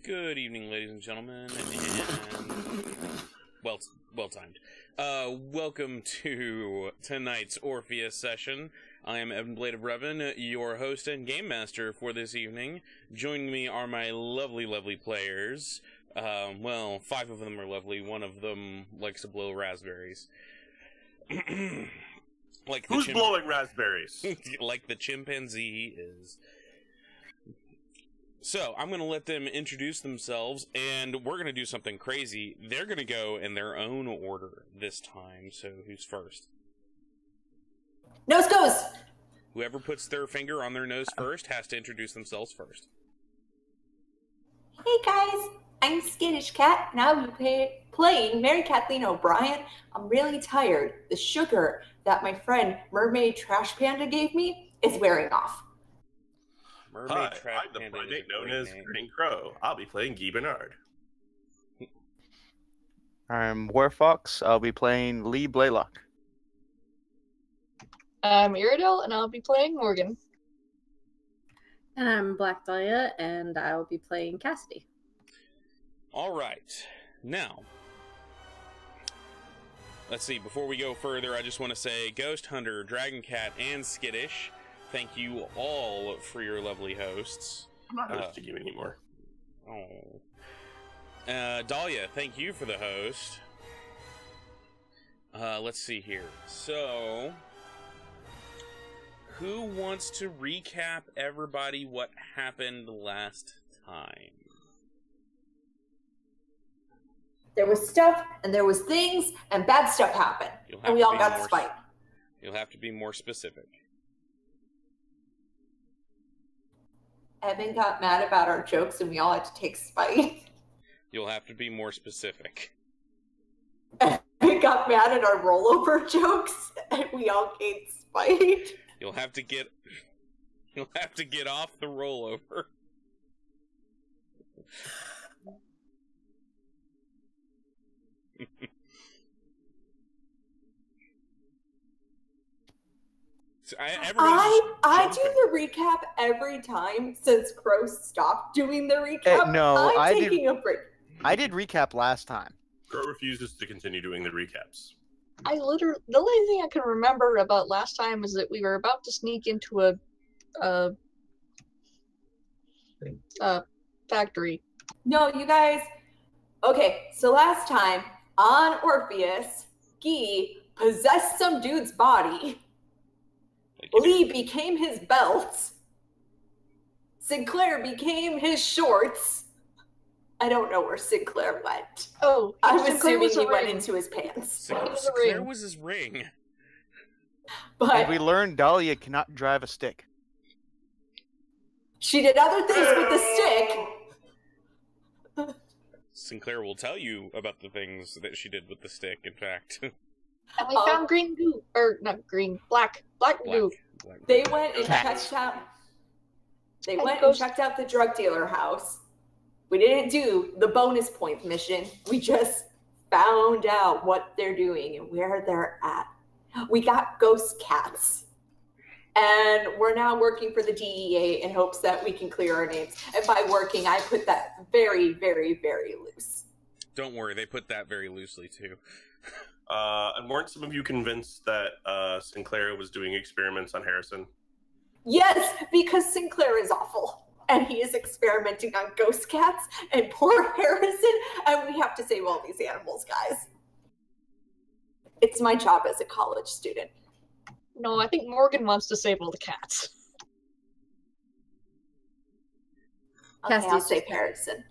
Good evening, ladies and gentlemen, and well timed. Welcome to tonight's Orpheus session. I am Evan Blade of Revan, your host and game master for this evening. Joining me are my lovely players. Well, 5 of them are lovely. One of them likes to blow raspberries. Who's blowing raspberries? Like the chimpanzee he is. So, I'm going to let them introduce themselves, and we're going to do something crazy. They're going to go in their own order this time, so who's first? Nose goes! Whoever puts their finger on their nose first has to introduce themselves first. Hey guys, I'm Skittish Cat, and I'll be playing Mary Kathleen O'Brien. I'm really tired. The sugar that my friend Mermaid Trash Panda gave me is wearing off. Hi, I'm the primate known as Green Crow. I'll be playing Guy Bernard. I'm Warfox. I'll be playing Lee Blaylock. I'm Iridel, and I'll be playing Morgan. And I'm Black Dahlia, and I'll be playing Cassidy. Alright, now, let's see, before we go further, I just want to say Ghost Hunter, Dragon Cat, and Skittish, thank you all for your lovely hosts. I'm not hosting you anymore. Oh. Dahlia, thank you for the host. Let's see here. So, who wants to recap everybody what happened last time? There was stuff, and there was things, and bad stuff happened. And we all got spite. You'll have to be more specific. Evan got mad about our jokes, and we all had to take spite. You'll have to be more specific. Evan got mad at our rollover jokes, and we all gained spite. You'll have to get off the rollover. So I do the recap every time since Crow stopped doing the recap. I'm taking a break. I did recap last time. Crow refuses to continue doing the recaps. The only thing I can remember about last time is that we were about to sneak into a factory. No, you guys. Okay, so last time on Orpheus, Guy possessed some dude's body. Lee became his belt. Sinclair became his shorts. I don't know where Sinclair went. Oh, I'm assuming he went into his pants. Sinclair was his ring. But and we learned Dahlia cannot drive a stick. She did other things with the stick. Sinclair will tell you about the things that she did with the stick, in fact. And we found green goo. Or, not green, black goo. They went and checked out... They went and checked out the drug dealer house. We didn't do the bonus point mission. We just found out what they're doing and where they're at. We got ghost cats. And we're now working for the DEA in hopes that we can clear our names. And by working, I put that very, very, very loose. Don't worry, they put that very loosely, too. And weren't some of you convinced that Sinclair was doing experiments on Harrison? Yes, because Sinclair is awful. And he is experimenting on ghost cats and poor Harrison. And we have to save all these animals, guys. It's my job as a college student. No, I think Morgan wants to save all the cats. Okay, I'll save Harrison.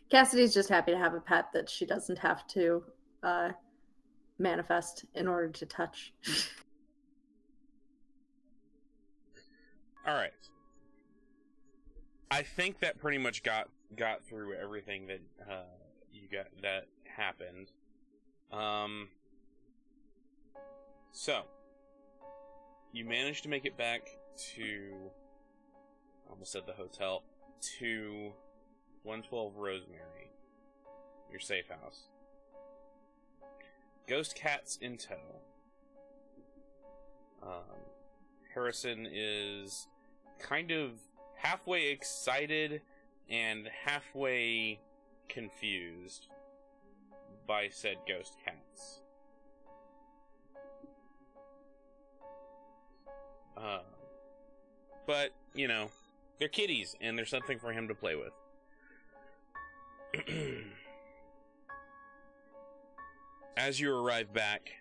Cassidy's just happy to have a pet that she doesn't have to manifest in order to touch. All right. I think that pretty much got through everything that that happened. So you managed to make it back to, I almost said the hotel, to 112 Rosemary, your safe house. Ghost Cat's in tow. Harrison is kind of halfway excited and halfway confused by said ghost cats. But, you know, they're kitties, and there's something for him to play with. As you arrive back,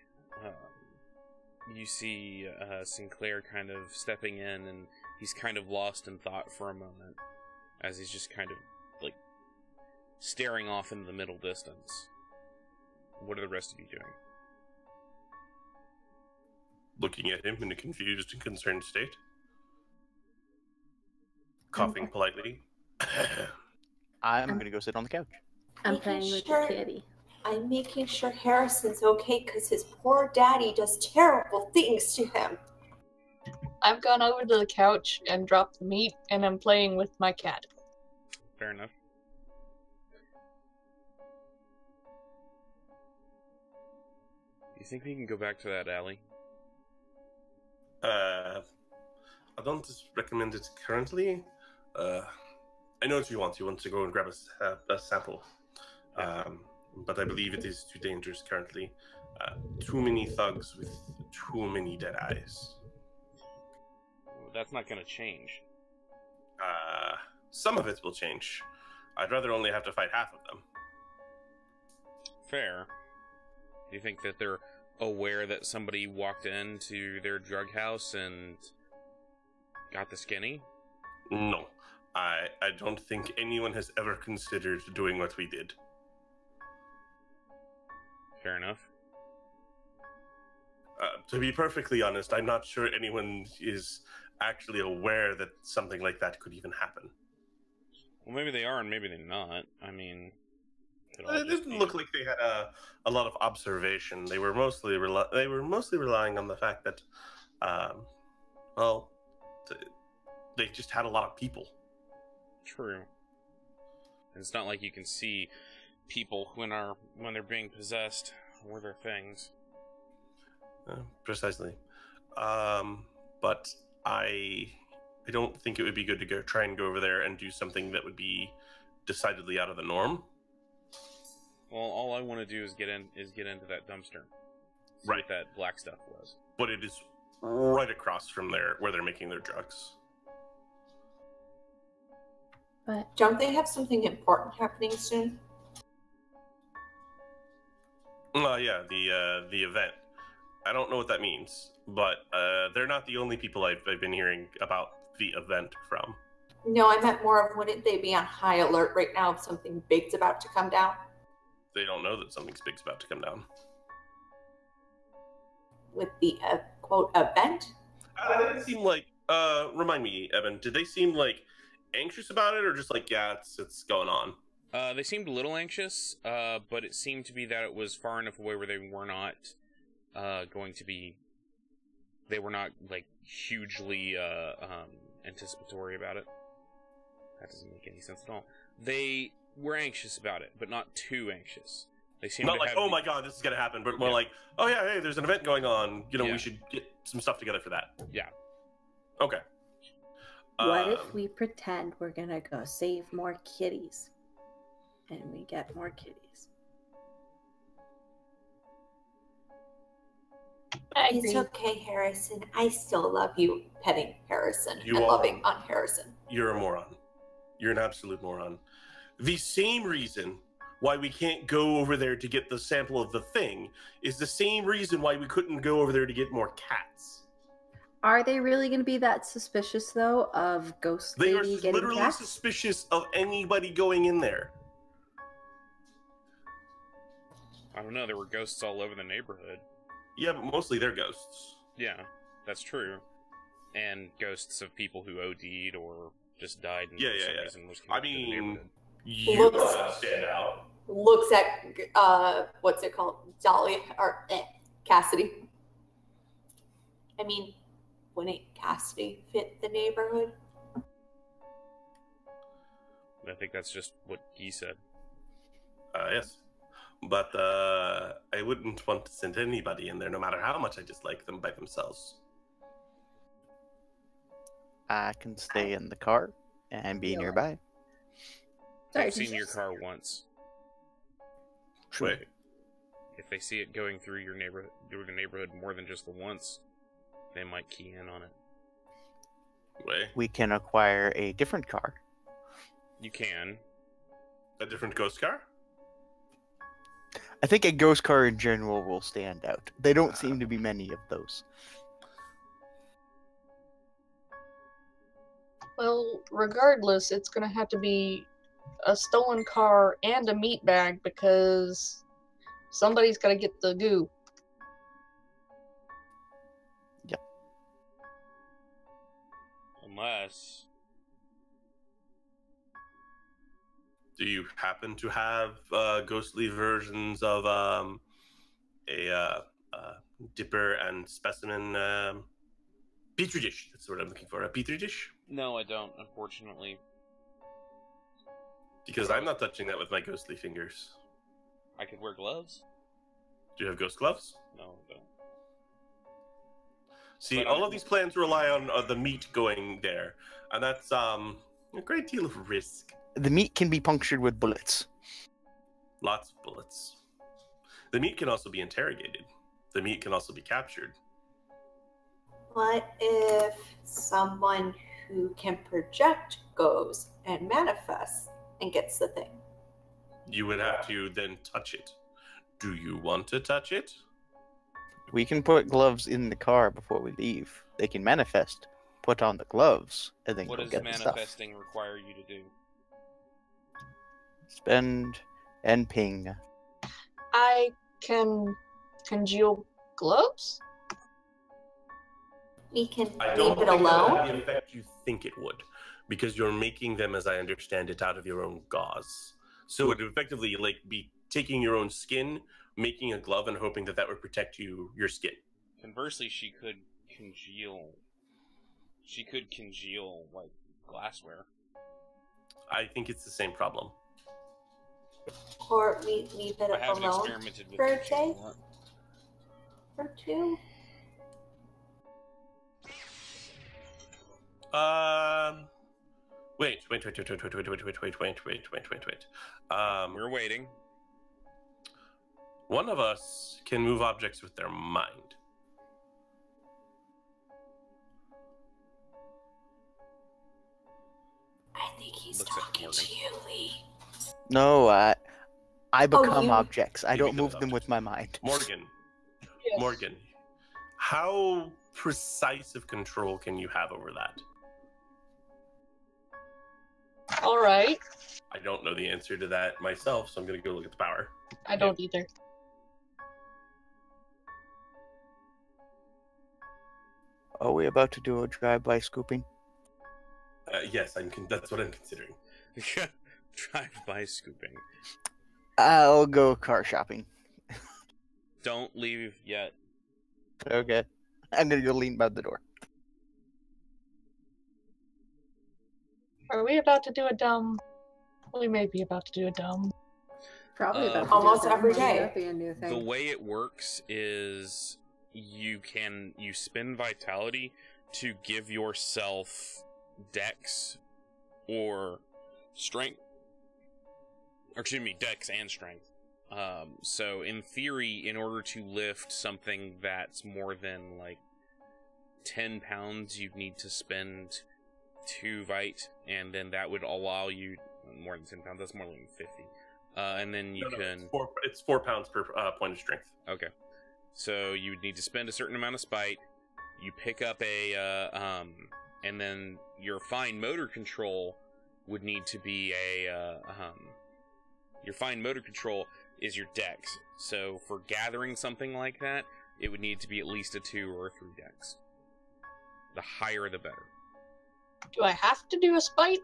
you see Sinclair kind of stepping in, and he's kind of lost in thought for a moment, as he's just kind of, like, staring off into the middle distance. What are the rest of you doing? Looking at him in a confused and concerned state. Coughing politely. I'm gonna go sit on the couch. I'm Making playing with sure- the kitty. I'm making sure Harrison's okay because his poor daddy does terrible things to him. I've gone over to the couch and dropped the meat, and I'm playing with my cat. Fair enough. You think we can go back to that alley? I don't recommend it currently. I know what you want. You want to go and grab a sample. But I believe it is too dangerous currently. Too many thugs with too many dead eyes. Well, that's not going to change. Some of it will change. I'd rather only have to fight half of them. Fair. Do you think that they're aware that somebody walked into their drug house and got the skinny? No. I don't think anyone has ever considered doing what we did. Fair enough. To be perfectly honest, I'm not sure anyone is actually aware that something like that could even happen. Well, maybe they are and maybe they're not. I mean... It didn't look like they had a lot of observation. They were mostly relying on the fact that, they just had a lot of people. True. And it's not like you can see people when they're being possessed or their things. Precisely. But I don't think it would be good to try and go over there and do something that would be decidedly out of the norm. Well, all I want to do is get into that dumpster. See Right. what that black stuff was. But it is right across from there where they're making their drugs. But Don't they have something important happening soon? Yeah, the event. I don't know what that means, but they're not the only people I've been hearing about the event from. No, I meant more of wouldn't they be on high alert right now if something big's about to come down? They don't know that something big's about to come down. With the quote event? They didn't seem like. Remind me, Evan. Did they seem like anxious about it, or just like, yeah, it's going on? They seemed a little anxious, but it seemed to be that it was far enough away where they were not going to be. They were not like hugely anticipatory about it. That doesn't make any sense at all. They were anxious about it, but not too anxious. They seemed Not to like, have oh my god, this is gonna happen, but more like, oh yeah, hey, there's an event going on. You know, Yeah. we should get some stuff together for that. Yeah. Okay. what if we pretend we're gonna go save more kitties? And we get more kitties. I It's agree. okay, Harrison. I still love you, petting Harrison You and are. loving on Harrison. You're a moron. You're an absolute moron. The same reason why we can't go over there to get the sample of the thing is the same reason why we couldn't go over there to get more cats. Are they really going to be that suspicious, though, of Ghost They are Lady getting literally cats? suspicious of anybody going in there. I don't know. There were ghosts all over the neighborhood. Yeah, but mostly they're ghosts. Yeah, that's true. And ghosts of people who OD'd or just died and Yeah, for yeah, some yeah. reason was I connected to the mean, neighborhood. you Looks- stand out. Looks at what's it called? Dolly or Cassidy. I mean, wouldn't Cassidy fit the neighborhood? I think that's just what he said. Yes. But I wouldn't want to send anybody in there, no matter how much I dislike them by themselves. I can stay in the car and be Yeah. nearby. Sorry, I've did seen you your car once. Wait. If they see it going through your neighborhood more than just the once, they might key in on it. Wait. We can acquire a different car. You can. A different ghost car? I think a ghost car in general will stand out. There don't seem to be many of those. Well, regardless, it's gonna have to be a stolen car and a meat bag because somebody's gotta get the goo. Unless... Do you happen to have ghostly versions of a dipper and specimen petri dish? That's what I'm looking for. A petri dish? No, I don't, unfortunately. Because I'm not touching that with my ghostly fingers. I could wear gloves? Do you have ghost gloves? No, I don't. See, But all of these plans rely on the meat going there, and that's a great deal of risk. The meat can be punctured with bullets. Lots of bullets. The meat can also be interrogated. The meat can also be captured. What if someone who can project goes and manifests and gets the thing? You would have to then touch it. Do you want to touch it? We can put gloves in the car before we leave. They can manifest, put on the gloves, and then What go does get the stuff. manifesting require you to do? Spend and ping. I can congeal gloves? We can I don't leave it think that alone. would have the effect you think it would, because you're making them, as I understand it, out of your own gauze. So it would effectively be taking your own skin, making a glove, and hoping that would protect your skin. Conversely, she could congeal. She could congeal, glassware. I think it's the same problem. Or we leave it I haven't alone experimented with for a congealing day that. or two. Wait. We're waiting. One of us can move objects with their mind. I think he's Looks like talking Morgan. to you, Lee. No, I become you- objects. I You don't become move them objects. with my mind. Morgan, Yes. Morgan, how precise of control can you have over that? Alright. I don't know the answer to that myself, so I'm going to go look at the power. I don't either. Are we about to do a drive-by scooping? Yes, that's what I'm considering. Drive-by scooping. I'll go car shopping. Don't leave yet. Okay. I'm gonna go lean by the door. Are we about to do a dumb? We may be about to do a dumb. Probably about to Almost do it every every day. That'd be a new thing. The way it works is you spend vitality to give yourself dex or strength. Or excuse me, dex and strength. So in theory, in order to lift something that's more than 10 pounds, you'd need to spend 2 vite, and then that would allow you more than 10 pounds. That's more like 50. And then you can. It's 4 pounds per point of strength. Okay. So you would need to spend a certain amount of spite. You pick up and then your fine motor control would need to be your fine motor control is your dex. So for gathering something like that, it would need to be at least a 2 or a 3 dex. The higher, the better. Do I have to do a spite?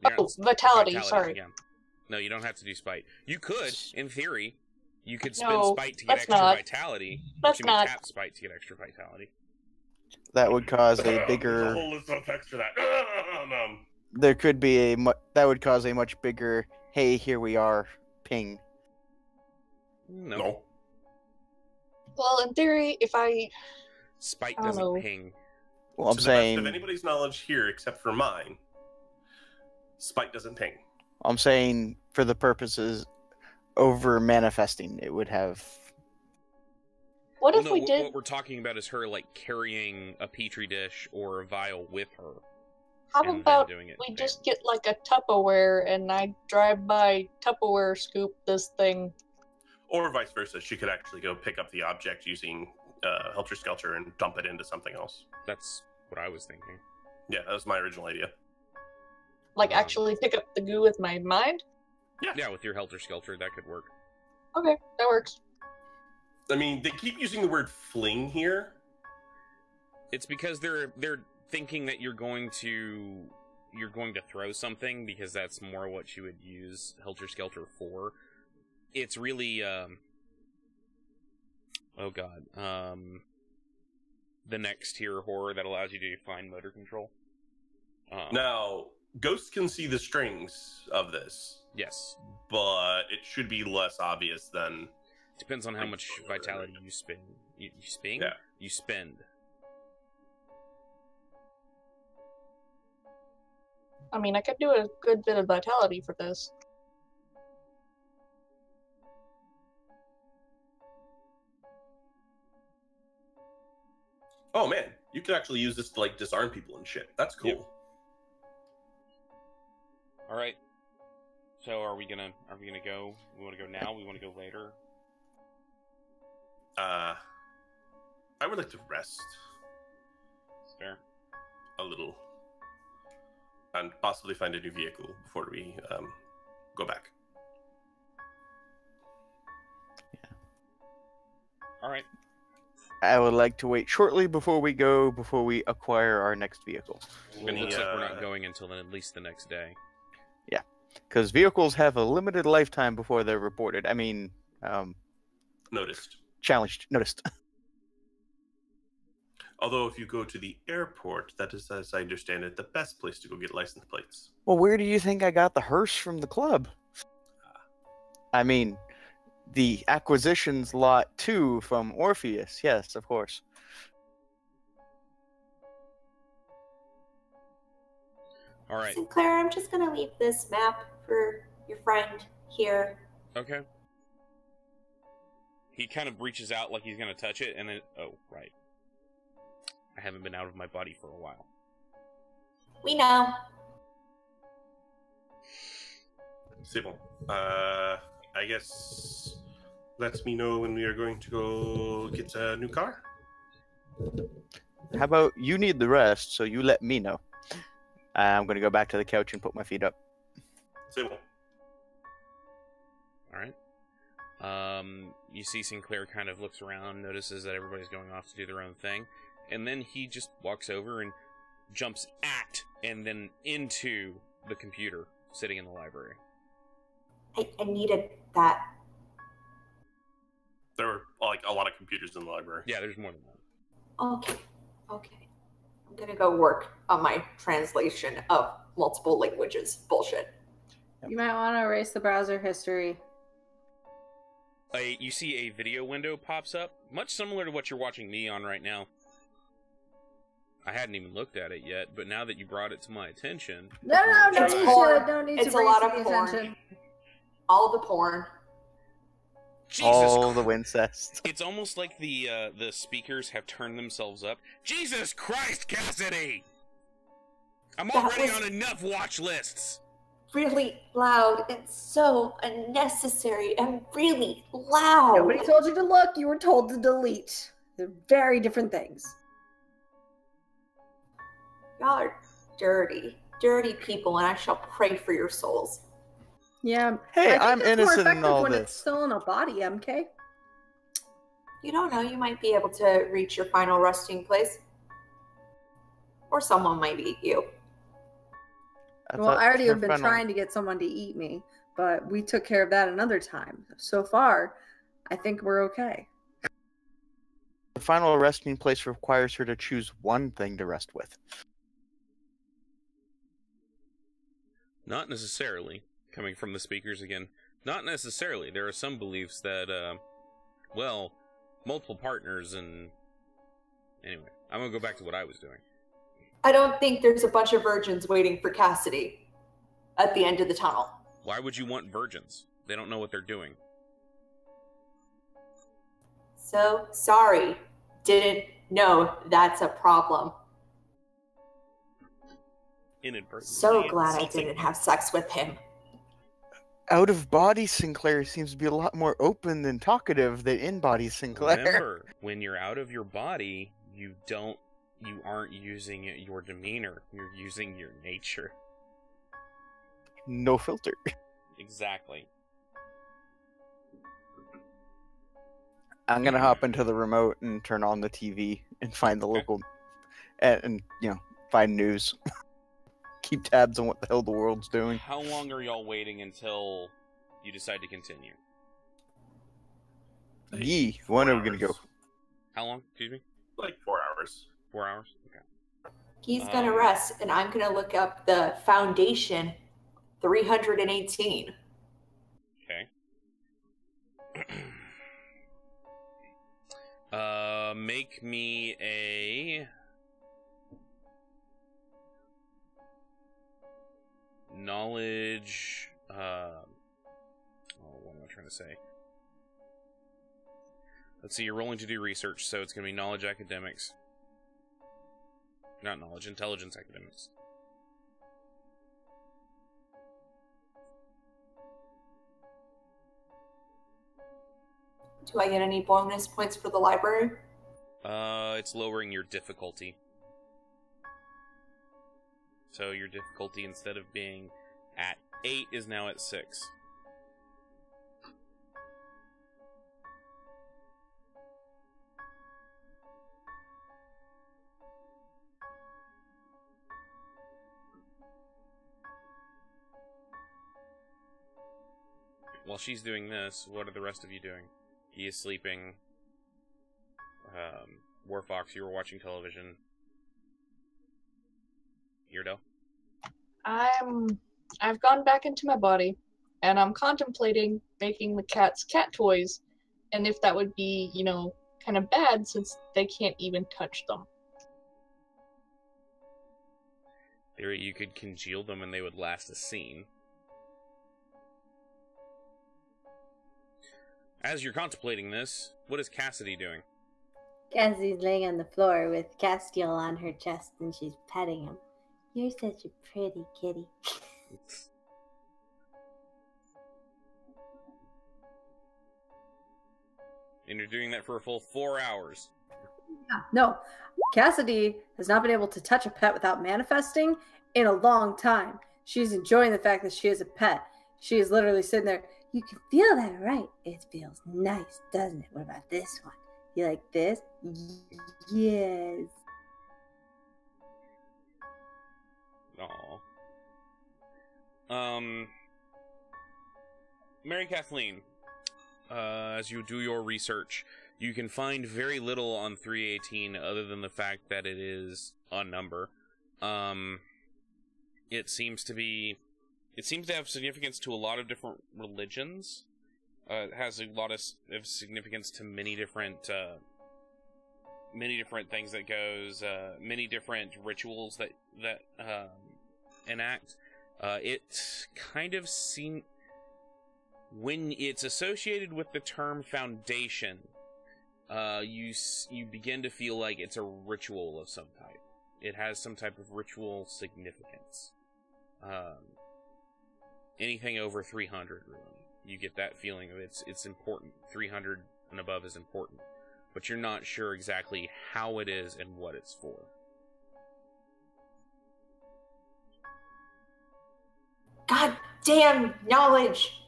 Yeah, Oh, vitality, sorry. Yeah. No, you don't have to do spite. You could, in theory. You could spend No, spite to get let's extra not. vitality. Let's not. Tap spite to get extra vitality. That would cause a There's a bigger. whole list of effects for that. There could be that would cause a much bigger. Hey, here we are. Ping. No. Well, in theory, if I Spite I don't doesn't know. ping. Well, I'm to the best saying, of anybody's knowledge here, except for mine, spite doesn't ping. for the purposes over manifesting, it would have. What Well, if no, we did? what we're talking about is her, like, carrying a petri dish or a vial with her. How and then about doing it we there. just get like a Tupperware and I drive by Tupperware, scoop this thing. Or vice versa. She could actually go pick up the object using Helter Skelter and dump it into something else. That's what I was thinking. Yeah, that was my original idea. Like actually pick up the goo with my mind? Yeah, with your Helter Skelter, that could work. Okay, that works. I mean, they keep using the word fling here. It's because they're thinking that you're going to throw something, because that's more what you would use Helter Skelter for. It's really the next tier horror that allows you to find motor control. Now, ghosts can see the strings of this, Yes. but it should be less obvious than... Depends on how much vitality you spend. You spend? Yeah. You spend. I mean, I could do a good bit of vitality for this. Oh man, you could actually use this to like disarm people and shit. That's cool. Yep. All right. So are we gonna go? We want to go now? We want to go later? I would like to rest Fair. a little and possibly find a new vehicle before we go back. All right. I would like to wait shortly before we acquire our next vehicle. Well, it looks like we're not going until at least the next day. Yeah, because vehicles have a limited lifetime before they're reported. I mean, Noticed. noticed. Although if you go to the airport, that is, as I understand it, the best place to go get license plates. Well, where do you think I got the hearse from the club? I mean, the acquisitions lot 2 from Orpheus. Yes, of course. All right. Sinclair, I'm just gonna leave this map for your friend here. Okay. He kind of reaches out like he's gonna touch it, and then right. I haven't been out of my body for a while. We know. Civil. I guess let me know when we are going to go get a new car. How about you need the rest, so you let me know. I'm going to go back to the couch and put my feet up. Civil. All right. You see Sinclair kind of looks around, notices that everybody's going off to do their own thing, and then he just walks over and jumps at and then into the computer sitting in the library. I needed that. There were like a lot of computers in the library. Yeah, there's more than one. Okay. I'm gonna go work on my translation of multiple languages. Bullshit. You might want to erase the browser history. You see a video window pops up, much similar to what you're watching me on right now. I hadn't even looked at it yet, but now that you brought it to my attention... No, It's you porn. should. Don't need It's to a bring lot to of the porn. attention. All the porn. Jesus All the Christ. Wincest. It's almost like the speakers have turned themselves up. Jesus Christ, Cassidy! I'm That already was- on enough watch lists! Really loud and so unnecessary and really loud. Nobody told you to look. You were told to delete. They're very different things. Y'all are dirty, dirty people, and I shall pray for your souls. Yeah. Hey, I think I'm that's innocent more in effective all when this. it's still in a body, MK. You don't know, you might be able to reach your final resting place. Or someone might eat you. Well, I already have been trying to get someone to eat me, but we took care of that another time. So far, I think we're okay. The final resting place requires her to choose one thing to rest with. Not necessarily. Coming from the speakers again. Not necessarily. There are some beliefs that, multiple partners and... Anyway, I'm gonna go back to what I was doing. I don't think there's a bunch of virgins waiting for Cassidy at the end of the tunnel. Why would you want virgins? They don't know what they're doing. So, sorry. Didn't know that's a problem. So glad I didn't have sex with him. Out of body Sinclair seems to be a lot more open and talkative than in body Sinclair. Remember, when you're out of your body, you aren't using your demeanor. You're using your nature. No filter. Exactly. I'm gonna hop into the remote and turn on the TV and find the local, and find news. Keep tabs on what the hell the world's doing. How long are y'all waiting until you decide to continue? When are we gonna go? How long? Excuse me? Like 4 hours. 4 hours? Okay. He's gonna rest, and I'm gonna look up the Foundation 318. Okay. Make me a knowledge. What am I trying to say? Let's see. You're rolling to do research, so it's going to be knowledge academics. Not knowledge, intelligence academics. Do I get any bonus points for the library? It's lowering your difficulty. So your difficulty, instead of being at 8, is now at 6. While she's doing this, what are the rest of you doing? He is sleeping. Warfox, you were watching television. Eardo? I've gone back into my body, and I'm contemplating making the cats cat toys, and if that would be, kind of bad since they can't even touch them. Theory, you could congeal them and they would last a scene. As you're contemplating this, what is Cassidy doing? Cassidy's laying on the floor with Castiel on her chest and she's petting him. You're such a pretty kitty. And you're doing that for a full 4 hours. Yeah, no, Cassidy has not been able to touch a pet without manifesting in a long time. She's enjoying the fact that she is a pet. She is literally sitting there. You can feel that, right? It feels nice, doesn't it? What about this one? You like this? Yes. Aww. Mary Kathleen, as you do your research, you can find very little on 318 other than the fact that it is a number. It seems to have significance to a lot of different religions. It has a lot of significance to many different things that goes, many different rituals that enact. It kind of seems, when it's associated with the term foundation, you begin to feel like it's a ritual of some type. It has some type of ritual significance. Anything over 300, really. You get that feeling of it's important. 300 and above is important. But you're not sure exactly how it is and what it's for. God damn knowledge!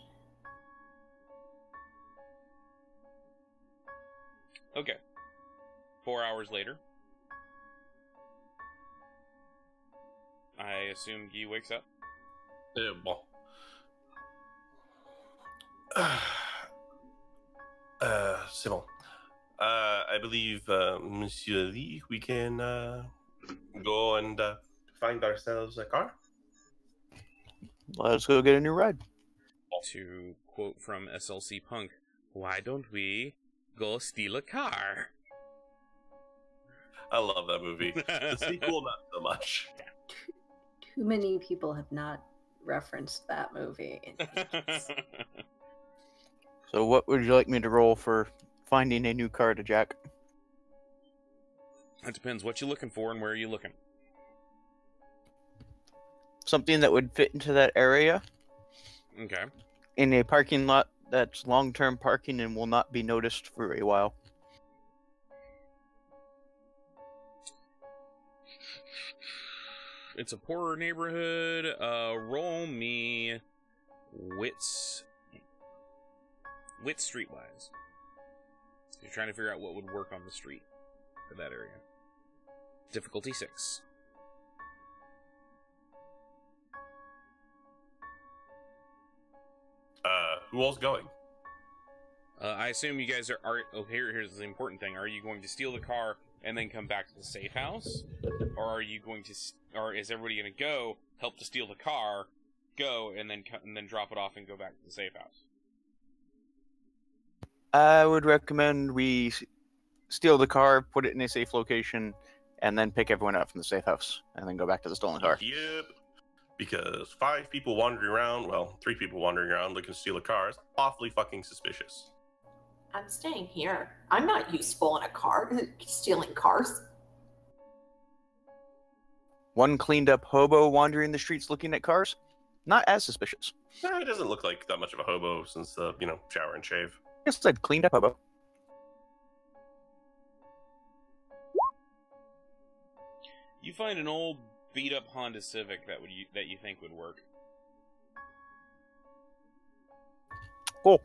Okay. 4 hours later. I assume Guy wakes up. Bon. C'est bon. I believe, Monsieur Lee, we can go and find ourselves a car. Let's go get a new ride. To quote from SLC Punk, why don't we go steal a car? I love that movie. The sequel, not so much. Too many people have not referenced that movie. So what would you like me to roll for finding a new car to Jack? It depends what you're looking for and where are you looking. Something that would fit into that area Okay. in a parking lot that's long-term parking and will not be noticed for a while. It's a poorer neighborhood. Roll me wits streetwise. So you're trying to figure out what would work on the street for that area. Difficulty 6. Who else going? I assume you guys are. Here's the important thing: are you going to steal the car and then come back to the safe house, or are you going to? Or is everybody going to go help to steal the car, go and then drop it off and go back to the safe house? I would recommend we steal the car, put it in a safe location, and then pick everyone up from the safe house, and then go back to the stolen car. Yep. Because 5 people wandering around, well, 3 people wandering around looking to steal a car is awfully fucking suspicious. I'm staying here. I'm not useful in a car. Stealing cars. One cleaned up hobo wandering the streets looking at cars? Not as suspicious. It doesn't look like that much of a hobo since the, shower and shave. Yes, I said cleaned up hobo. You find an old beat up Honda Civic that you think would work. Cool.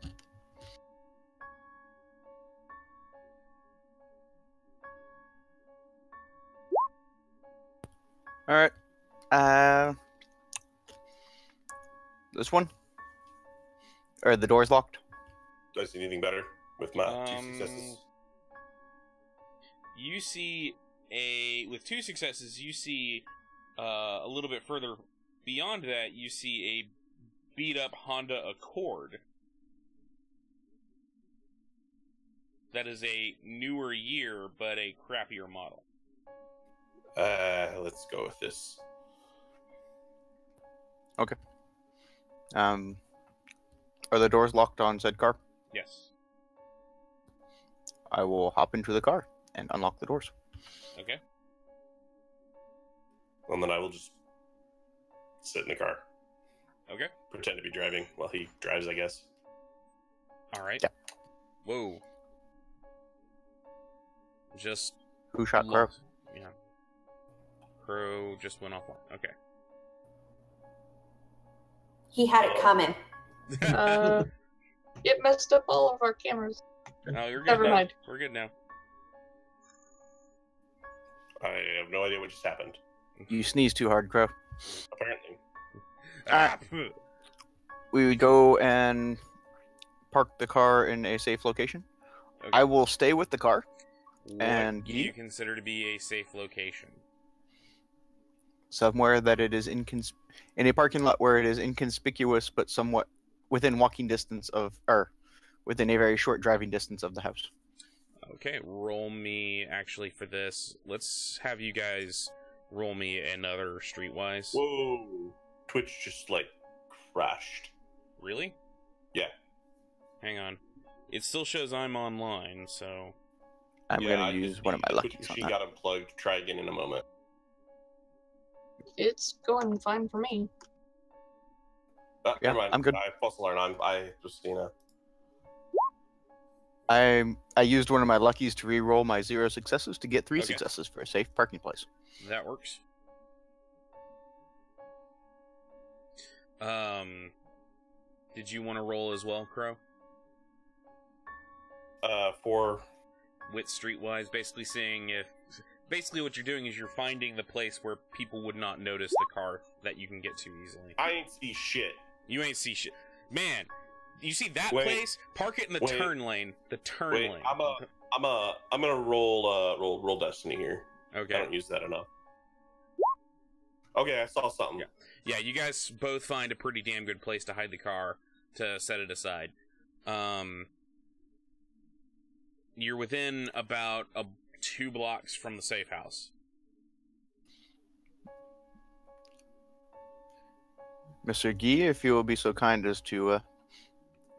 All right. This one? Or the door's locked? Do I see anything better with my 2 successes? You see with 2 successes, you see a little bit further beyond that, you see a beat-up Honda Accord. That is a newer year, but a crappier model. Let's go with this. Okay. Are the doors locked on said car? Yes. I will hop into the car and unlock the doors. Okay. And then I will just sit in the car. Okay. Pretend to be driving while he drives, I guess. Alright. Yeah. Whoa. Just... Who shot Crow? Yeah. Crow just went off one. Okay. He had it coming. It messed up all of our cameras. No, you're good. Never mind. We're good now. I have no idea what just happened. You sneezed too hard, Crow. Apparently. We would go and park the car in a safe location. Okay. I will stay with the car. What And do you consider to be a safe location? Somewhere that it is in a parking lot where it is inconspicuous, but somewhat within walking distance of, or within a very short driving distance of the house. Okay, roll me, actually, for this. Let's have you guys roll me another Streetwise. Whoa. Twitch just, crashed. Really? Yeah. Hang on. It still shows I'm online, so... I'm going to use one of my luckies on machine that. got unplugged. Try again in a moment. It's going fine for me. Yeah, Never mind. I'm good. I false alarm. I just, I used one of my luckies to re-roll my 0 successes to get 3 Okay. successes for a safe parking place. That works. Did you want to roll as well, Crow? For... Wit Streetwise, basically seeing if... Basically what you're doing is you're finding the place where people would not notice the car that you can get to easily. I ain't see shit. You ain't see shit. Man, you see that Wait. place? Park it in the Wait. turn lane. The turn Wait, lane. I'm gonna roll Destiny here. I Okay. don't use that enough. Okay, I saw something. Yeah, you guys both find a pretty damn good place to hide the car to set it aside. You're within about 2 blocks from the safe house. Mr. Gee, if you will be so kind as to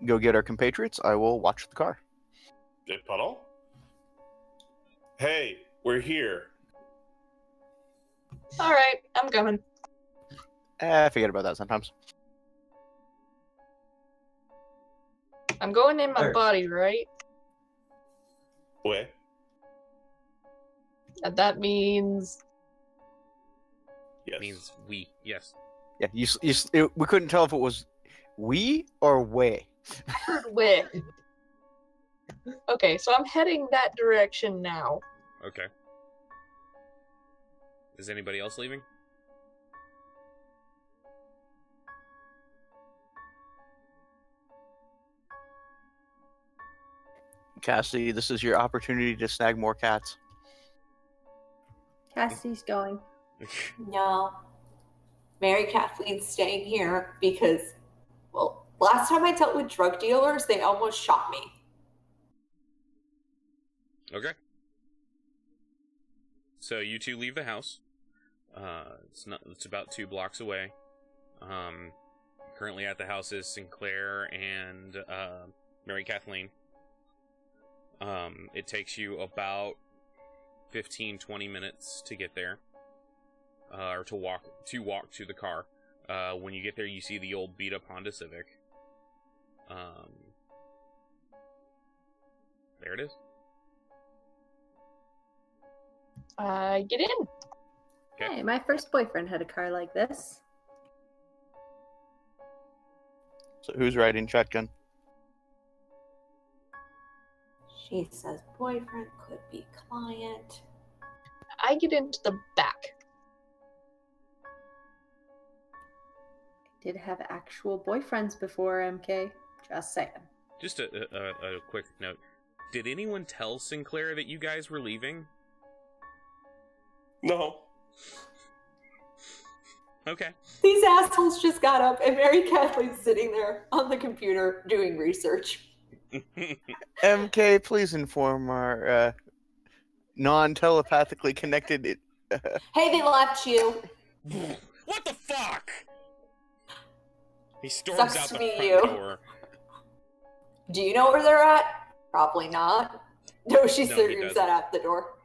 go get our compatriots, I will watch the car. Pardon? Hey, we're here. Alright, I'm coming. I forget about that sometimes. I'm going in my Alright. body, right? Okay. And that means... Yes. Means we. Yes. Yeah, we couldn't tell if it was we or way. Where? Okay, so I'm heading that direction now. Okay. Is anybody else leaving? Cassidy, this is your opportunity to snag more cats. Cassidy's going. No. Mary Kathleen's staying here because, well, last time I dealt with drug dealers, they almost shot me. Okay. So you two leave the house. It's about 2 blocks away. Currently at the house is Sinclair and Mary Kathleen. It takes you about 15-20 minutes to get there, or to walk to the car. When you get there, you see the old beat-up Honda Civic. There it is. Get in. Okay. Hey, my first boyfriend had a car like this. So who's riding shotgun? She says boyfriend, could be client. I get into the back. Did have actual boyfriends before MK. Just saying. Just a quick note. Did anyone tell Sinclair that you guys were leaving? No. Okay. These assholes just got up and Mary Kathleen's sitting there on the computer doing research. MK, please inform our non-telepathically connected... Hey, they left you. What the fuck? He storms Sucks out to the be front you. door. Do you know where they're at? Probably not. No, she No, he screams doesn't. that out the door.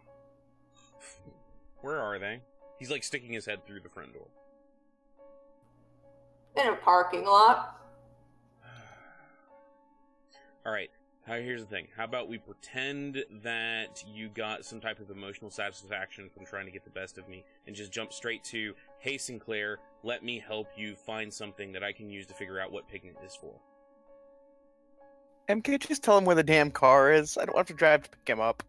Where are they? He's like sticking his head through the front door. In a parking lot. Alright, here's the thing. How about we pretend that you got some type of emotional satisfaction from trying to get the best of me, and just jump straight to, hey Sinclair, let me help you find something that I can use to figure out what pigment is for. MK, just tell him where the damn car is. I don't have to drive to pick him up.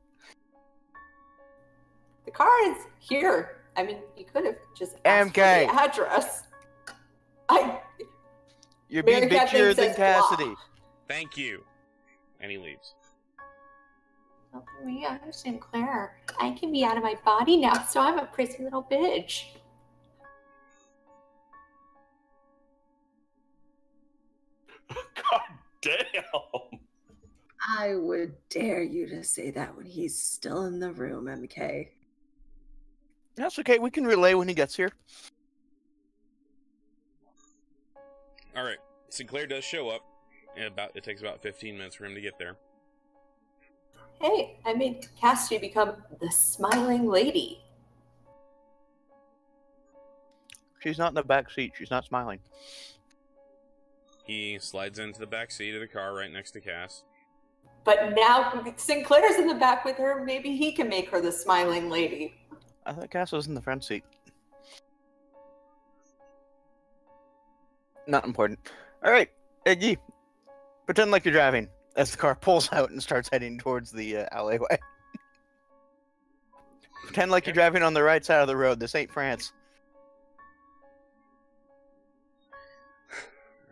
The car is here. I mean, you could have just asked for MK. the address. You're Mary being Kathleen bitchier than says blah. Cassidy. Thank you. And he leaves. Oh, yeah, Sinclair. I can be out of my body now, so I'm a prissy little bitch. God damn. I would dare you to say that when he's still in the room, MK. That's okay. We can relay when he gets here. Alright, Sinclair does show up. It takes about 15 minutes for him to get there. Hey, I made Cassidy become the smiling lady. She's not in the back seat. She's not smiling. He slides into the back seat of the car right next to Cass. But now Sinclair's in the back with her. Maybe he can make her the smiling lady. I thought Cass was in the front seat. Not important. Alright, Iggy. Pretend like you're driving as the car pulls out and starts heading towards the alleyway. Pretend like you're driving on the right side of the road. This ain't France.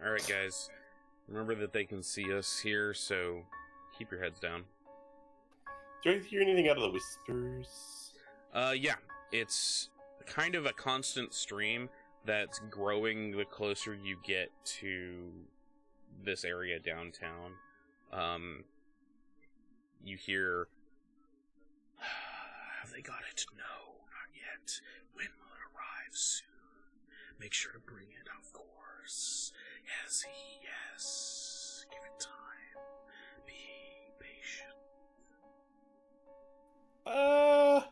Alright, guys. Remember that they can see us here, so keep your heads down. Do I hear anything out of the whispers? Yeah. It's kind of a constant stream that's growing the closer you get to this area downtown. You hear Have they got it? No, not yet. When will it arrive? Soon. Make sure to bring it, of course. Yes, yes. Give it time. Be patient. I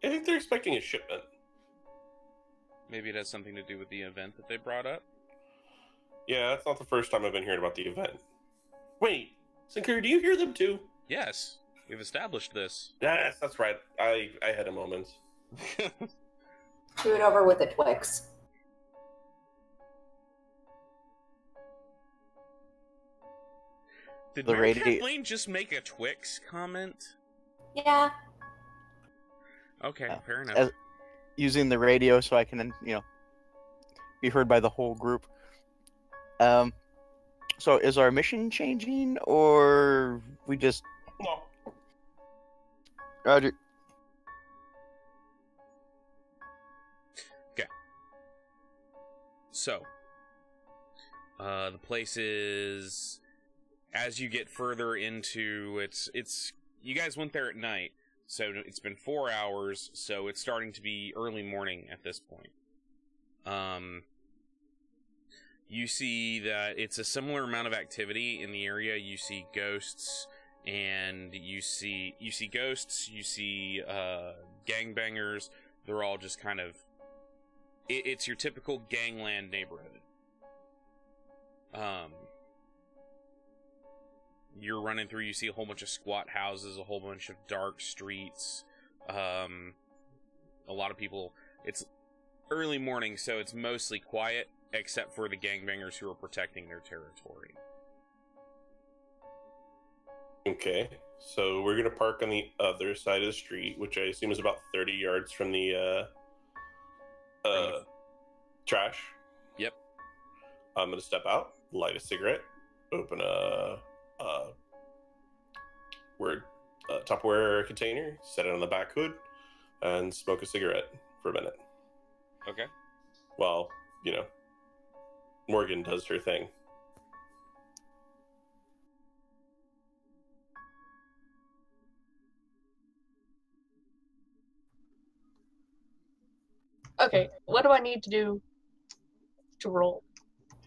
think they're expecting a shipment. Maybe it has something to do with the event that they brought up? Yeah, that's not the first time I've been hearing about the event. Wait, Sinclair, do you hear them too? Yes, we've established this. Yes, that's right. I had a moment. Do it over with a Twix. Did The Mary radi- Kathleen just make a Twix comment? Yeah. Okay, Yeah. fair enough. Using the radio so I can, be heard by the whole group. So is our mission changing, or we just... No. Roger. So, the place is, as you get further into it's you guys went there at night, so it's been 4 hours, so it's starting to be early morning at this point. You see that it's a similar amount of activity in the area. You see ghosts, and you see ghosts, you see gangbangers. They're all just kind of... It's your typical gangland neighborhood. You're running through, you see a whole bunch of squat houses, a whole bunch of dark streets. A lot of people... It's early morning, so it's mostly quiet, except for the gangbangers who are protecting their territory. Okay, so we're gonna park on the other side of the street, which I assume is about 30 yards from the trash. Yep. I'm gonna step out, light a cigarette, open a Tupperware container, set it on the back hood, and smoke a cigarette for a minute. Okay. While, Morgan does her thing. Okay, what do I need to do to roll?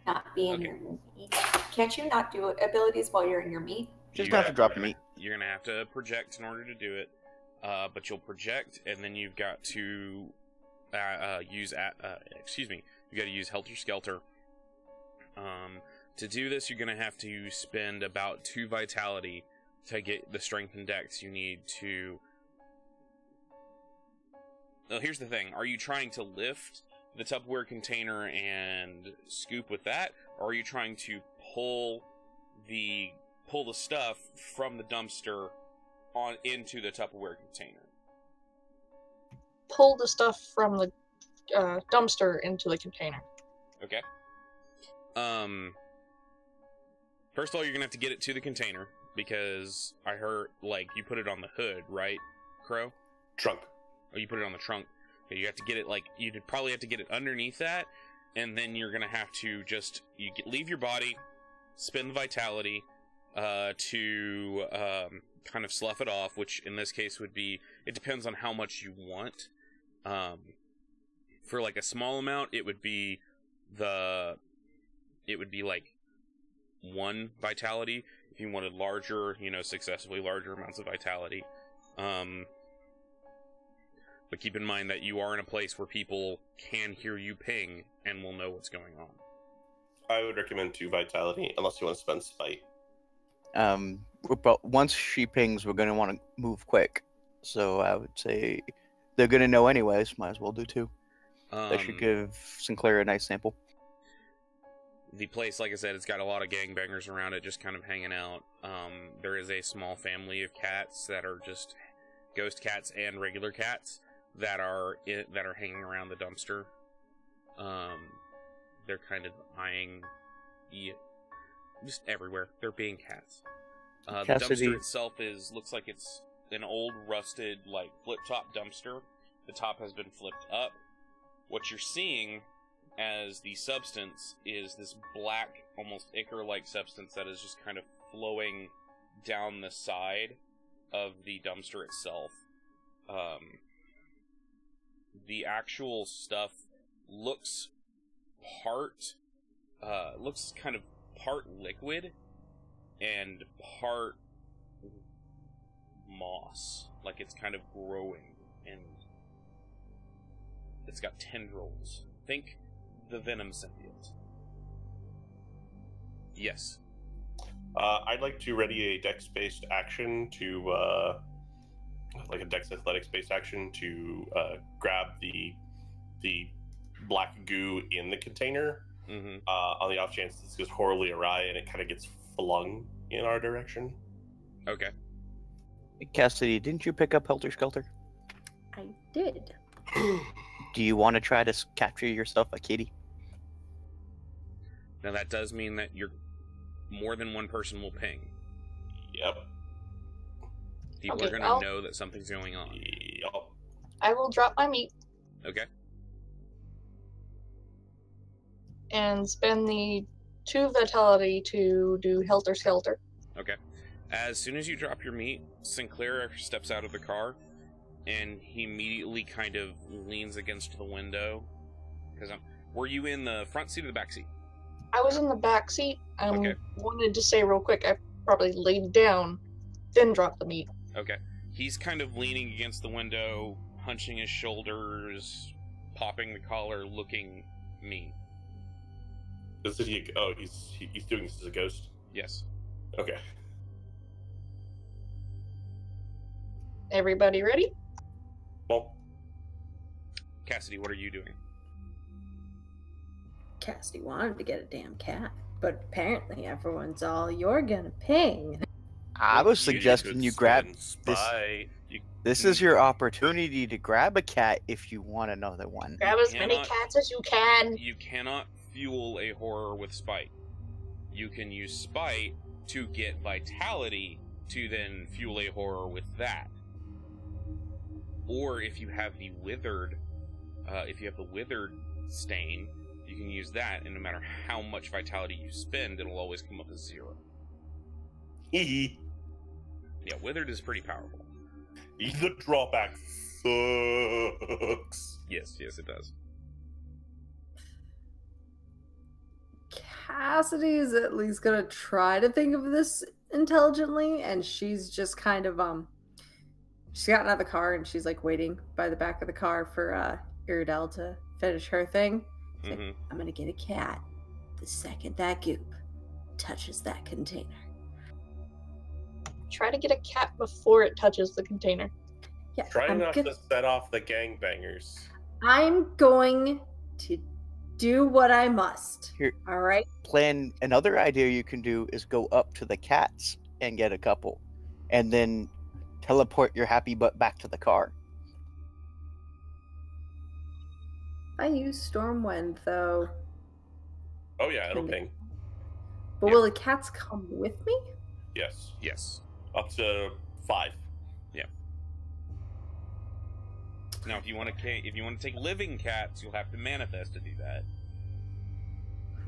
Not be in Okay. your meat. Can't you not do abilities while you're in your meat? Just You have to drop meat. You're gonna have to project in order to do it, but you'll project, and then you've got to use you got to use Helter Skelter. To do this, you're gonna have to spend about 2 vitality to get the strength and dex you need to. Well, here's the thing: are you trying to lift the Tupperware container and scoop with that, or are you trying to pull the stuff from the dumpster on into the Tupperware container? Pull the stuff from the dumpster into the container. Okay. First of all, you're gonna have to get it to the container, because I heard, you put it on the hood, right, Crow? Trunk. Or you put it on the trunk. Okay, you have to get it, you'd probably have to get it underneath that, and then you're gonna have to just, leave your body, spend the vitality, to, kind of slough it off, which in this case would be, it depends on how much you want. For, a small amount, it would be 1 vitality. If you wanted larger, successively larger amounts of vitality. But keep in mind that you are in a place where people can hear you ping and will know what's going on. I would recommend 2 vitality, unless you want to spend spite. But once she pings, we're going to want to move quick. So I would say they're going to know anyways. Might as well do 2. They should give Sinclair a nice sample. The place, like I said, it's got a lot of gangbangers around it, just kind of hanging out. There is a small family of cats that are just ghost cats and regular cats that are hanging around the dumpster. They're kind of eyeing just everywhere. They're being cats. The Cassidy. dumpster itself looks like it's an old, rusted, flip-top dumpster. The top has been flipped up. What you're seeing as the substance is this black, almost ichor-like substance that is just kind of flowing down the side of the dumpster itself. the actual stuff looks kind of part liquid and part moss. Like it's kind of growing, and it's got tendrils. Think the Venom symbiote. Yes. I'd like to ready a dex-based action to, like a dex athletics-based action to grab the black goo in the container. On the off chance this goes horribly awry and it kind of gets flung in our direction. Okay. Cassidy, didn't you pick up Helter Skelter? I did. Do you want to try to capture yourself a kitty? Now that does mean that more than one person will ping. Yep. People are going to know that something's going on. Yep. I will drop my meat Okay. and spend the 2 vitality to do Helter Skelter. Okay. As soon as you drop your meat, Sinclair steps out of the car, and he immediately kind of leans against the window. Were you in the front seat or the back seat? I was in the back seat. Okay. Wanted to say real quick, I probably laid down, then dropped the meat. Okay. He's kind of leaning against the window, hunching his shoulders, popping the collar, looking mean. He's doing this as a ghost? Yes. Okay. Everybody ready? Well, Cassidy, what are you doing? Cassidy wanted to get a damn cat, but apparently everyone's all, you're gonna ping. I was suggesting you grab spy. This is your opportunity to grab a cat if you want another one. Grab as many cats as you can. You cannot fuel a horror with spite. You can use spite to get vitality to then fuel a horror with that. Or if you have the withered stain, you can use that, and no matter how much vitality you spend, it'll always come up as 0. Hee. Yeah, withered is pretty powerful. The drawback sucks. Yes, it does. Cassidy is at least gonna try to think of this intelligently, and she's just kind of she's gotten out of the car and she's like waiting by the back of the car for Iridel to finish her thing. Like, I'm gonna get a cat the second that goop touches that container. Try to get a cat before it touches the container. Yeah, Try not to set off the gangbangers. I'm going to do what I must. Here. All right. Another idea you can do is go up to the cats and get a couple, and then teleport your happy butt back to the car. I use Stormwind though. Oh yeah, it'll ping. But will the cats come with me? Yes. Up to 5. Yeah. Now, if you want to take living cats, you'll have to manifest to do that.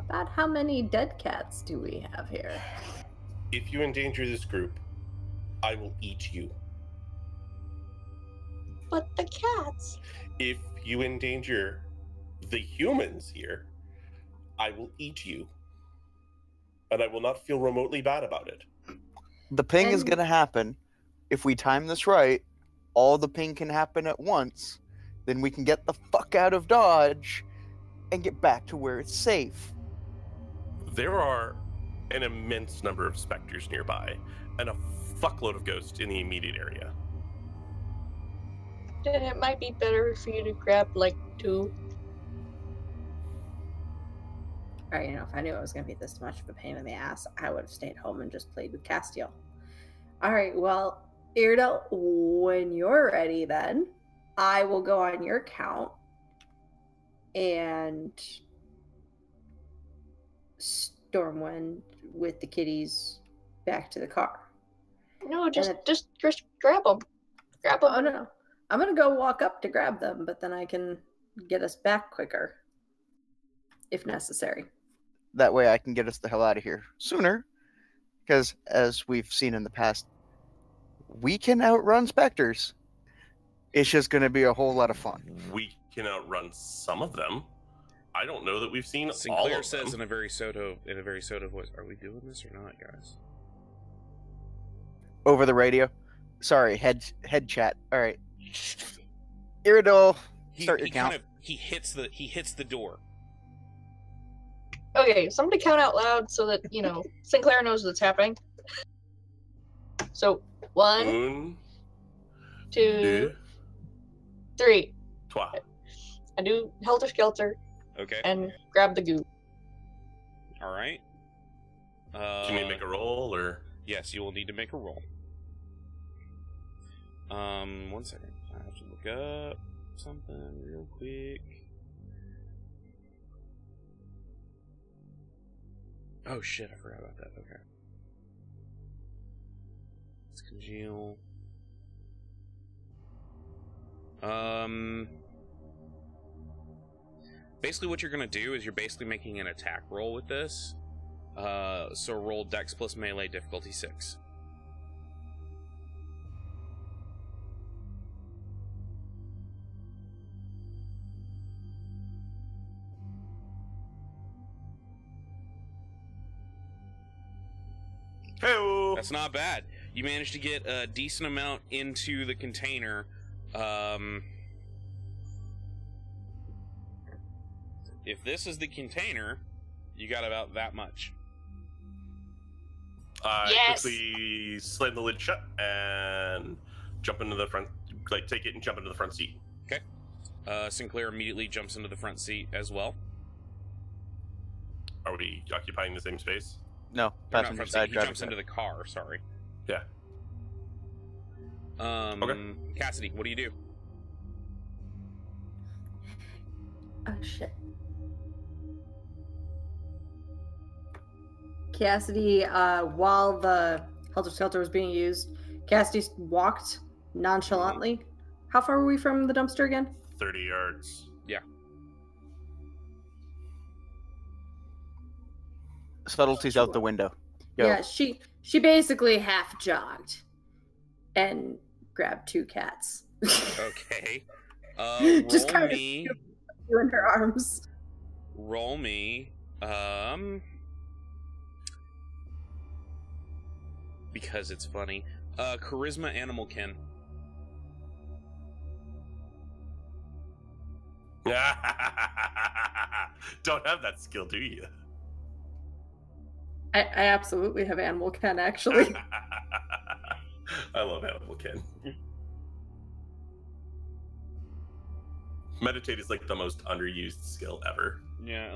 About how many dead cats do we have here? If you endanger this group, I will eat you. But the cats. If you endanger the humans here, I will eat you. And I will not feel remotely bad about it. The ping is going to happen. If we time this right, all the ping can happen at once. Then we can get the fuck out of Dodge and get back to where it's safe. There are an immense number of specters nearby and a fuckload of ghosts in the immediate area. Then it might be better for you to grab like 2. Alright, if I knew it was going to be this much of a pain in the ass, I would have stayed home and just played with Castiel. Alright, well, Iridel, when you're ready then, I will go on your count and Stormwind with the kitties back to the car. No, just grab them. Grab them. Oh, no. I'm going to go walk up to grab them, but then I can get us back quicker if necessary. That way I can get us the hell out of here sooner, because as we've seen in the past, we can outrun specters. It's just going to be a whole lot of fun. We can outrun some of them. I don't know that we've seen all Sinclair of says them. in a very Soto voice, "Are we doing this or not, guys?" Over the radio. Sorry, head chat. All right. Iridol, start your count. He hits the door. Okay, somebody count out loud so that, Sinclair knows what's happening. So, 1, Un, 2, deux, 3. trois. I do Helter Skelter Okay. and grab the goo. All right. Can you make a roll, or? Yes, you will need to make a roll. 1 second. I have to look up something real quick. Oh shit, I forgot about that. Okay. Let's congeal. Basically what you're gonna do is you're basically making an attack roll with this. So roll Dex plus melee difficulty 6. Hey, That's not bad. You managed to get a decent amount into the container. If this is the container, you got about that much. Yes! Quickly slam the lid shut and jump into the front, take it and jump into the front seat. Okay. Sinclair immediately jumps into the front seat as well. Are we occupying the same space? No, Or not passenger front seat, side. he driver's jumps side. into the car, sorry. Yeah. Okay. Cassidy, what do you do? Oh shit. Cassidy, while the Helter Skelter was being used, Cassidy walked nonchalantly. How far were we from the dumpster again? 30 yards. Yeah. Subtlety's out the window. Yo. Yeah, she basically half jogged and grabbed 2 cats. Okay. Just Roll kind of me. you in her arms. Roll me. Because it's funny. Charisma animal kin. Don't have that skill, do you? I absolutely have animal ken, actually. I love animal kin. Meditate is like the most underused skill ever. Yeah.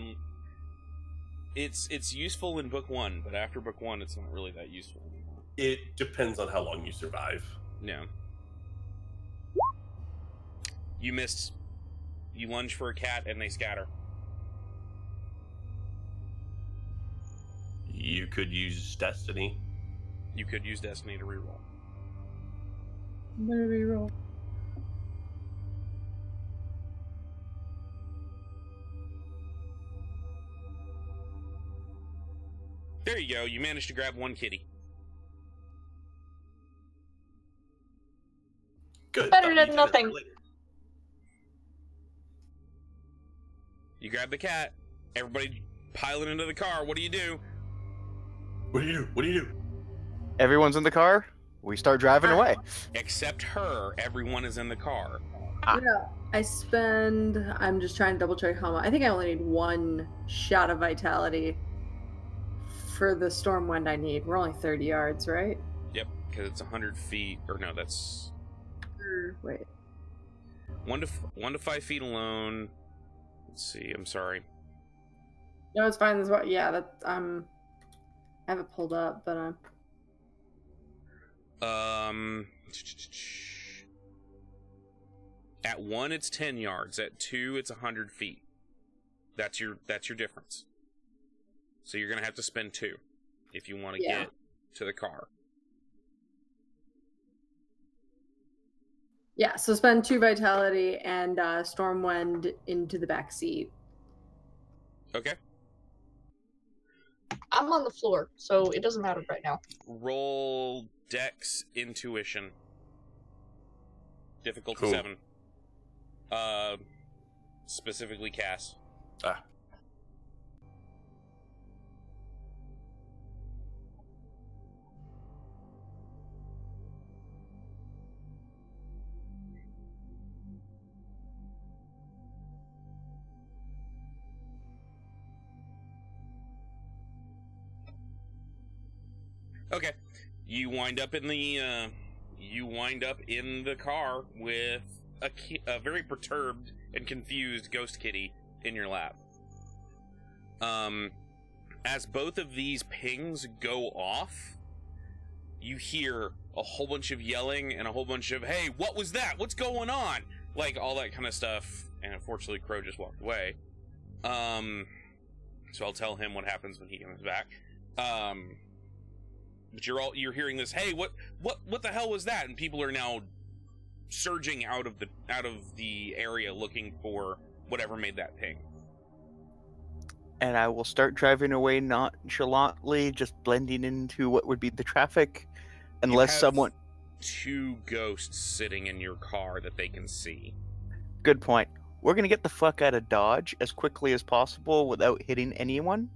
It's useful in book 1, but after book 1, it's not really that useful anymore. It depends on how long you survive. Yeah. You missed. You lunge for a cat and they scatter. You could use Destiny. You could use Destiny to reroll. I'm gonna reroll. There you go. You managed to grab 1 kitty. Good. Better Thought than you did it nothing. for later. You grab the cat. Everybody piling into the car. What do you do? What do you do? What do you do? Everyone's in the car. We start driving away. Except her. Everyone is in the car. Yeah, I'm just trying to double check how much. I think I only need 1 shot of vitality for the storm wind I need. We're only 30 yards, right? Yep, because it's 100 feet. Or no, that's... Wait. 1 to 5 feet alone. Let's see, I'm sorry. No, it's fine. Yeah, that I have it pulled up, but At 1, it's 10 yards. At 2, it's 100 feet. That's your difference. So you're gonna have to spend 2 if you want to get to the car. yeah. So spend 2 vitality and storm wind into the back seat. Okay. I'm on the floor, so it doesn't matter right now. Roll Dex Intuition. Difficulty Cool. 7. Specifically Cass. Ah. Okay. You wind up in the car with a very perturbed and confused ghost kitty in your lap. As both of these pings go off, you hear a whole bunch of yelling and a whole bunch of, "Hey, what was that? What's going on?" Like, all that kind of stuff. And unfortunately, Crow just walked away. So I'll tell him what happens when he comes back. But you're hearing this, "Hey, what the hell was that?" And people are now surging out of the area looking for whatever made that ping. And I will start driving away nonchalantly, just blending into what would be the traffic, unless You have someone. 2 ghosts sitting in your car that they can see. Good point. We're gonna get the fuck out of Dodge as quickly as possible without hitting anyone.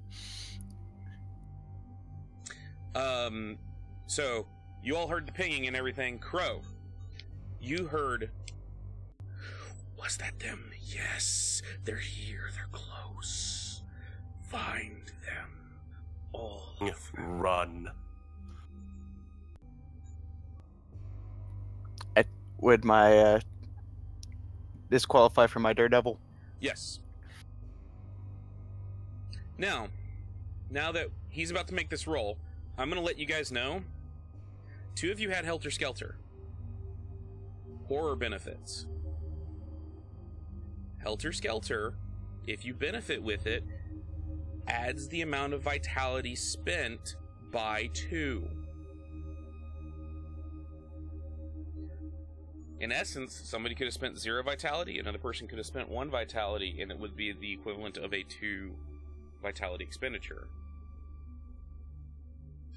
So you all heard the pinging and everything. Crow, you heard, "Was that them? Yes, they're here. They're close. Find them. All of them." Run. Would my disqualify for my Daredevil? Yes. Now that he's about to make this roll, I'm going to let you guys know. 2 of you had Helter Skelter. Horror benefits. Helter Skelter, if you benefit with it, adds the amount of vitality spent by 2. In essence, somebody could have spent 0 vitality, another person could have spent 1 vitality, and it would be the equivalent of a 2 vitality expenditure.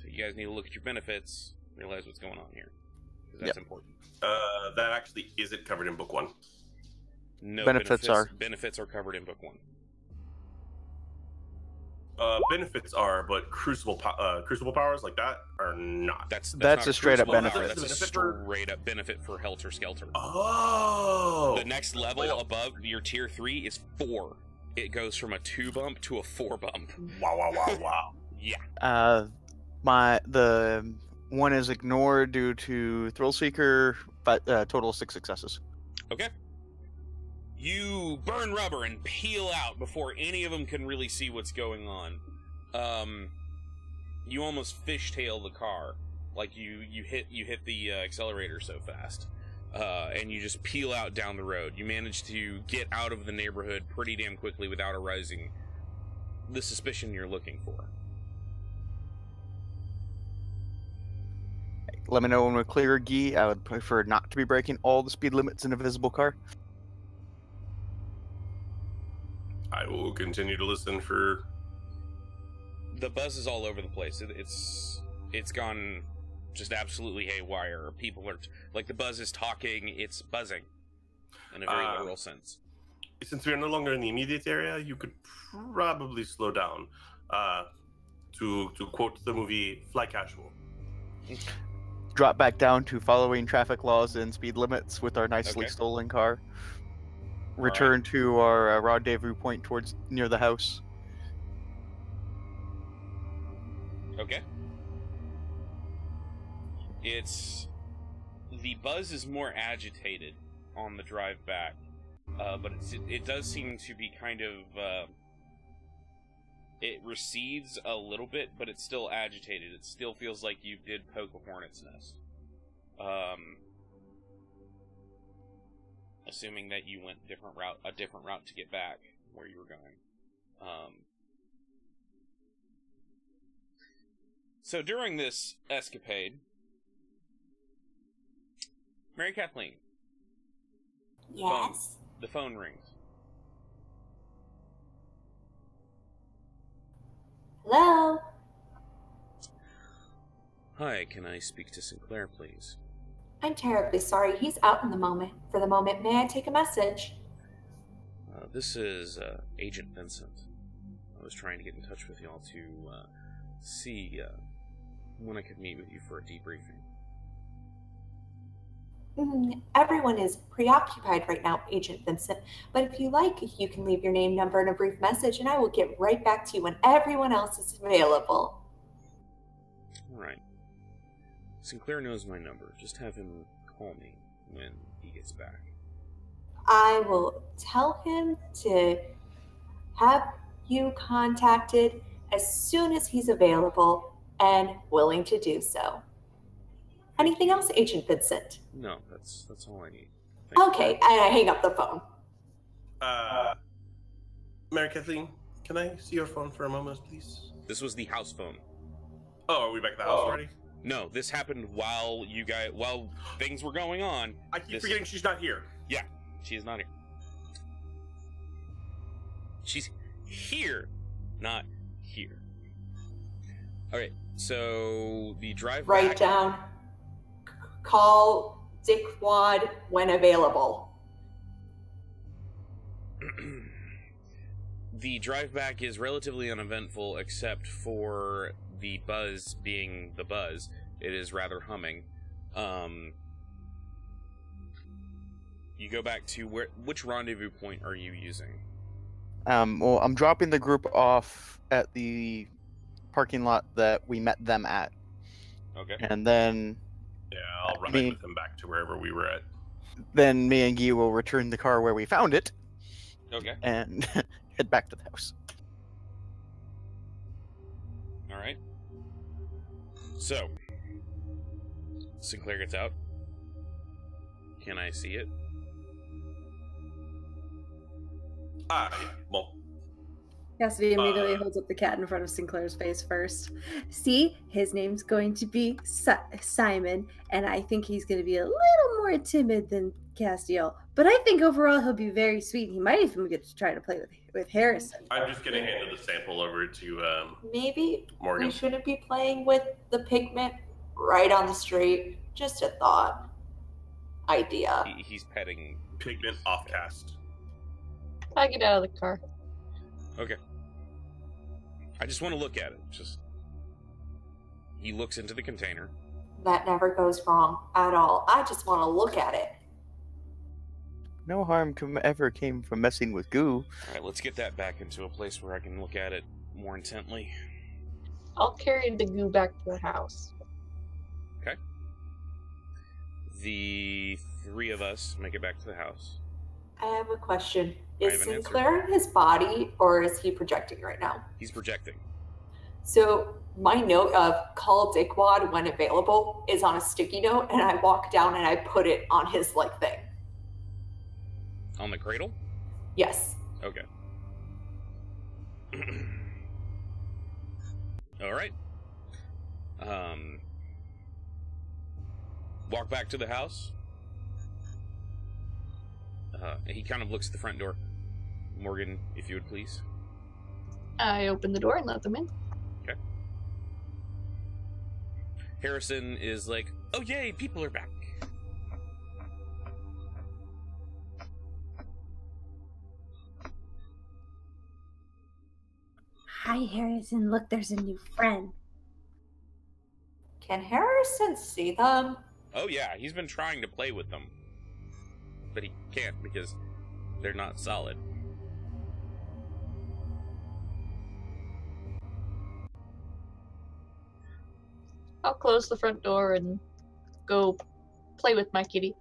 So you guys need to look at your benefits, realize what's going on here, because that's important. That actually isn't covered in book 1. No, Benefits benefits are covered in book 1. Benefits are, but crucible powers like that are not. That's That's not a straight up crucible benefit. power, That's a Benefit for- straight up benefit for Helter Skelter. Oh. The next level above your tier 3 is 4. It goes from a 2 bump to a 4 bump. Wow. Yeah. The one is ignored due to Thrill Seeker, but total of 6 successes. Okay. You burn rubber and peel out before any of them can really see what's going on. You almost fishtail the car, like you hit the accelerator so fast, and you just peel out down the road. You manage to get out of the neighborhood pretty damn quickly without arousing the suspicion you're looking for. Let me know when we're clear, Guy. I would prefer not to be breaking all the speed limits in a visible car. I will continue to listen for. The buzz is all over the place. It's gone just absolutely haywire. People are like, the buzz is talking. It's buzzing in a very literal sense. Since we are no longer in the immediate area, you could probably slow down. To quote the movie Fly Casual. Drop back down to following traffic laws and speed limits with our nicely Okay. stolen car. Return to our rendezvous point towards near the house. Okay. The buzz is more agitated on the drive back, but it does seem to be kind of it recedes a little bit, but it's still agitated. It still feels like you did poke a hornet's nest. Assuming that you went a different route to get back where you were going. So during this escapade, Mary Kathleen, Yes. the phone rings. Hello? Hi, can I speak to Sinclair, please? I'm terribly sorry. He's out in the moment. For the moment, may I take a message? This is Agent Vincent. I was trying to get in touch with y'all to see when I could meet with you for a debriefing. Everyone is preoccupied right now, Agent Vincent, but if you like, you can leave your name, number, and a brief message, and I will get right back to you when everyone else is available. Alright. Sinclair knows my number. Just have him call me when he gets back. I will tell him to have you contacted as soon as he's available and willing to do so. Anything else, Agent Vincent? No, that's all I need. Okay, and I hang up the phone. Mary Kathleen, can I see your phone for a moment, please? This was the house phone. Oh, are we back at the house already? No, this happened while things were going on. I keep forgetting she's not here. Yeah, she is not here. She's here, not here. Alright, so the drive Write back... down. Call Dickwad when available. The drive back is relatively uneventful except for the buzz being the buzz. It is rather humming. You go back to which rendezvous point are you using? Well, I'm dropping the group off at the parking lot that we met them at. Okay. And then... Yeah, I'll run with them back to wherever we were at. Then me and Guy will return the car where we found it. Okay. And head back to the house. Alright. So, Sinclair gets out. Can I see it? Yeah. Well, Cassidy immediately holds up the cat in front of Sinclair's face first. See, his name's going to be Simon, and I think he's going to be a little more timid than Castiel. But I think overall he'll be very sweet. He might even get to try to play with Harrison. I'm just going to hand the sample over to Maybe Morgan. we shouldn't be playing with the pigment right on the street. Just a thought. Idea. He's petting Pigment offcast. I get out of the car. Okay. I just want to look at it. He looks into the container. That never goes wrong at all. I just want to look at it. No harm ever came from messing with goo. Alright, let's get that back into a place where I can look at it more intently. I'll carry the goo back to the house. Okay. The three of us make it back to the house. I have a question. I Is have an Sinclair in his body, or is he projecting right now? He's projecting. So my note of call Dickwad when available is on a sticky note, and I walk down and I put it on his thing. On the cradle? Yes. Okay. Alright. Walk back to the house. He kind of looks at the front door. Morgan, if you would please. I open the door and let them in. Okay. Harrison is like, oh yay, people are back. Hi, Harrison. Look, there's a new friend. Can Harrison see them? Oh yeah, he's been trying to play with them. But he can't because they're not solid. I'll close the front door and go play with my kitty.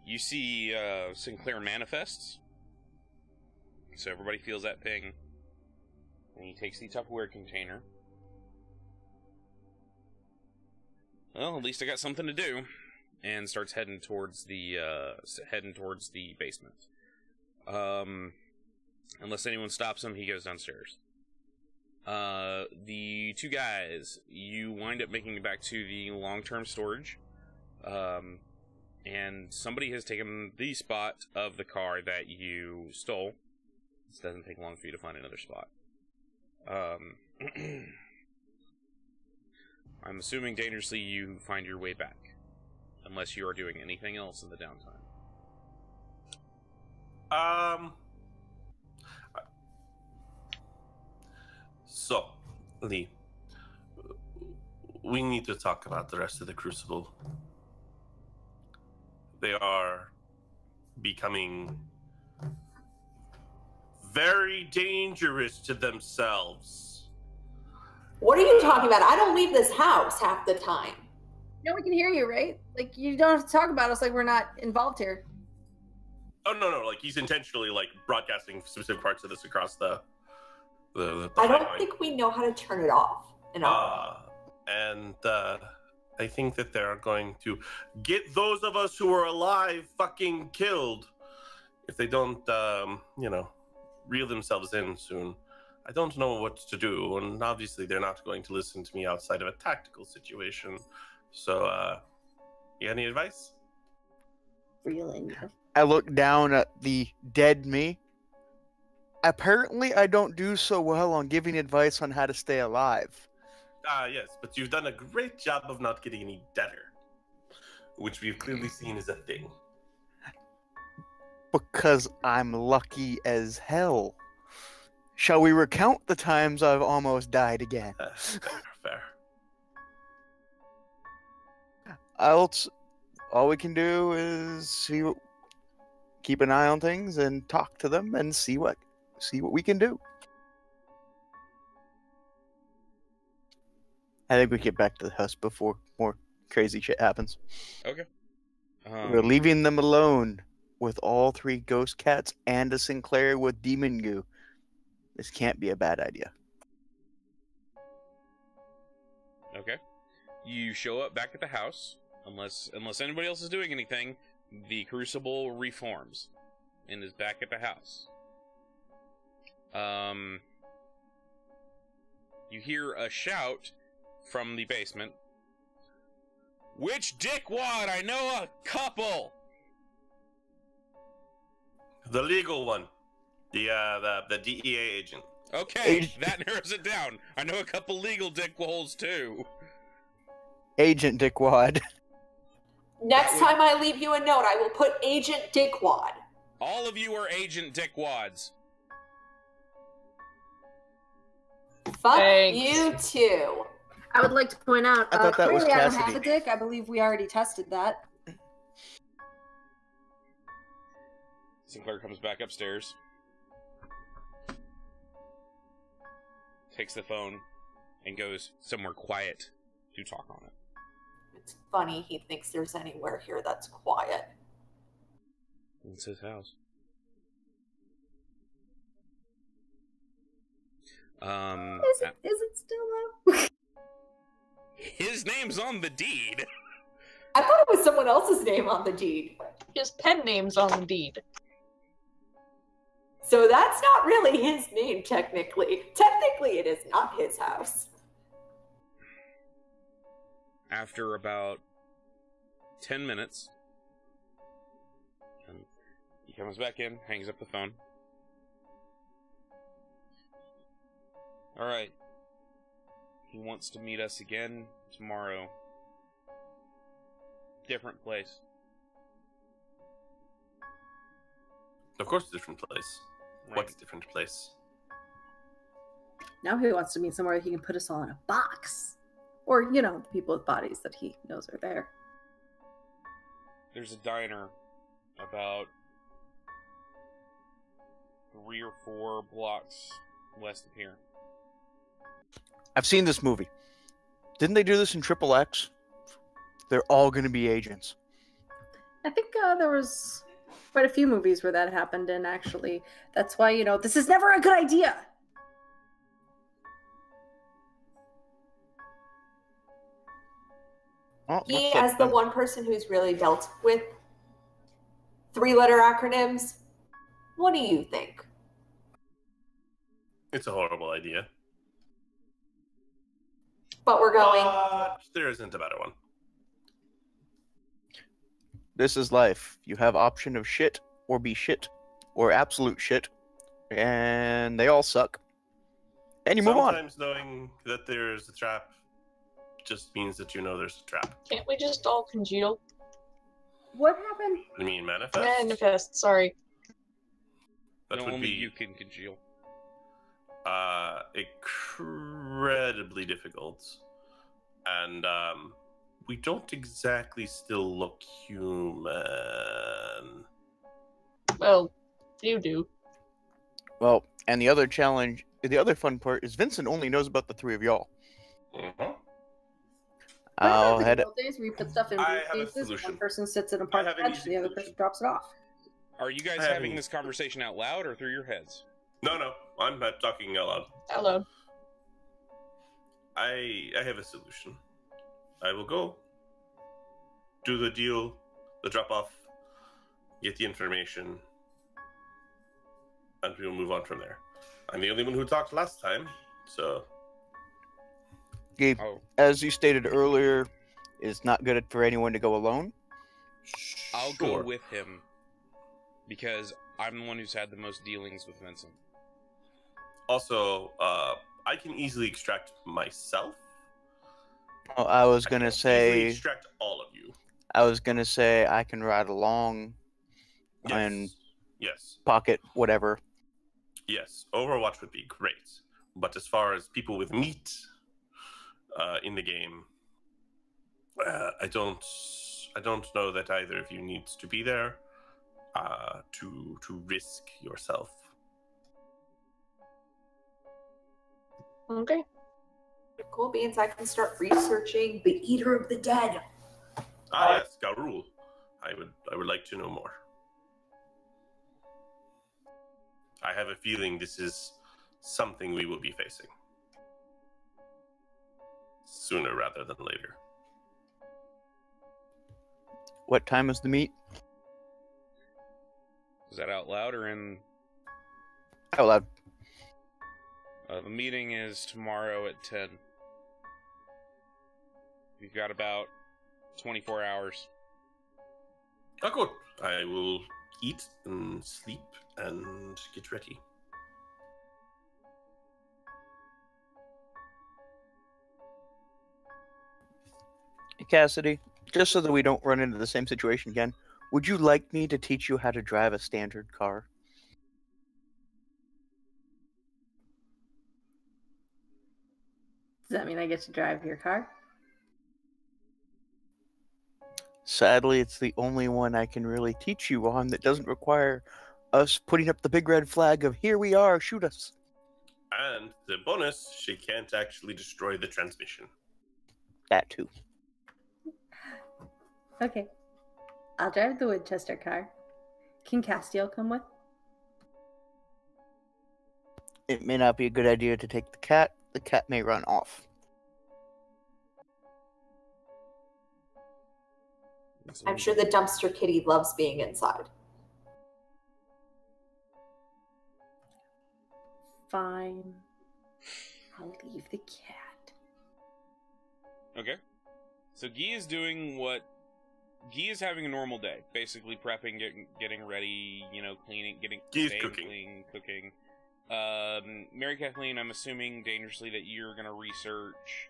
You see Sinclair manifests. So everybody feels that ping. And he takes the Tupperware container. Well, at least I got something to do. And starts heading towards the basement. Unless anyone stops him, he goes downstairs. The two guys, you wind up making it back to the long-term storage. And somebody has taken the spot of the car that you stole. This doesn't take long for you to find another spot. Alright, I'm assuming dangerously you find your way back. Unless you are doing anything else in the downtime. So, Lee, we need to talk about the rest of the Crucible. They are becoming very dangerous to themselves. What are you talking about? I don't leave this house half the time. No, we can hear you, right? Like, you don't have to talk about us like we're not involved here. Oh, no, like, he's intentionally, like, broadcasting specific parts of this across the I don't think we know how to turn it off. And I think that they're going to get those of us who are alive fucking killed if they don't, reel themselves in soon. I don't know what to do, and obviously they're not going to listen to me outside of a tactical situation. So, you got any advice? Reeling. I look down at the dead me. Apparently, I don't do so well on giving advice on how to stay alive. Yes, but you've done a great job of not getting any deader, which we've clearly seen is a thing. Because I'm lucky as hell. Shall we recount the times I've almost died again? Fair. All we can do is keep an eye on things and talk to them and see what we can do. I think we get back to the house before more crazy shit happens. Okay. We're leaving them alone with all 3 ghost cats and a Sinclair with demon goo. This can't be a bad idea. Okay. You show up back at the house. Unless anybody else is doing anything, the Crucible reforms and is back at the house. You hear a shout from the basement. Which dickwad? I know a couple! The legal one. The DEA agent. Okay, that narrows it down. I know a couple legal dickwads too. Agent Dickwad. Next time I leave you a note, I will put Agent Dickwad. All of you are Agent Dickwads. Fuck Thanks. you too. I would like to point out, I thought that was clearly I don't have Cassidy. a dick. I believe we already tested that. Sinclair comes back upstairs. Takes the phone and goes somewhere quiet to talk on it. It's funny he thinks there's anywhere here that's quiet. It's his house. Is it still though? His name's on the deed. I thought it was someone else's name on the deed. His pen name's on the deed. So that's not really his name, technically. Technically, it is not his house. After about 10 minutes, he comes back in, hangs up the phone. Alright. He wants to meet us again tomorrow. Different place. Of course, a different place. Right. What's a different place? Now he wants to meet somewhere he can put us all in a box. Or, the people with bodies that he knows are there. There's a diner about 3 or 4 blocks west of here. I've seen this movie. Didn't they do this in Triple X? They're all going to be agents. I think there was quite a few movies where that happened, and actually, that's why, this is never a good idea. Oh, He, as the one person who's really dealt with 3-letter acronyms, what do you think? It's a horrible idea. But we're going. But there isn't a better one. This is life. You have option of shit or be shit or absolute shit, and they all suck. And you move on. Sometimes knowing that there's a trap just means that you know there's a trap. Can't we just all congeal? What happened? You mean manifest? Manifest, sorry. That No, would only be you can congeal. incredibly difficult. And we don't exactly still look human. Well, you do. Well, and the other challenge, the other fun part is Vincent only knows about the three of y'all. Mm-hmm. What I'll about head. the old days where you put stuff in I have a briefcases, solution. one person sits in a I park have an bench, easy the other solution. person drops it off? Are you guys I have having an- this conversation out loud or through your heads? No, I'm not talking out loud. Hello. I have a solution. I will go, do the deal, the drop off, get the information, and we'll move on from there. I'm the only one who talked last time, so Gabe, Oh, as you stated earlier, it's not good for anyone to go alone. I'll sure. go with him because I'm the one who's had the most dealings with Vincent. Also, I can easily extract myself. Oh, I was I gonna can't easily say, extract all of you. I can ride along and Yes. pocket whatever. Yes. Overwatch would be great, but as far as people with meat in the game, I don't know that either of you needs to be there to risk yourself. Okay. Cool beans, I can start researching the Eater of the Dead. Yes, Garul. I would like to know more. I have a feeling this is something we will be facing sooner rather than later. What time is the meet? Is that out loud or in? Out loud. The meeting is tomorrow at 10. We've got about 24 hours. Oh, good. I will eat and sleep and get ready. Cassidy, just so that we don't run into the same situation again, would you like me to teach you how to drive a standard car? Does that mean I get to drive your car? Sadly, it's the only one I can really teach you on that doesn't require us putting up the big red flag of "here we are, shoot us." And the bonus, she can't actually destroy the transmission. That too. Okay. I'll drive the Winchester car. Can Castiel come with? It may not be a good idea to take the cat. The cat may run off. I'm sure the dumpster kitty loves being inside. Fine. I'll leave the cat. Okay. So Guy is doing what... Guy is having a normal day. Basically prepping, getting ready, cleaning, Guy's staying cooking. clean, cooking. Mary Kathleen, I'm assuming dangerously that you're going to research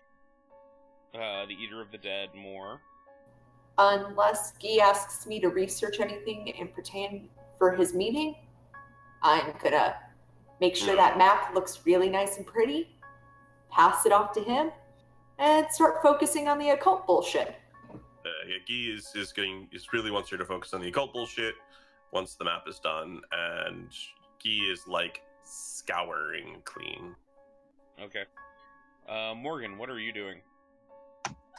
the Eater of the Dead more. Unless Guy asks me to research anything and pertain for his meeting, I'm gonna make sure that map looks really nice and pretty, pass it off to him, and start focusing on the occult bullshit. Guy is really wants her to focus on the occult bullshit once the map is done, and Guy is like scouring clean. Okay. Morgan, what are you doing?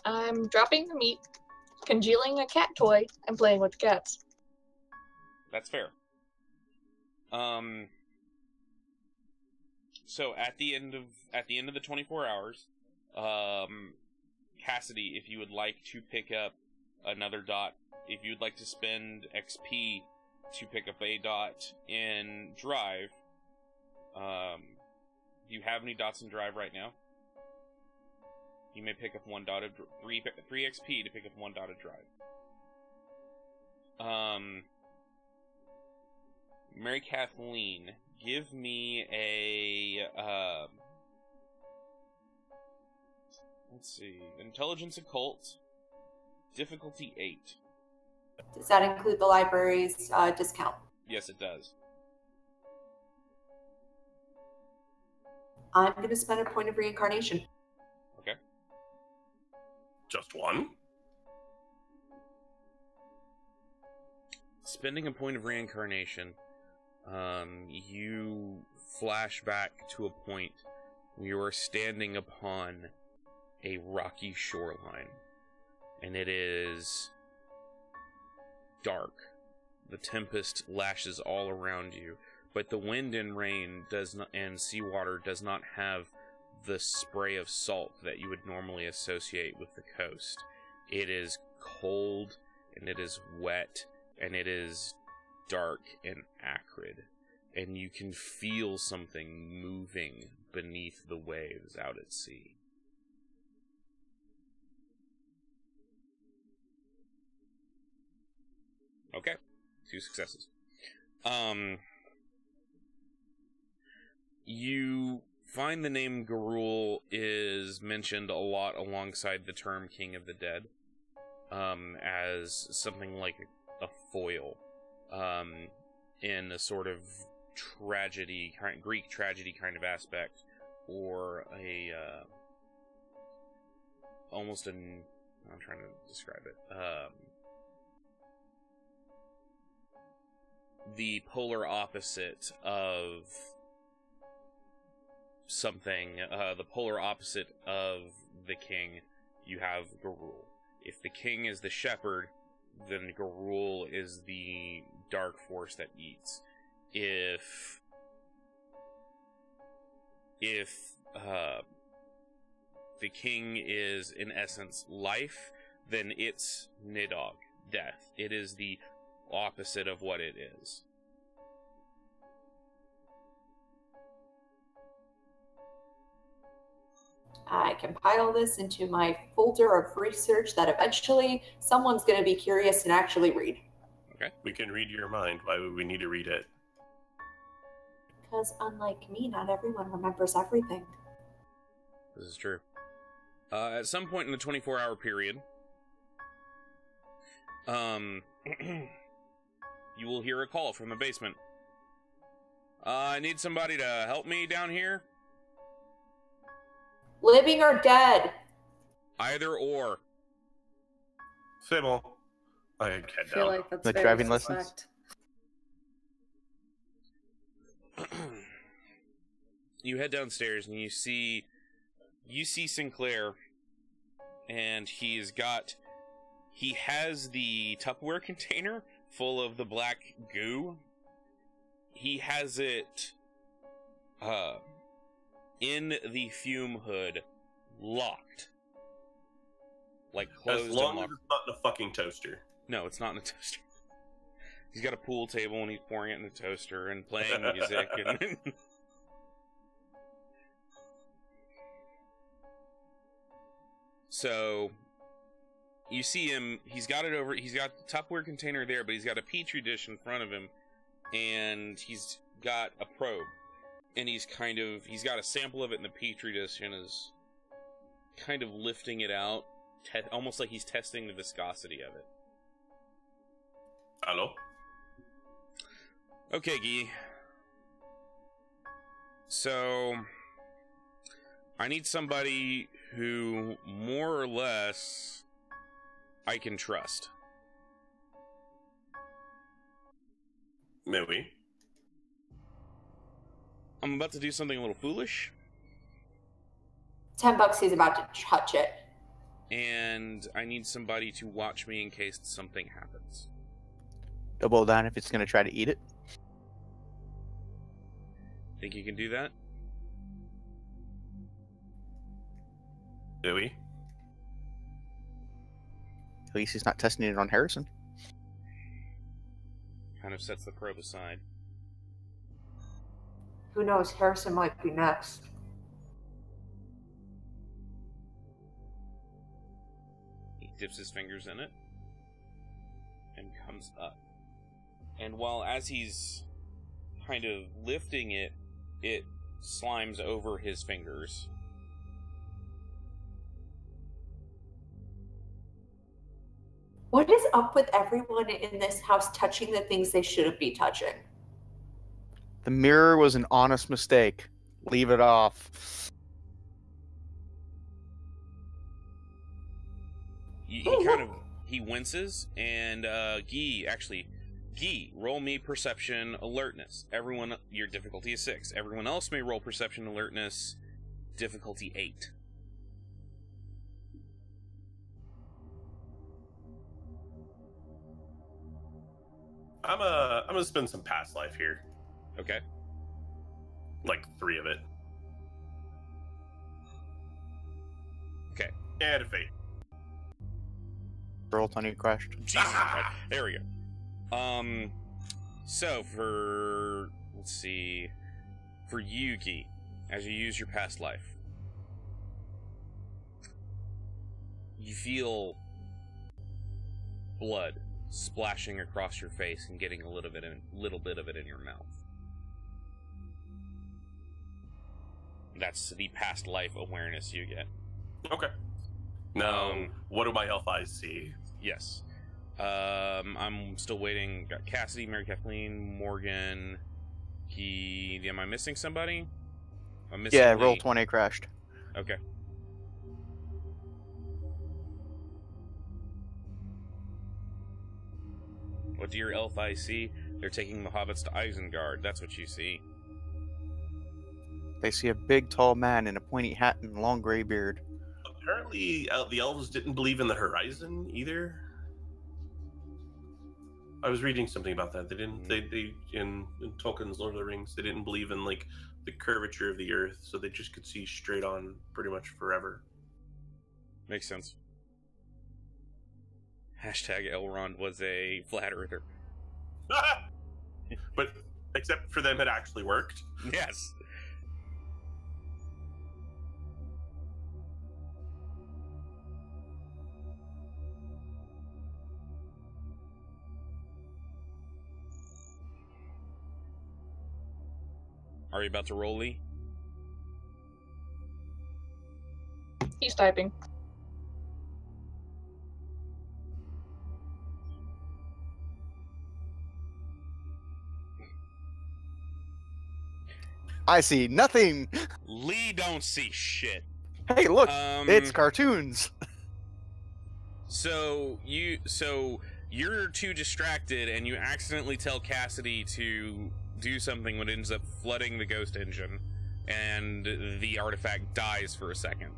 I'm dropping the meat, congealing a cat toy, and playing with the cats. That's fair. So at the end of the 24 hours, Cassidy, if you would like to pick up another dot, if you'd like to spend XP to pick up a dot in Drive, do you have any dots in Drive right now? You may pick up one dot of 3 XP to pick up one dot of Drive. Mary Kathleen, give me a Let's see. Intelligence occult. Difficulty 8. Does that include the library's discount? Yes, it does. I'm going to spend a point of reincarnation. Okay. Just one? Spending a point of reincarnation, you flash back to a point where you are standing upon a rocky shoreline, and it is dark. The tempest lashes all around you, but the wind and rain and seawater does not have the spray of salt that you would normally associate with the coast. It is cold, and it is wet, and it is dark and acrid, and you can feel something moving beneath the waves out at sea. Okay, 2 successes. You find the name Garul is mentioned a lot alongside the term King of the Dead, as something like a foil, in a sort of tragedy, Greek tragedy kind of aspect, or almost I'm trying to describe it, the polar opposite of something, the polar opposite of the king, you have Garul. If the king is the shepherd, then Garul is the dark force that eats. If the king is, in essence, life, then it's Nidog, death. It is the opposite of what it is. I compile this into my folder of research that eventually someone's going to be curious and actually read. Okay. We can read your mind. Why would we need to read it? Because unlike me, not everyone remembers everything. This is true. At some point in the 24-hour period, you will hear a call from the basement. I need somebody to help me down here. Living or dead? Either or. Same old. I head I feel down. like that's The very driving suspect. You head downstairs and you see Sinclair, and he has the Tupperware container full of the black goo. He has it in the fume hood, locked. Like closed. As long and as locked. it's not in a fucking toaster. No, it's not in the toaster. He's got a pool table and he's pouring it in the toaster and playing music and so you see him, he's got the Tupperware container there, but he's got a petri dish in front of him, and he's got a probe, and he's got a sample of it in the petri dish and is kind of lifting it out, almost like he's testing the viscosity of it. Hello? Okay, Guy. So, I need somebody who, more or less, I can trust. May we? I'm about to do something a little foolish. $10 he's about to touch it. And I need somebody to watch me in case something happens. Double down if it's going to try to eat it. Think you can do that? Do we? At least he's not testing it on Harrison. Kind of sets the probe aside. Who knows? Harrison might be next. He dips his fingers in it and comes up. And as he's kind of lifting it, it slimes over his fingers. What is up with everyone in this house touching the things they shouldn't be touching? The mirror was an honest mistake. Leave it off. He winces, and Guy, roll me perception alertness. Everyone, your difficulty is 6. Everyone else may roll perception alertness, difficulty 8. I'm gonna spend some past life here. Okay. Like 3 of it. Okay. And a fate. Roll 20 crashed. Jesus Christ. There we go. So let's see, for Yugi, as you use your past life, you feel blood splashing across your face and getting a little bit of it in your mouth. That's the past life awareness you get. Okay. Now, what do my elf eyes see? Yes. I'm still waiting. Got Cassidy, Mary Kathleen, Morgan. Am I missing somebody? I'm missing Yeah, Lee. roll 20 crashed. Okay. What do your elf eyes see? They're taking the hobbits to Isengard. That's what you see. They see a big, tall man in a pointy hat and long gray beard. Apparently, the elves didn't believe in the horizon either. I was reading something about that. They didn't. They in Tolkien's Lord of the Rings, they didn't believe in like the curvature of the earth, so they just could see straight on pretty much forever. Makes sense. Hashtag Elrond was a flat earther. But except for them, it actually worked. Yes. Are you about to roll, Lee? He's typing. I see nothing. Lee don't see shit. Hey, look, it's cartoons. So you're too distracted, and you accidentally tell Cassidy to do something when it ends up flooding the ghost engine, and the artifact dies for a second.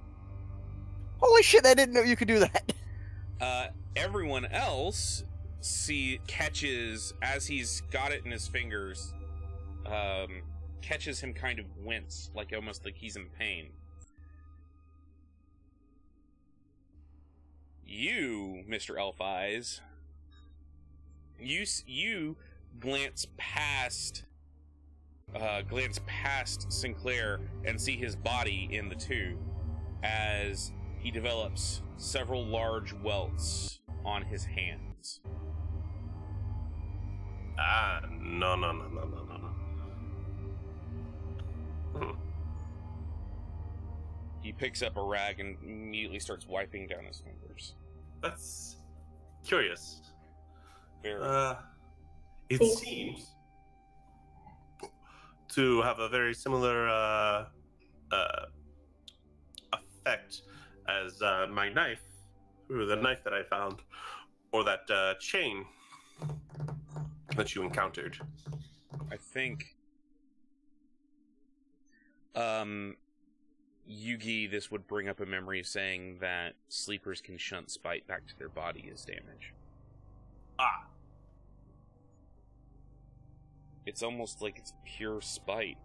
Holy shit! I didn't know you could do that. Everyone else catches as he's got it in his fingers. Catches him kind of wince, like almost like he's in pain. You, Mr. Elf Eyes, you glance past Sinclair and see his body in the tube as he develops several large welts on his hands. No. He picks up a rag and immediately starts wiping down his fingers. That's curious. Very. It seems to have a very similar effect as my knife, or the knife that I found, or that chain that you encountered. I think, Yugi, this would bring up a memory saying that sleepers can shunt spite back to their body as damage. Ah. It's almost like it's pure spite.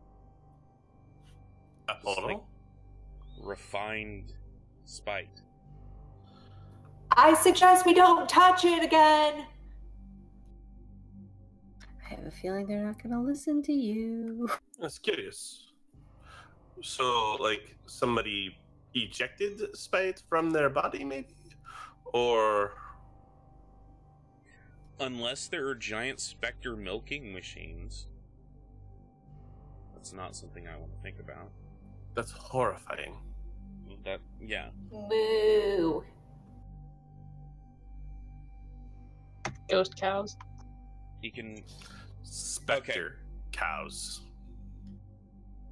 Hold on. Like refined spite. I suggest we don't touch it again. I have a feeling they're not going to listen to you. That's curious. So, like, somebody ejected spite from their body, maybe? Or... Unless there are giant specter milking machines. That's not something I want to think about. That's horrifying. Yeah. Moo. Ghost cows. He can. Spectre cows.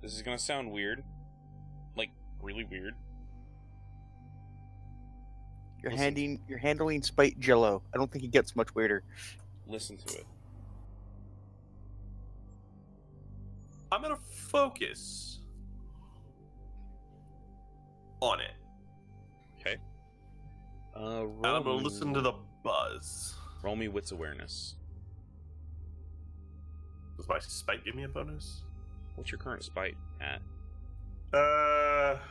This is gonna sound weird, like really weird. You're handling Spite Jello. I don't think it gets much weirder. Listen to it. I'm gonna focus on it. Okay. And I'm gonna listen to the buzz. Roll me wits awareness. Does my spite give me a bonus? What's your current spite at?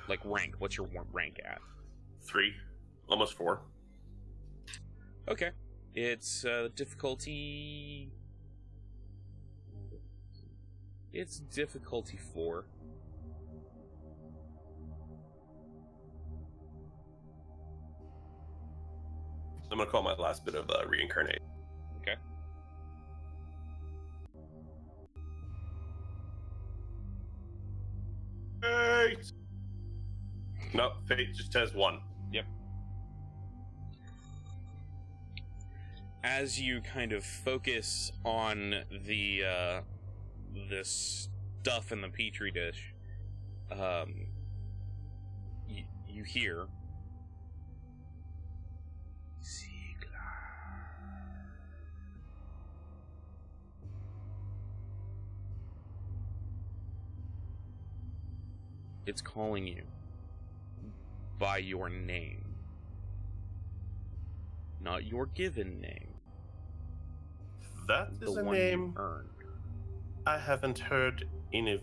Like rank. What's your rank at? 3, almost 4. Okay. It's difficulty. It's difficulty 4. I'm gonna call my last bit of reincarnate. Okay. Fate. No, fate just has 1. Yep. As you kind of focus on the this stuff in the petri dish, you hear. It's calling you by your name, not your given name. That is The a one name you earned. I haven't heard in a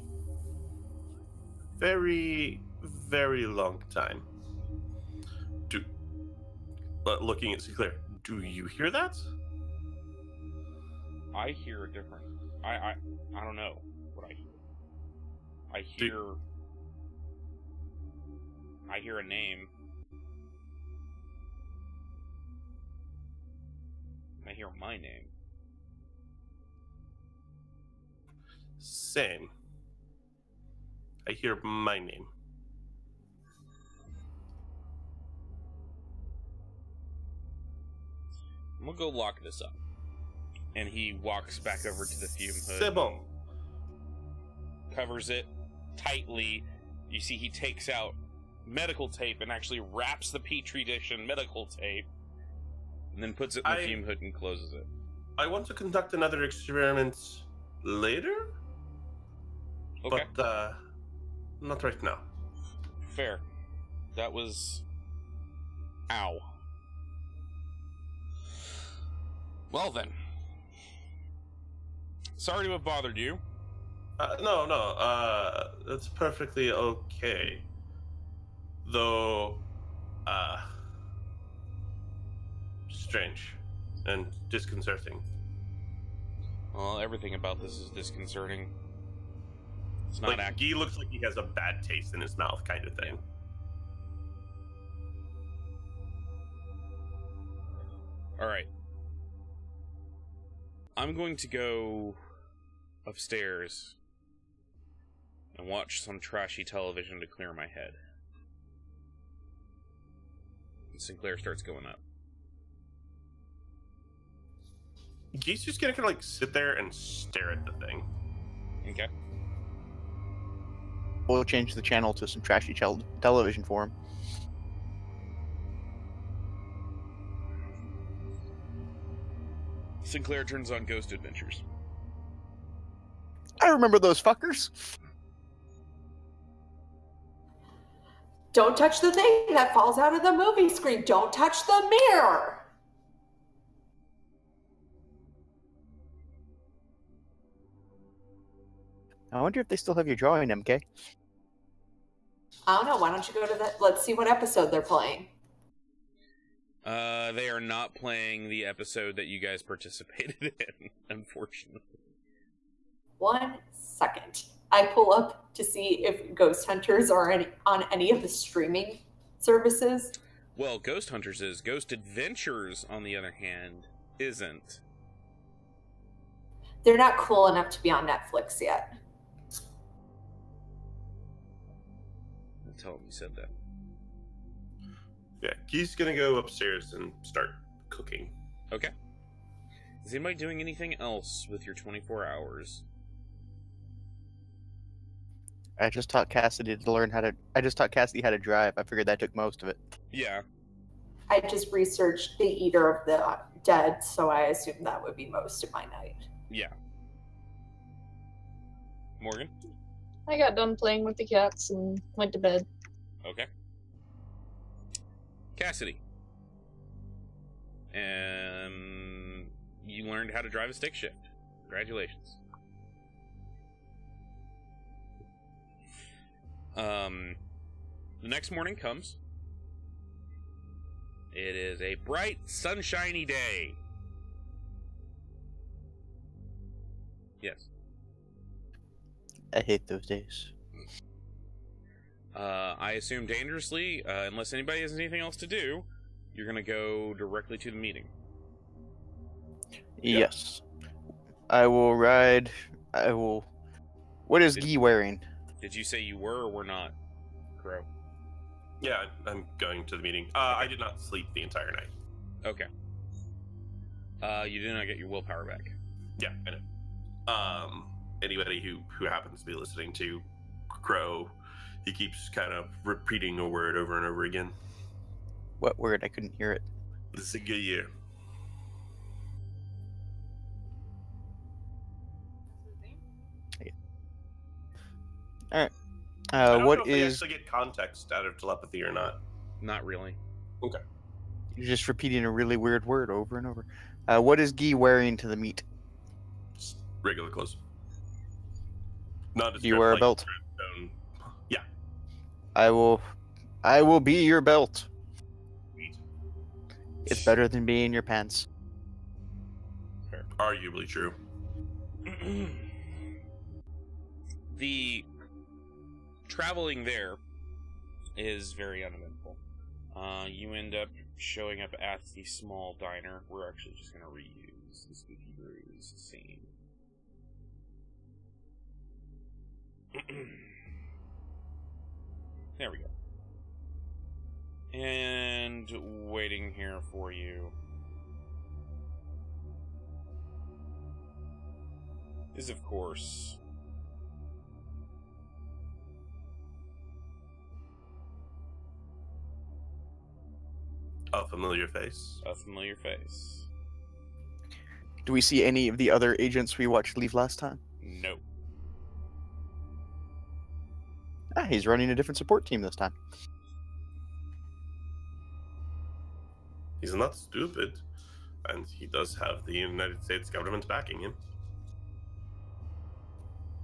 very, very long time. Looking at Sinclair, do you hear that? I hear a different. I don't know what I hear. I hear a name. I hear my name. Same. I hear my name. I'm gonna go lock this up. And he walks back over to the fume hood. C'est bon. Covers it tightly. You see he takes out medical tape and actually wraps the petri dish in medical tape. And then puts it in the fume hood and closes it. I want to conduct another experiment later. Okay. But, not right now. Fair. That was... Ow. Well then. Sorry to have bothered you. No, that's perfectly okay. Though, strange and disconcerting. Well, everything about this is disconcerting. It's not Like, he looks like he has a bad taste in his mouth kind of thing. Alright. I'm going to go upstairs and watch some trashy television to clear my head. And Sinclair starts going up. He's just gonna kind of like sit there and stare at the thing. Okay. We'll change the channel to some trashy television for him. Sinclair turns on Ghost Adventures. I remember those fuckers. Don't touch the thing that falls out of the movie screen. Don't touch the mirror. I wonder if they still have your drawing, MK. I don't know. Why don't you go to that? Let's see what episode they're playing. They are not playing the episode that you guys participated in, unfortunately. 1 second. I pull up to see if Ghost Hunters are on any of the streaming services. Well, Ghost Hunters is. Ghost Adventures, on the other hand, isn't. They're not cool enough to be on Netflix yet. Tell him you said that. Yeah, he's gonna go upstairs and start cooking. Okay. Is anybody doing anything else with your 24 hours? I just taught Cassidy to learn how to. I just taught Cassidy how to drive. I figured that took most of it. Yeah. I just researched the Eater of the Dead, so I assume that would be most of my night. Yeah. Morgan? I got done playing with the cats and went to bed. Okay. Cassidy. And you learned how to drive a stick shift. Congratulations. The next morning comes. It is a bright, sunshiny day. Yes. I hate those days. I assume dangerously, unless anybody has anything else to do, you're gonna go directly to the meeting. Yes. I will ride. I will. What is Guy wearing? Did you say you were or were not, Crow? Yeah, I'm going to the meeting. I did not sleep the entire night. Okay. You did not get your willpower back. Yeah, I know. Anybody who happens to be listening to Crow, he keeps kind of repeating a word over and over again. What word? I couldn't hear it. This is a good year. All right. I don't what know if they is? actually get context out of telepathy or not. Not really. Okay. You're just repeating a really weird word over and over. What is Guy wearing to the meet? Just regular clothes. Not Do you wear a belt? Yeah. I will be your belt. Sweet. It's better than being your pants. Fair. Arguably true. The traveling there is very uneventful. You end up showing up at the small diner. We're actually just going to reuse the Spooky Brews scene. There we go. And waiting here for you is, of course, A familiar face. a familiar face. Do we see any of the other agents we watched leave last time? No. Ah, he's running a different support team this time. He's not stupid, and he does have the United States government backing him.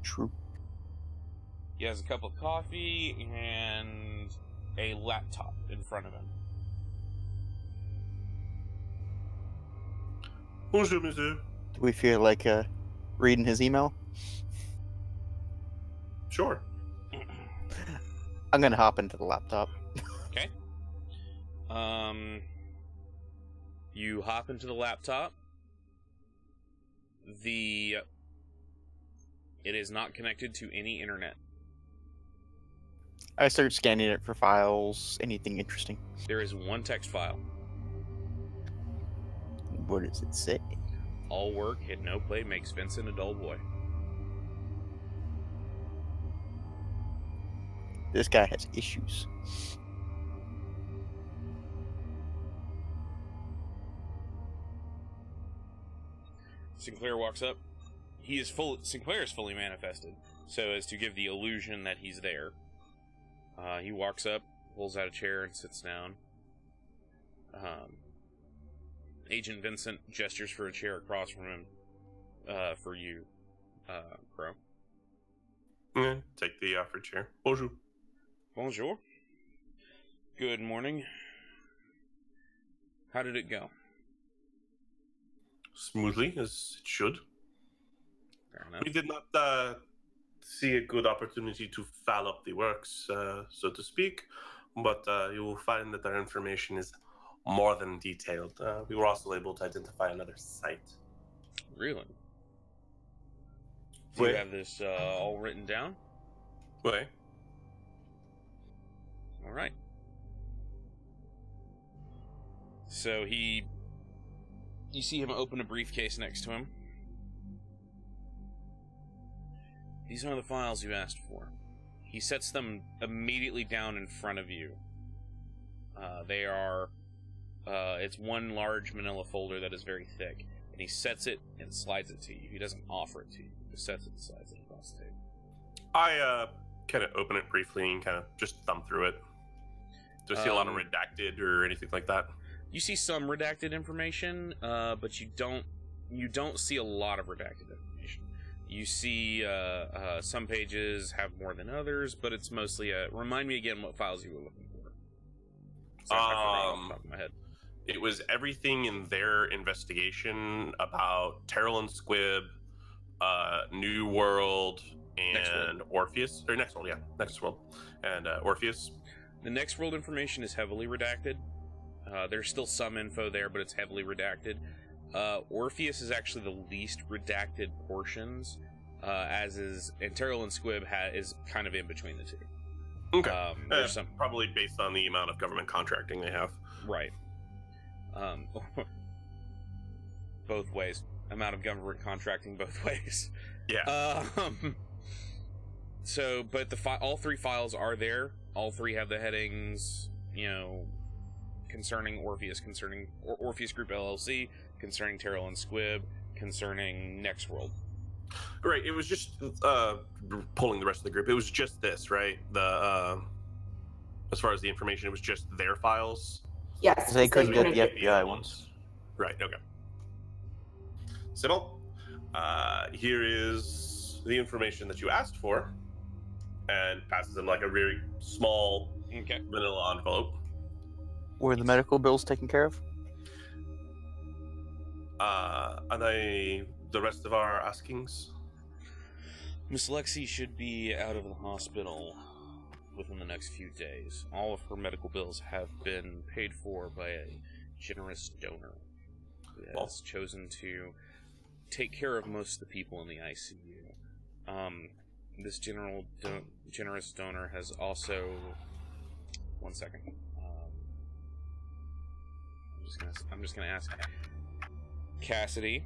True. He has a cup of coffee and a laptop in front of him. Bonjour, monsieur. Do we feel like reading his email? Sure. I'm gonna hop into the laptop. Okay. You hop into the laptop. It is not connected to any internet. I start scanning it for files, anything interesting. There is one text file. What does it say? All work and no play makes Vincent a dull boy. This guy has issues. Sinclair walks up. Sinclair is fully manifested, so as to give the illusion that he's there. He walks up, pulls out a chair, and sits down. Agent Vincent gestures for a chair across from him, for you, Crow. Yeah, take the offered chair. Bonjour. Bonjour. Good morning. How did it go? Smoothly, as it should. Fair enough. We did not see a good opportunity to foul up the works, so to speak, but you will find that our information is more than detailed. We were also able to identify another site. Really? Do you have this all written down? Wait. All right. So he You see him open a briefcase next to him. These are the files you asked for. He sets them immediately down in front of you. They are... it's one large manila folder that is very thick. And he sets it and slides it to you. He doesn't offer it to you. He just sets it and slides it across the table. I kind of open it briefly and kind of just thumb through it. Do you see a lot of redacted or anything like that? You see some redacted information, but you don't see a lot of redacted information. You see some pages have more than others, but it's mostly remind me again what files you were looking for. Sorry, I forgot off the top of my head. It was everything in their investigation about Terrell and Squibb, New World, and Orpheus. Or Next World, yeah. Next World. And Orpheus. The Next World information is heavily redacted. There's still some info there, but it's heavily redacted. Orpheus is actually the least redacted portions, as is... And Terrell and Squibb is kind of in between the two. Okay. There's some... Probably based on the amount of government contracting they have. Right. Both ways. Amount of government contracting both ways. Yeah. So, but all three files are there. All three have the headings, concerning Orpheus, concerning Orpheus Group LLC, concerning Terrell and Squibb, concerning Next World. Right. It was just pulling the rest of the group. It was just this, right? As far as the information, it was just their files. Yes. They couldn't get the FBI ones. Right, okay. Sybil, here is the information that you asked for, and passes them like a very small vanilla envelope. Were the medical bills taken care of? Are they the rest of our askings? Miss Lexi should be out of the hospital within the next few days. All of her medical bills have been paid for by a generous donor who has chosen to take care of most of the people in the ICU. This generous donor has also... One second. I'm just gonna ask Cassidy,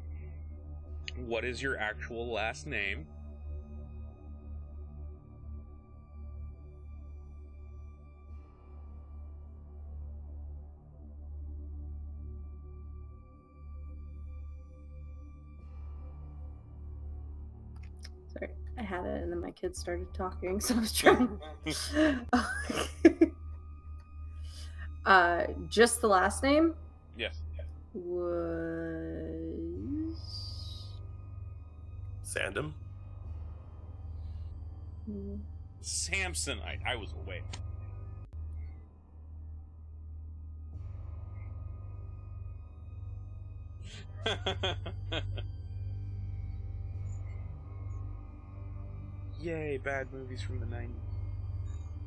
what is your actual last name? Sorry, I had it and then my kids started talking, so I was trying. Just the last name? Yes. Was Sandom? Samsonite. I was away. Yay, bad movies from the 90s.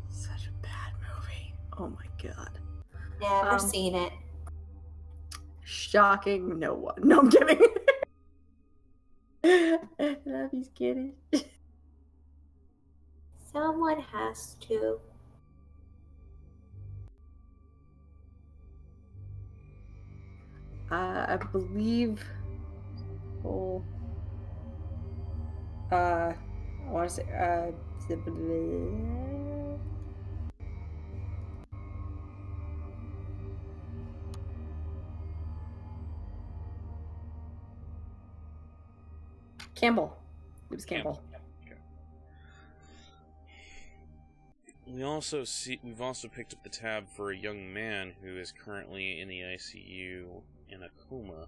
Such a bad movie. Oh my god. Never seen it. Shocking no one. No, I'm kidding. I love these kidding. Someone has to. I believe. I want to say. Campbell. It was Campbell. Okay. We've also picked up the tab for a young man who is currently in the ICU in a coma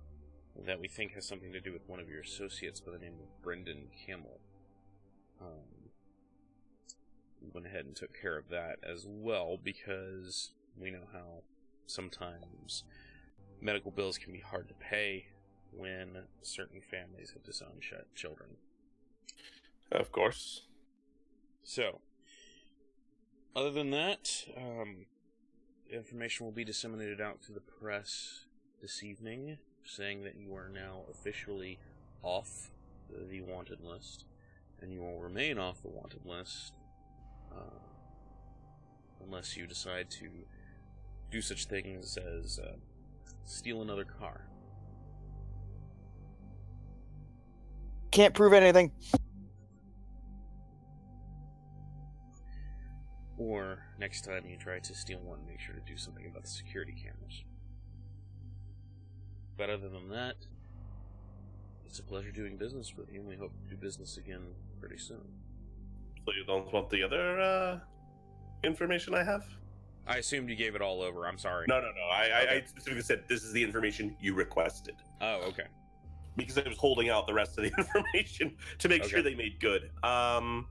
that we think has something to do with one of your associates by the name of Brendan Campbell. We went ahead and took care of that as well because we know how sometimes medical bills can be hard to pay when certain families have disowned children. Of course. So, other than that, information will be disseminated out to the press this evening, saying that you are now officially off the wanted list, and you will remain off the wanted list unless you decide to do such things as steal another car. can't prove anything. Or next time you try to steal one, make sure to do something about the security cameras. But other than that, it's a pleasure doing business with you, and we hope to do business again pretty soon. So you don't want the other information I have? I assumed you gave it all over. I'm sorry. No. Okay. I specifically said this is the information you requested. Oh, okay. Because I was holding out the rest of the information to make sure Okay. they made good. And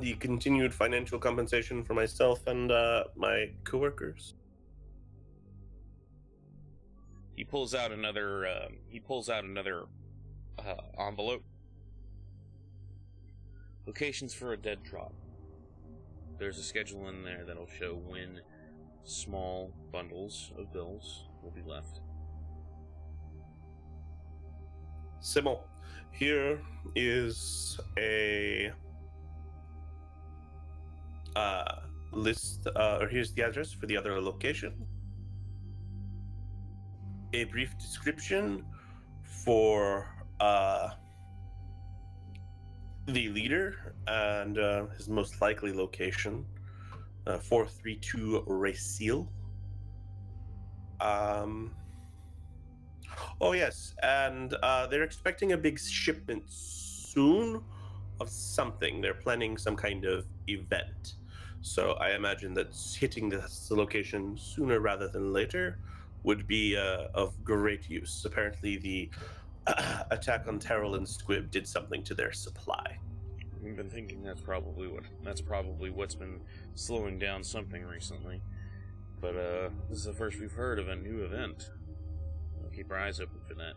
the continued financial compensation for myself and my coworkers. He pulls out another. Envelope. Locations for a dead drop. There's a schedule in there that'll show when small bundles of bills will be left. Simmel, here is a list, or here's the address for the other location. A brief description for the leader and his most likely location, 432 Racil. Oh yes, and they're expecting a big shipment soon of something. They're planning some kind of event. So I imagine that hitting this location sooner rather than later would be of great use. Apparently the attack on Terrell and Squib did something to their supply. We've been thinking that's probably what's been slowing down something recently. But this is the first we've heard of a new event. We'll keep our eyes open for that.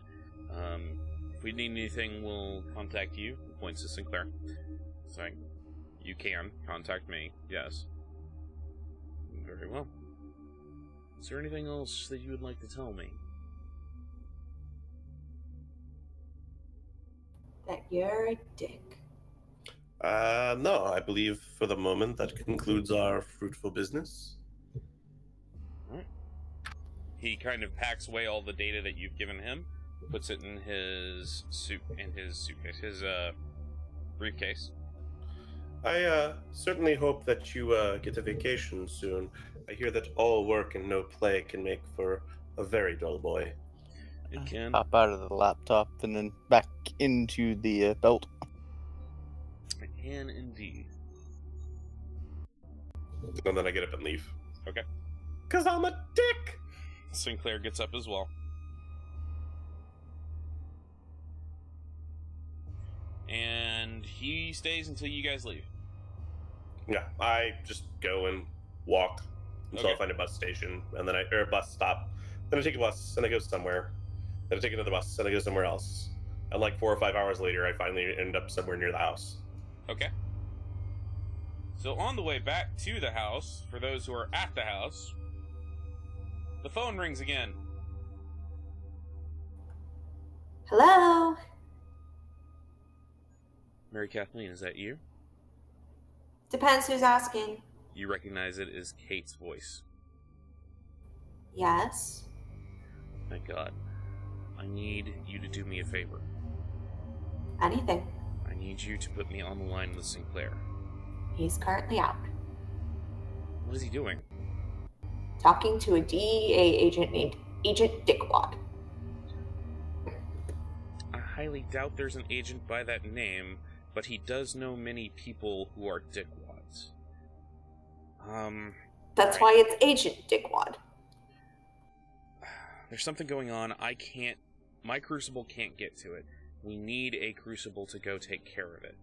If we need anything, we'll contact you. He points to Sinclair. It's like, you can contact me, yes. Very well. Is there anything else that you would like to tell me? That you're a dick. No, I believe for the moment that concludes our fruitful business. Alright. He kind of packs away all the data that you've given him, puts it in his briefcase. I certainly hope that you get a vacation soon. I hear that all work and no play can make for a very dull boy. It can. Pop out of the laptop and then back into the belt. It can indeed. And then I get up and leave. Okay. 'Cause I'm a dick! Sinclair gets up as well. And he stays until you guys leave. Yeah, I just go and walk until Okay. I find a bus station, and then or a bus stop. Then I take a bus and I go somewhere. Then I take another bus and I go somewhere else. And like 4 or 5 hours later, I finally end up somewhere near the house. Okay. So on the way back to the house, for those who are at the house, the phone rings again. Hello? Mary Kathleen, is that you? Depends who's asking. You recognize it as Kate's voice. Yes. Thank God. I need you to do me a favor. Anything. I need you to put me on the line with Sinclair. He's currently out. What is he doing? Talking to a DEA agent named Agent Dickwad. I highly doubt there's an agent by that name, but he does know many people who are dickwads. That's right. why it's Agent Dickwad. There's something going on. My crucible can't get to it. We need a crucible to go take care of it.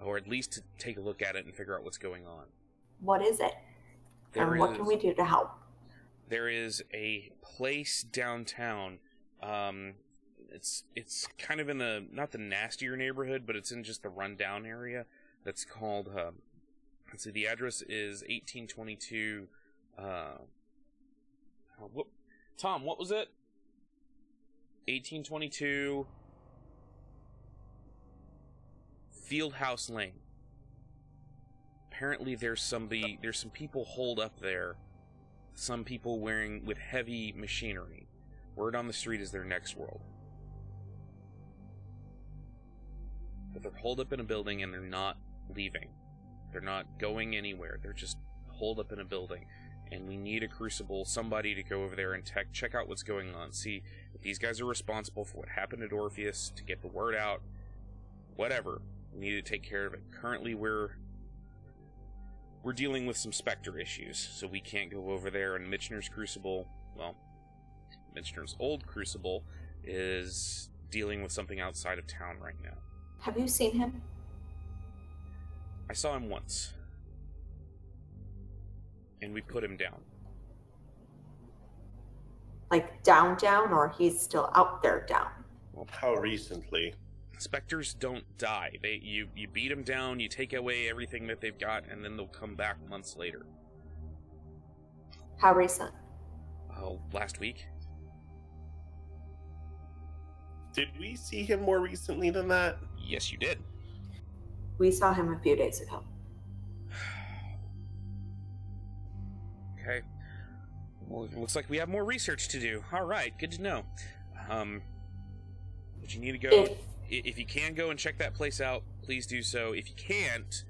Or at least to take a look at it and figure out what's going on. What is it? And what can we do to help? There is a place downtown. It's kind of in the, not the nastier neighborhood, but it's in just the rundown area. That's called, let's see, the address is 1822, Tom, what was it? 1822 Fieldhouse Lane. Apparently there's some people holed up there. Some people with heavy machinery. Word on the street is their next world. but they're holed up in a building and they're not leaving. They're not going anywhere. They're just holed up in a building. And we need a crucible, somebody to go over there and check out what's going on. See if these guys are responsible for what happened at Orpheus, to get the word out. Whatever. We need to take care of it. Currently, we're dealing with some Spectre issues, so we can't go over there. And Michener's Crucible, well, Michener's old Crucible is dealing with something outside of town right now. Have you seen him? I saw him once. And we put him down. Like down, or he's still out there down? Well, how recently? Spectres don't die. You beat them down, you take away everything that they've got, and then they'll come back months later. How recent? Oh, last week. Did we see him more recently than that? Yes, you did. We saw him a few days ago. Okay. Well, it looks like we have more research to do. All right, good to know. But you need to go. If you can go and check that place out, please do so. If you can't,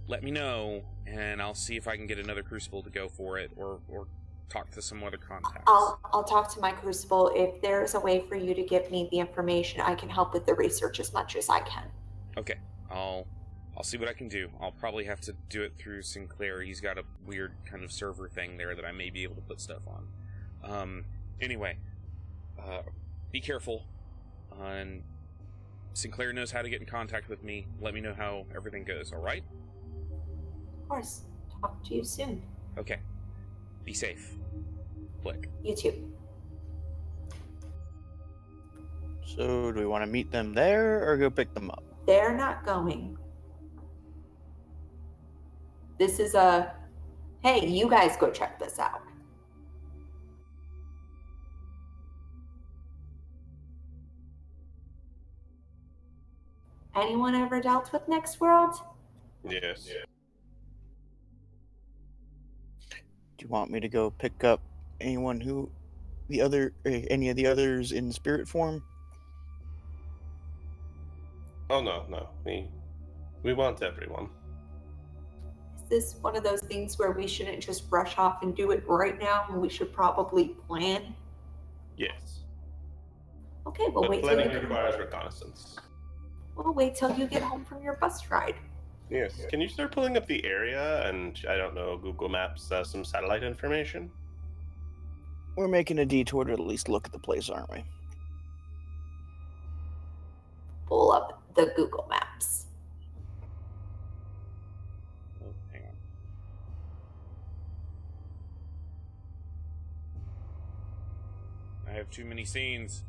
let me know, and I'll see if I can get another Crucible to go for it, or talk to some other contacts. I'll talk to my Crucible. If there's a way for you to give me the information, I can help with the research as much as I can. Okay, I'll see what I can do. I'll probably have to do it through Sinclair. He's got a weird kind of server thing there that I may be able to put stuff on. Anyway, be careful. And Sinclair knows how to get in contact with me. Let me know how everything goes, alright? Of course. Talk to you soon. Okay. Be safe. Click. You too. So, do we want to meet them there or go pick them up? They're not going. This is hey, you guys go check this out. Anyone ever dealt with Next World? Yes. Do you want me to go pick up any of the others in spirit form? Oh no. We want everyone. Is this one of those things where we shouldn't just rush off and do it right now, and we should probably plan? Yes. Okay, well But wait till planning you requires reconnaissance. We'll wait till you get home from your bus ride. Yes. Can you start pulling up the area and, I don't know, Google Maps, some satellite information? We're making a detour to at least look at the place, aren't we? Pull up the Google Maps. Oh, hang on. I have too many scenes.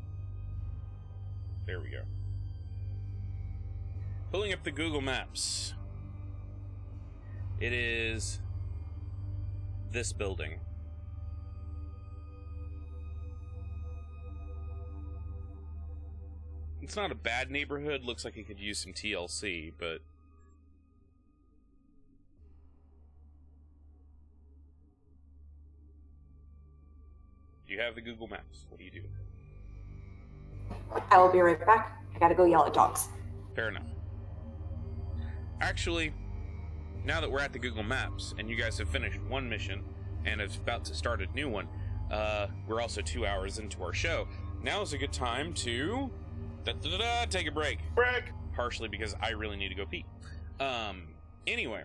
There we go. Pulling up the Google Maps. It is this building. It's not a bad neighborhood. Looks like it could use some TLC, but... You have the Google Maps. What do you do? I will be right back. I gotta go yell at dogs. Fair enough. Actually, now that we're at the Google Maps, and you guys have finished one mission, and is about to start a new one, we're also 2 hours into our show. Now is a good time to... take a break. Break! Partially because I really need to go pee. Anyway.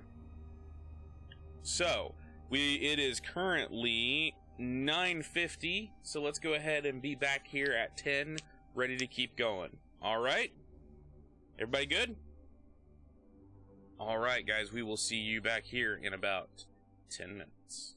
So, it is currently 9:50, so let's go ahead and be back here at 10, ready to keep going. Alright? Everybody good? Alright, guys, we will see you back here in about 10 minutes.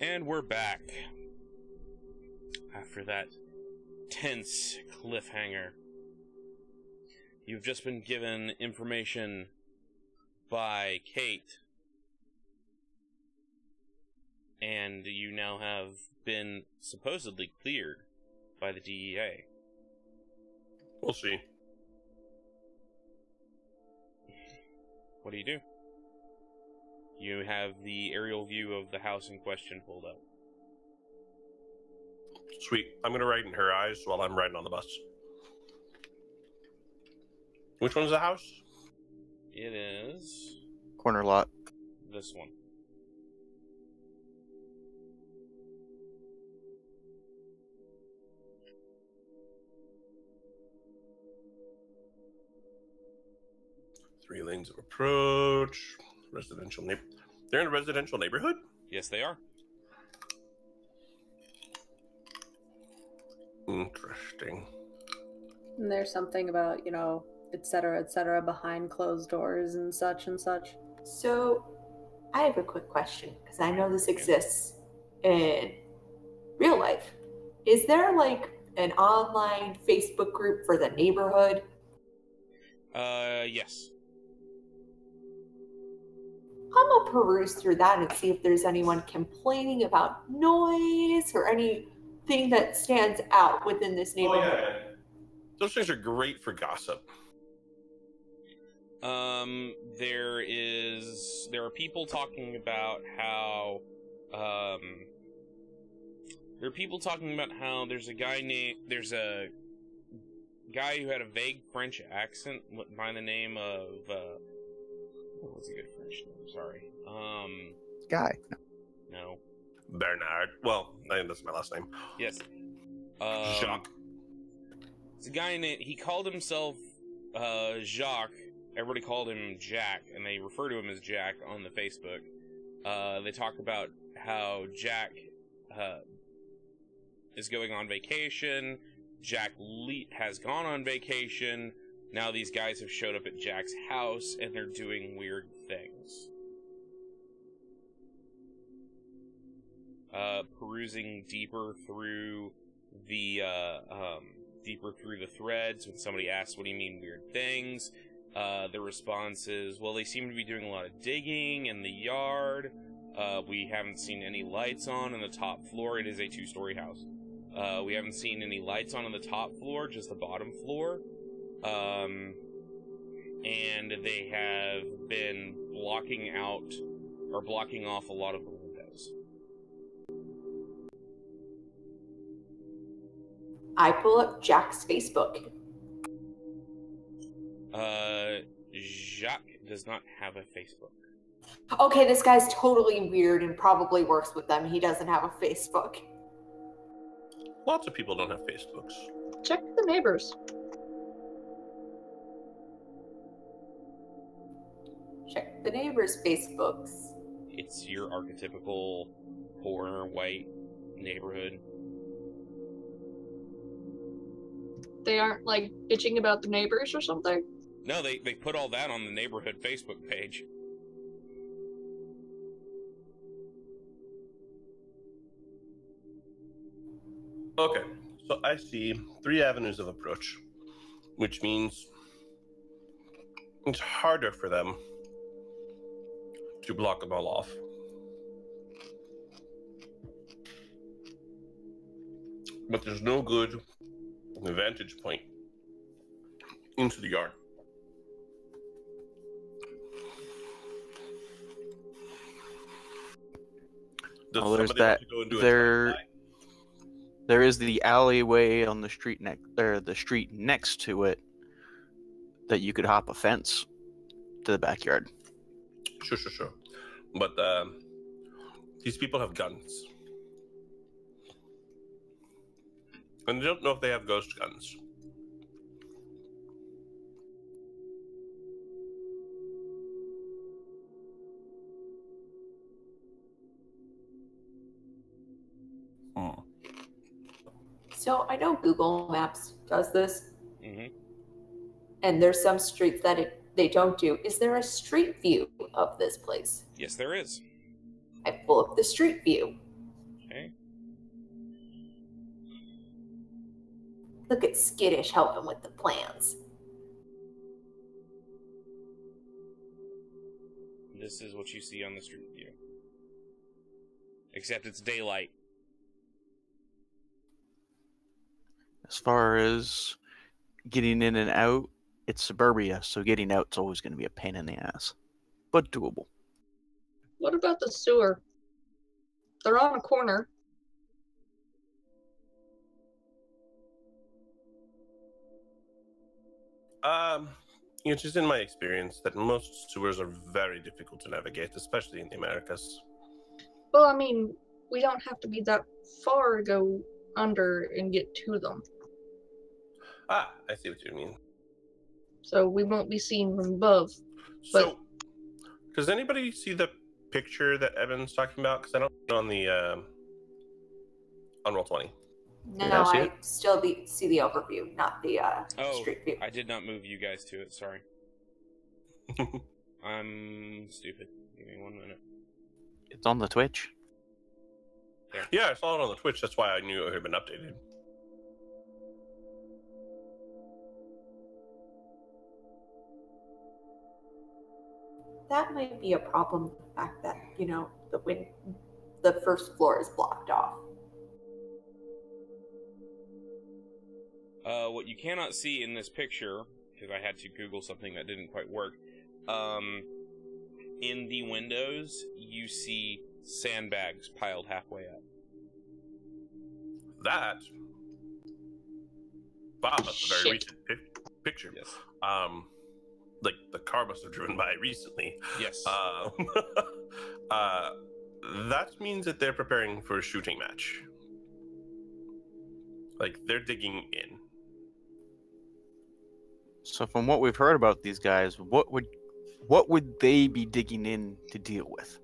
And we're back. After that tense cliffhanger. You've just been given information by Kate. And you now have been supposedly cleared by the DEA. We'll see. What do? You have the aerial view of the house in question pulled up. Sweet. I'm going to write in her eyes while I'm riding on the bus. Which one's the house? It is... Corner lot. this one. Three lanes of approach. Residential neighbor. They're in a residential neighborhood? Yes, they are. Interesting. And there's something about, et cetera, behind closed doors and such and such. So, I have a quick question, because I know this exists in real life. Is there, an online Facebook group for the neighborhood? Yes. I'm gonna peruse through that and see if there's anyone complaining about noise or anything that stands out within this neighborhood. Oh, yeah. Those things are great for gossip. There are people talking about how, there's a guy who had a vague French accent by the name of, what's a good French name? Sorry. Guy. No. Bernard. Well, I think that's my last name. Yes. Jacques. It's a guy named, he called himself, Jacques. Everybody called him Jack, and they refer to him as Jack on the Facebook. They talk about how Jack, is going on vacation. Jack has gone on vacation. Now these guys have showed up at Jack's house, and they're doing weird things. Perusing deeper through the threads, when somebody asks, what do you mean weird things? The response is, well, they seem to be doing a lot of digging in the yard. We haven't seen any lights on the top floor. It is a 2-story house. We haven't seen any lights on the top floor, just the bottom floor. And they have been blocking off a lot of the windows. I pull up Jack's Facebook. Jacques does not have a Facebook. Okay, this guy's totally weird and probably works with them. He doesn't have a Facebook. Lots of people don't have Facebooks. Check the neighbors. Check the neighbors' Facebooks. It's your archetypical poor white neighborhood. They aren't, bitching about the neighbors or something? No, they put all that on the neighborhood Facebook page. Okay, so I see 3 avenues of approach, which means it's harder for them to block them all off. But there's no good vantage point into the yard. Does Well, there's somebody want that. to go and do a There, drive-by? there is the alleyway on the street the street next to it that you could hop a fence to the backyard. Sure. But these people have guns. And I don't know if they have ghost guns. So I know Google Maps does this. Mm-hmm. And there's some streets that they don't do. Is there a street view of this place? Yes, there is. I pull up the street view. Look at Skittish helping with the plans. This is what you see on the street view. Except it's daylight. As far as getting in and out, it's suburbia, so getting out's always going to be a pain in the ass. But doable. What about the sewer? They're on a corner. It's just in my experience that most sewers are very difficult to navigate, especially in the Americas. Well, I mean, we don't have to be that far to go under and get to them. Ah, I see what you mean. So we won't be seen from above. So, does anybody see the picture that Evan's talking about? Because I don't see it on the on Roll20. No, I see I it? still see the overview, not the street view. I did not move you guys to it, sorry. I'm stupid. Give me 1 minute. It's on the Twitch. Yeah, I saw it on the Twitch. That's why I knew it had been updated. That might be a problem, the fact that, the first floor is blocked off. What you cannot see in this picture, because I had to Google something that didn't quite work, in the windows, you see sandbags piled halfway up. Wow, that's a very recent picture. Yes. Like the car must have driven by recently. Yes. That means that they're preparing for a shooting match. Like they're digging in. So from what we've heard about these guys, what would they be digging in to deal with?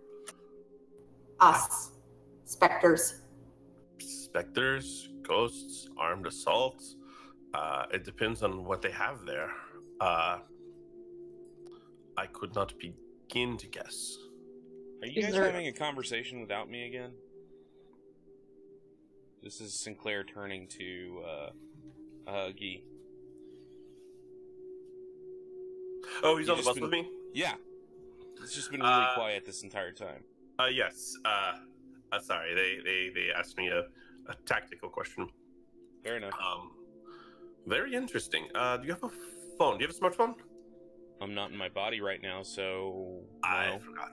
Us. Specters. Specters, ghosts, armed assaults. It depends on what they have there. I could not begin to guess. Are you guys having a conversation without me again? This is Sinclair turning to Guy. Oh, he's on the bus with me? Yeah. It's just been really quiet this entire time. Yes. Sorry, they asked me a tactical question. Fair enough. Very interesting. Do you have a phone? Do you have a smartphone? I'm not in my body right now, so... I forgot.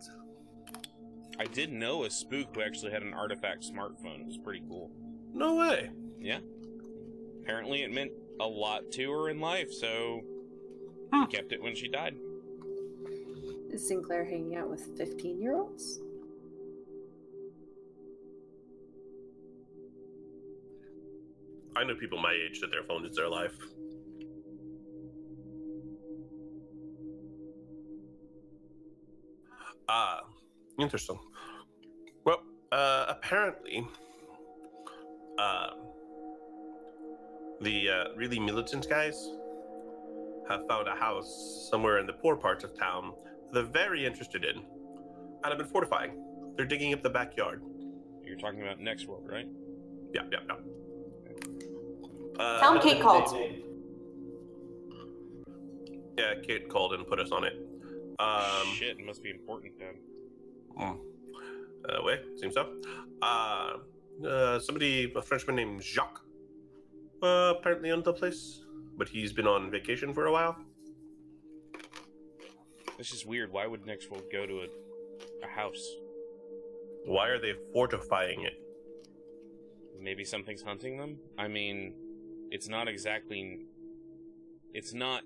I did know a spook who actually had an artifact smartphone. It was pretty cool. No way. Yeah. Apparently it meant a lot to her in life, so... kept it when she died. Is Sinclair hanging out with 15-year-olds? I know people my age that their phone is their life. Interesting. Well, apparently, the really militant guys have found a house somewhere in the poor parts of town they're very interested in, and have been fortifying. They're digging up the backyard. You're talking about Next World, right? Yeah. Tell him Kate called. Yeah, Kate called and put us on it. Shit, it must be important then. Wait, seems so. A Frenchman named Jacques, apparently owned the place, but he's been on vacation for a while. It's just weird. Why would Next World go to a house? Why are they fortifying it? Maybe something's hunting them? I mean, it's not exactly... It's not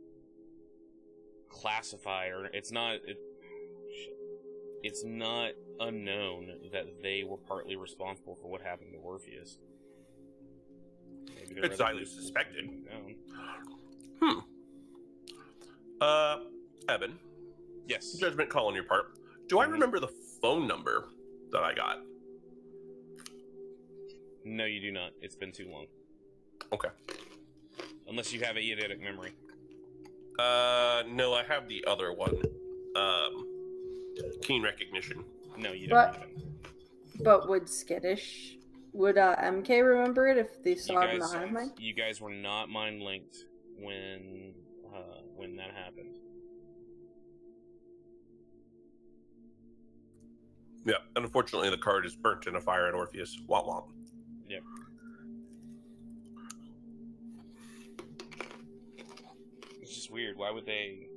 classified, or it's not... It's not unknown that they were partly responsible for what happened to Orpheus. It's highly suspected. Evan. Yes. Judgment call on your part. Do I remember the phone number that I got? No, you do not. It's been too long. Okay. Unless you have eidetic memory. No, I have the other one. Keen recognition. No, you don't. But would Skittish Would MK remember it if they saw it in the hive mind? You guys were not mind linked when that happened. Yeah, and unfortunately the card is burnt in a fire at Orpheus. Womp womp. Yep. It's just weird. Why would they?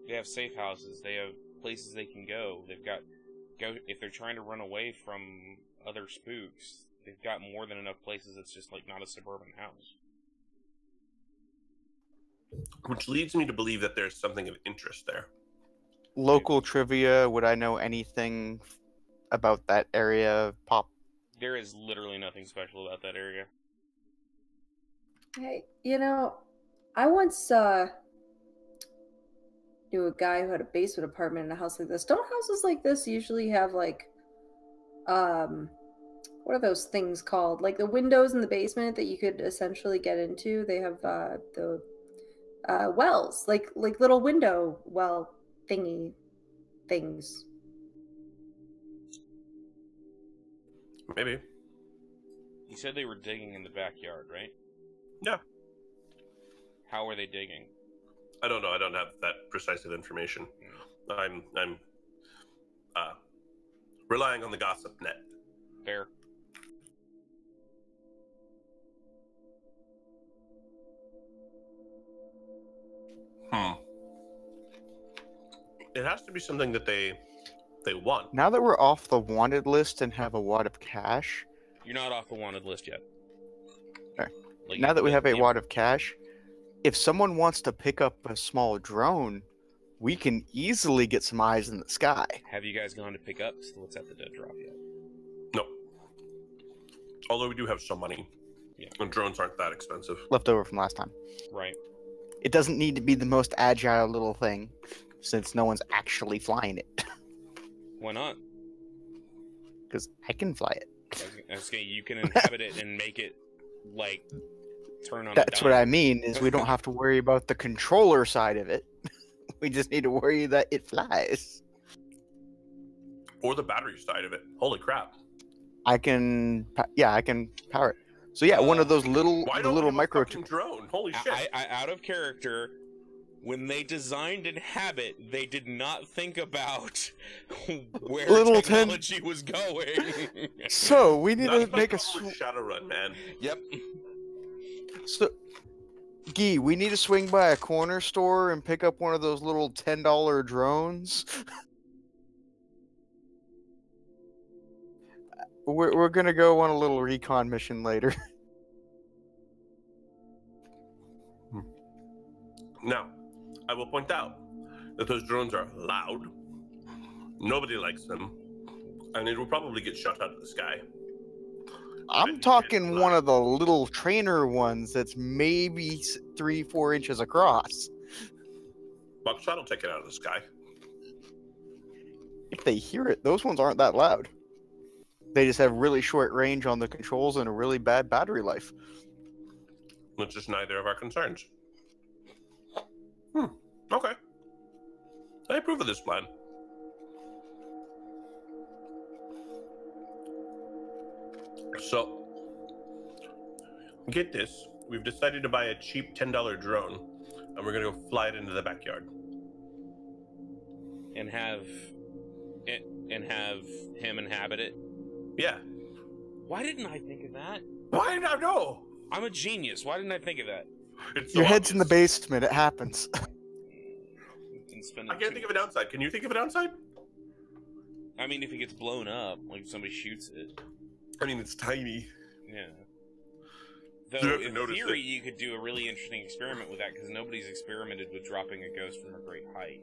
They have safe houses. They have places they can go. They've got if they're trying to run away from other spooks. They've got more than enough places. It's just like not a suburban house. Which leads me to believe that there's something of interest there. Local trivia, would I know anything about that area? Pop? There is literally nothing special about that area. Hey, I once knew a guy who had a basement apartment in a house like this. Don't houses like this usually have like, what are those things called? Like the windows in the basement that you could essentially get into. They have the wells, like little window well thingy things. Maybe. You said they were digging in the backyard, right? Yeah. How are they digging? I don't know. I don't have that precise of information. I'm relying on the gossip net. Fair. It has to be something that they want. Now that we're off the wanted list and have a wad of cash... You're not off the wanted list yet. Okay. Like, now that we have a wad of cash, if someone wants to pick up a small drone, we can easily get some eyes in the sky. Have you guys gone to pick up what's at the dead drop yet? No. Although we do have some money. Yeah. And drones aren't that expensive. Left over from last time. Right. It doesn't need to be the most agile little thing, since no one's actually flying it. Why not? Because I can fly it. I was saying, you can inhabit it and make it, like, turn on. That's what I mean, is we don't have to worry about the controller side of it. We just need to worry that it flies. Or the battery side of it. Holy crap. I can power it. So yeah, one of those little micro drone. Holy shit. I out of character. When they designed Inhabit, they did not think about where technology was going. So we need to make a Shadowrun, man. Yep. So, Guy, we need to swing by a corner store and pick up one of those little $10 drones. We're gonna go on a little recon mission later. Now, I will point out that those drones are loud. Nobody likes them. And it will probably get shot out of the sky. I'm talking one of the little trainer ones that's maybe 3-4 inches across. Buckshot will take it out of the sky. If they hear it, those ones aren't that loud. They just have really short range on the controls and a really bad battery life. Which is neither of our concerns. Okay. I approve of this plan. So, get this. We've decided to buy a cheap $10 drone, and we're going to go fly it into the backyard. And have him inhabit it? Yeah. Why didn't I think of that? Why did I know? I'm a genius. Why didn't I think of that? Your head's in the basement. It happens. I can't think of a downside. Can you think of a downside? I mean, if it gets blown up, like if somebody shoots it. I mean, it's tiny. Yeah. Though, in theory, you could do a really interesting experiment with that, because nobody's experimented with dropping a ghost from a great height.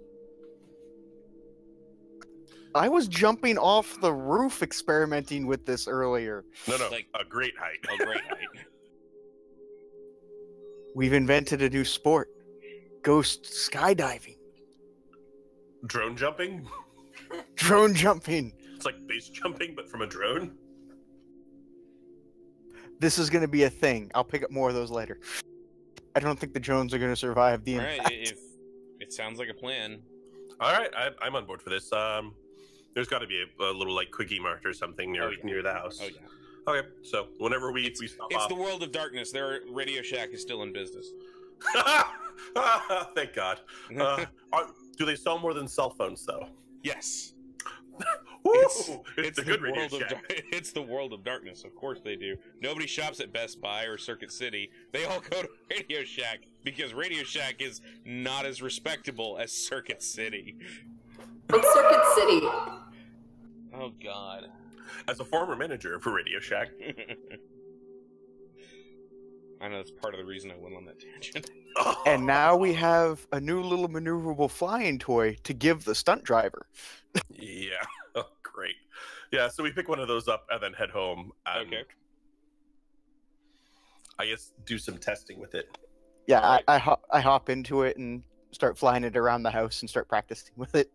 I was jumping off the roof experimenting with this earlier. No, like a great height. A great height. We've invented a new sport. Ghost skydiving. Drone jumping? Drone jumping. It's like base jumping, but from a drone? This is going to be a thing. I'll pick up more of those later. I don't think the drones are going to survive the impact. Alright, it sounds like a plan. Alright, I'm on board for this. There's got to be a little like quickie mart or something near the house. Oh yeah. Okay, so whenever we stop It's off, the world of darkness. Radio Shack is still in business. thank God. Do they sell more than cell phones though? Yes. Woo! It's a good Radio world Shack. It's the world of darkness. Of course they do. Nobody shops at Best Buy or Circuit City. They all go to Radio Shack because Radio Shack is not as respectable as Circuit City. What's Circuit City? Oh God. As a former manager for Radio Shack. I know that's part of the reason I went on that tangent. And now we have a new little maneuverable flying toy to give the stunt driver. Yeah. Oh, great. Yeah, so we pick one of those up and then head home. And Okay. I guess do some testing with it. Yeah, Alright. I hop into it and start flying it around the house and start practicing with it.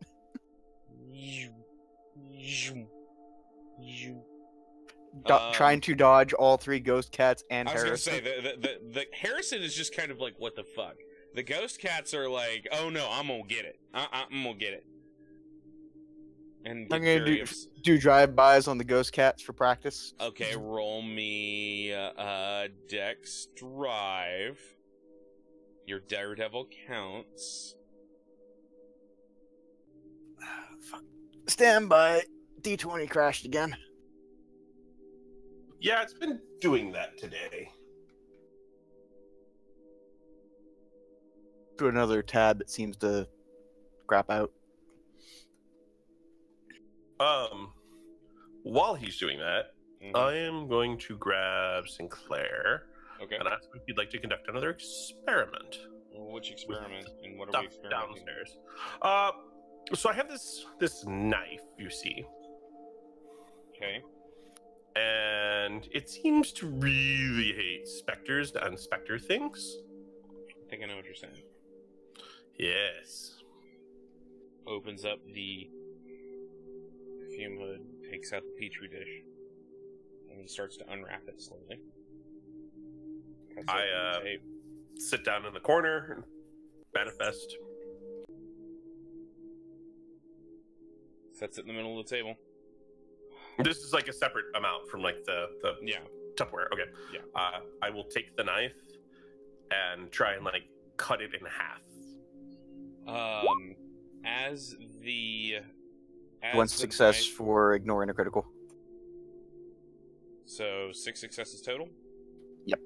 Trying to dodge all 3 ghost cats and I was Harrison. gonna say the Harrison is just kind of like, what the fuck. The ghost cats are like, oh no, I'm gonna get it. I'm gonna get it. And I'm get gonna curious. do drive-bys on the ghost cats for practice. Okay, roll me Dex Drive. Your Daredevil counts. Fuck. Stand by. D20 crashed again. Yeah, it's been doing that today. To another tab that seems to crap out. While he's doing that, Mhm. I am going to grab Sinclair Okay. and ask if he'd like to conduct another experiment. Which experiment and what are Stuff we experimenting? downstairs. So I have this knife, you see, Okay. and it seems to really hate specters and specter things. I think I know what you're saying. Yes. Opens up the fume hood, takes out the petri dish, and starts to unwrap it slowly. Cuts open the tape. Sit down in the corner and manifest. Sets it in the middle of the table. This is like a separate amount from like the Yeah. Tupperware. Okay. Yeah. I will take the knife and try and like cut it in half. As One the success knife- for ignoring a critical. So 6 successes total? Yep.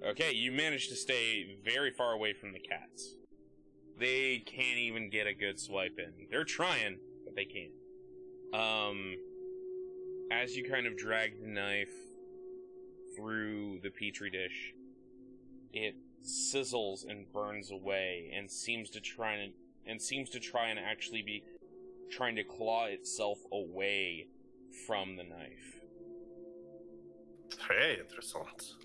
Okay, you managed to stay very far away from the cats. They can't even get a good swipe in. They're trying, but they can't. As you kind of drag the knife through the petri dish, it sizzles and burns away and seems to try and actually be trying to claw itself away from the knife. Very interessant.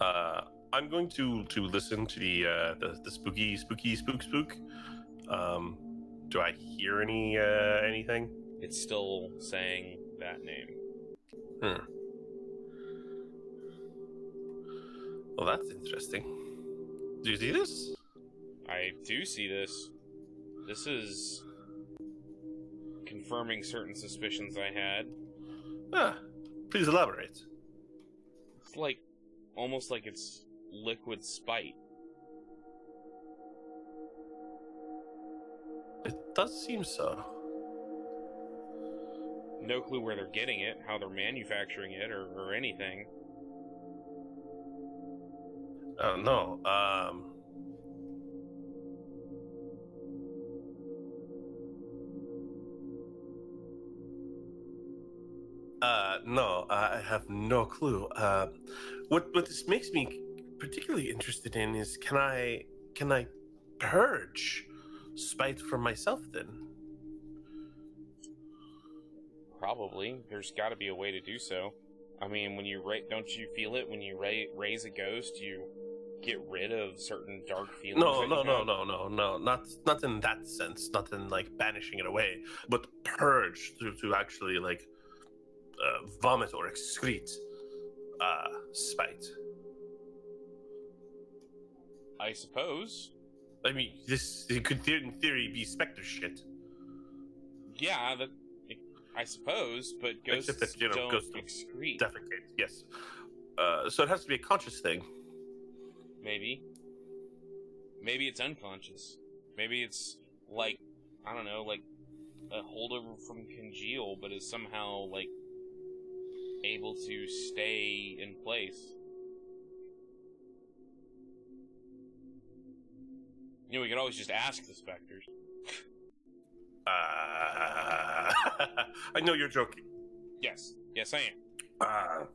I'm going to listen to the spooky spook. Do I hear anything? It's still saying that name. Well, that's interesting. Do you see this? I do see this. This is confirming certain suspicions I had. Please elaborate. It's like, almost like it's liquid spite. It does seem so. No clue where they're getting it, how they're manufacturing it, or anything. No. No, I have no clue. What this makes me particularly interested in is can I purge spite from myself then? Probably. There's got to be a way to do so. I mean, when you don't you feel it when you raise a ghost? You get rid of certain dark feelings. No, that you have? not in that sense. Not in like banishing it away, but purge to actually like vomit or excrete spite. I suppose. I mean, it could in theory be specter shit. Yeah, I suppose, but ghosts Except that, don't ghosts excrete. defecate. Yes. So it has to be a conscious thing. Maybe. Maybe it's unconscious. Maybe it's like, I don't know, like a holdover from congeal, but is somehow like able to stay in place. You know, we could always just ask the specters. I know you're joking. Yes. Yes, I am.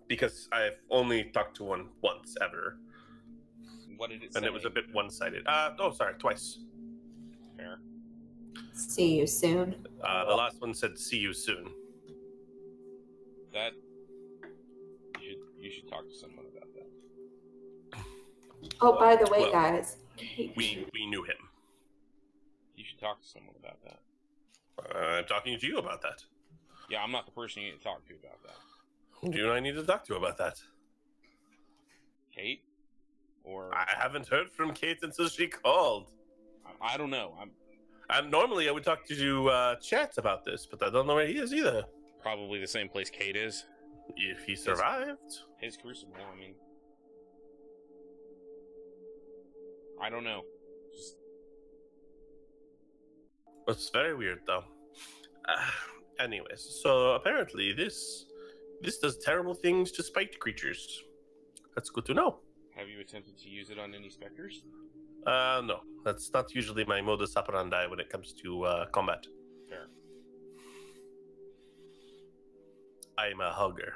Because I've only talked to one once ever. What did it say? And it was a bit one-sided. Twice. Fair. See you soon. The last one said, "See you soon." That... You should talk to someone about that. Oh, by the way, guys. We knew him. You should talk to someone about that. I'm talking to you about that. Yeah, I'm not the person you need to talk to about that. Who do I need to talk to about that? Kate? Or... I haven't heard from Kate until she called. I don't know. And normally I would talk to Chet about this, but I don't know where he is either. Probably the same place Kate is. If he survived. His crucible, I mean... I don't know. Just... It's very weird, though. Anyways, so apparently this does terrible things to spiked creatures. That's good to know. Have you attempted to use it on any specters? No. That's not usually my modus operandi when it comes to combat. Fair. I'm a hugger.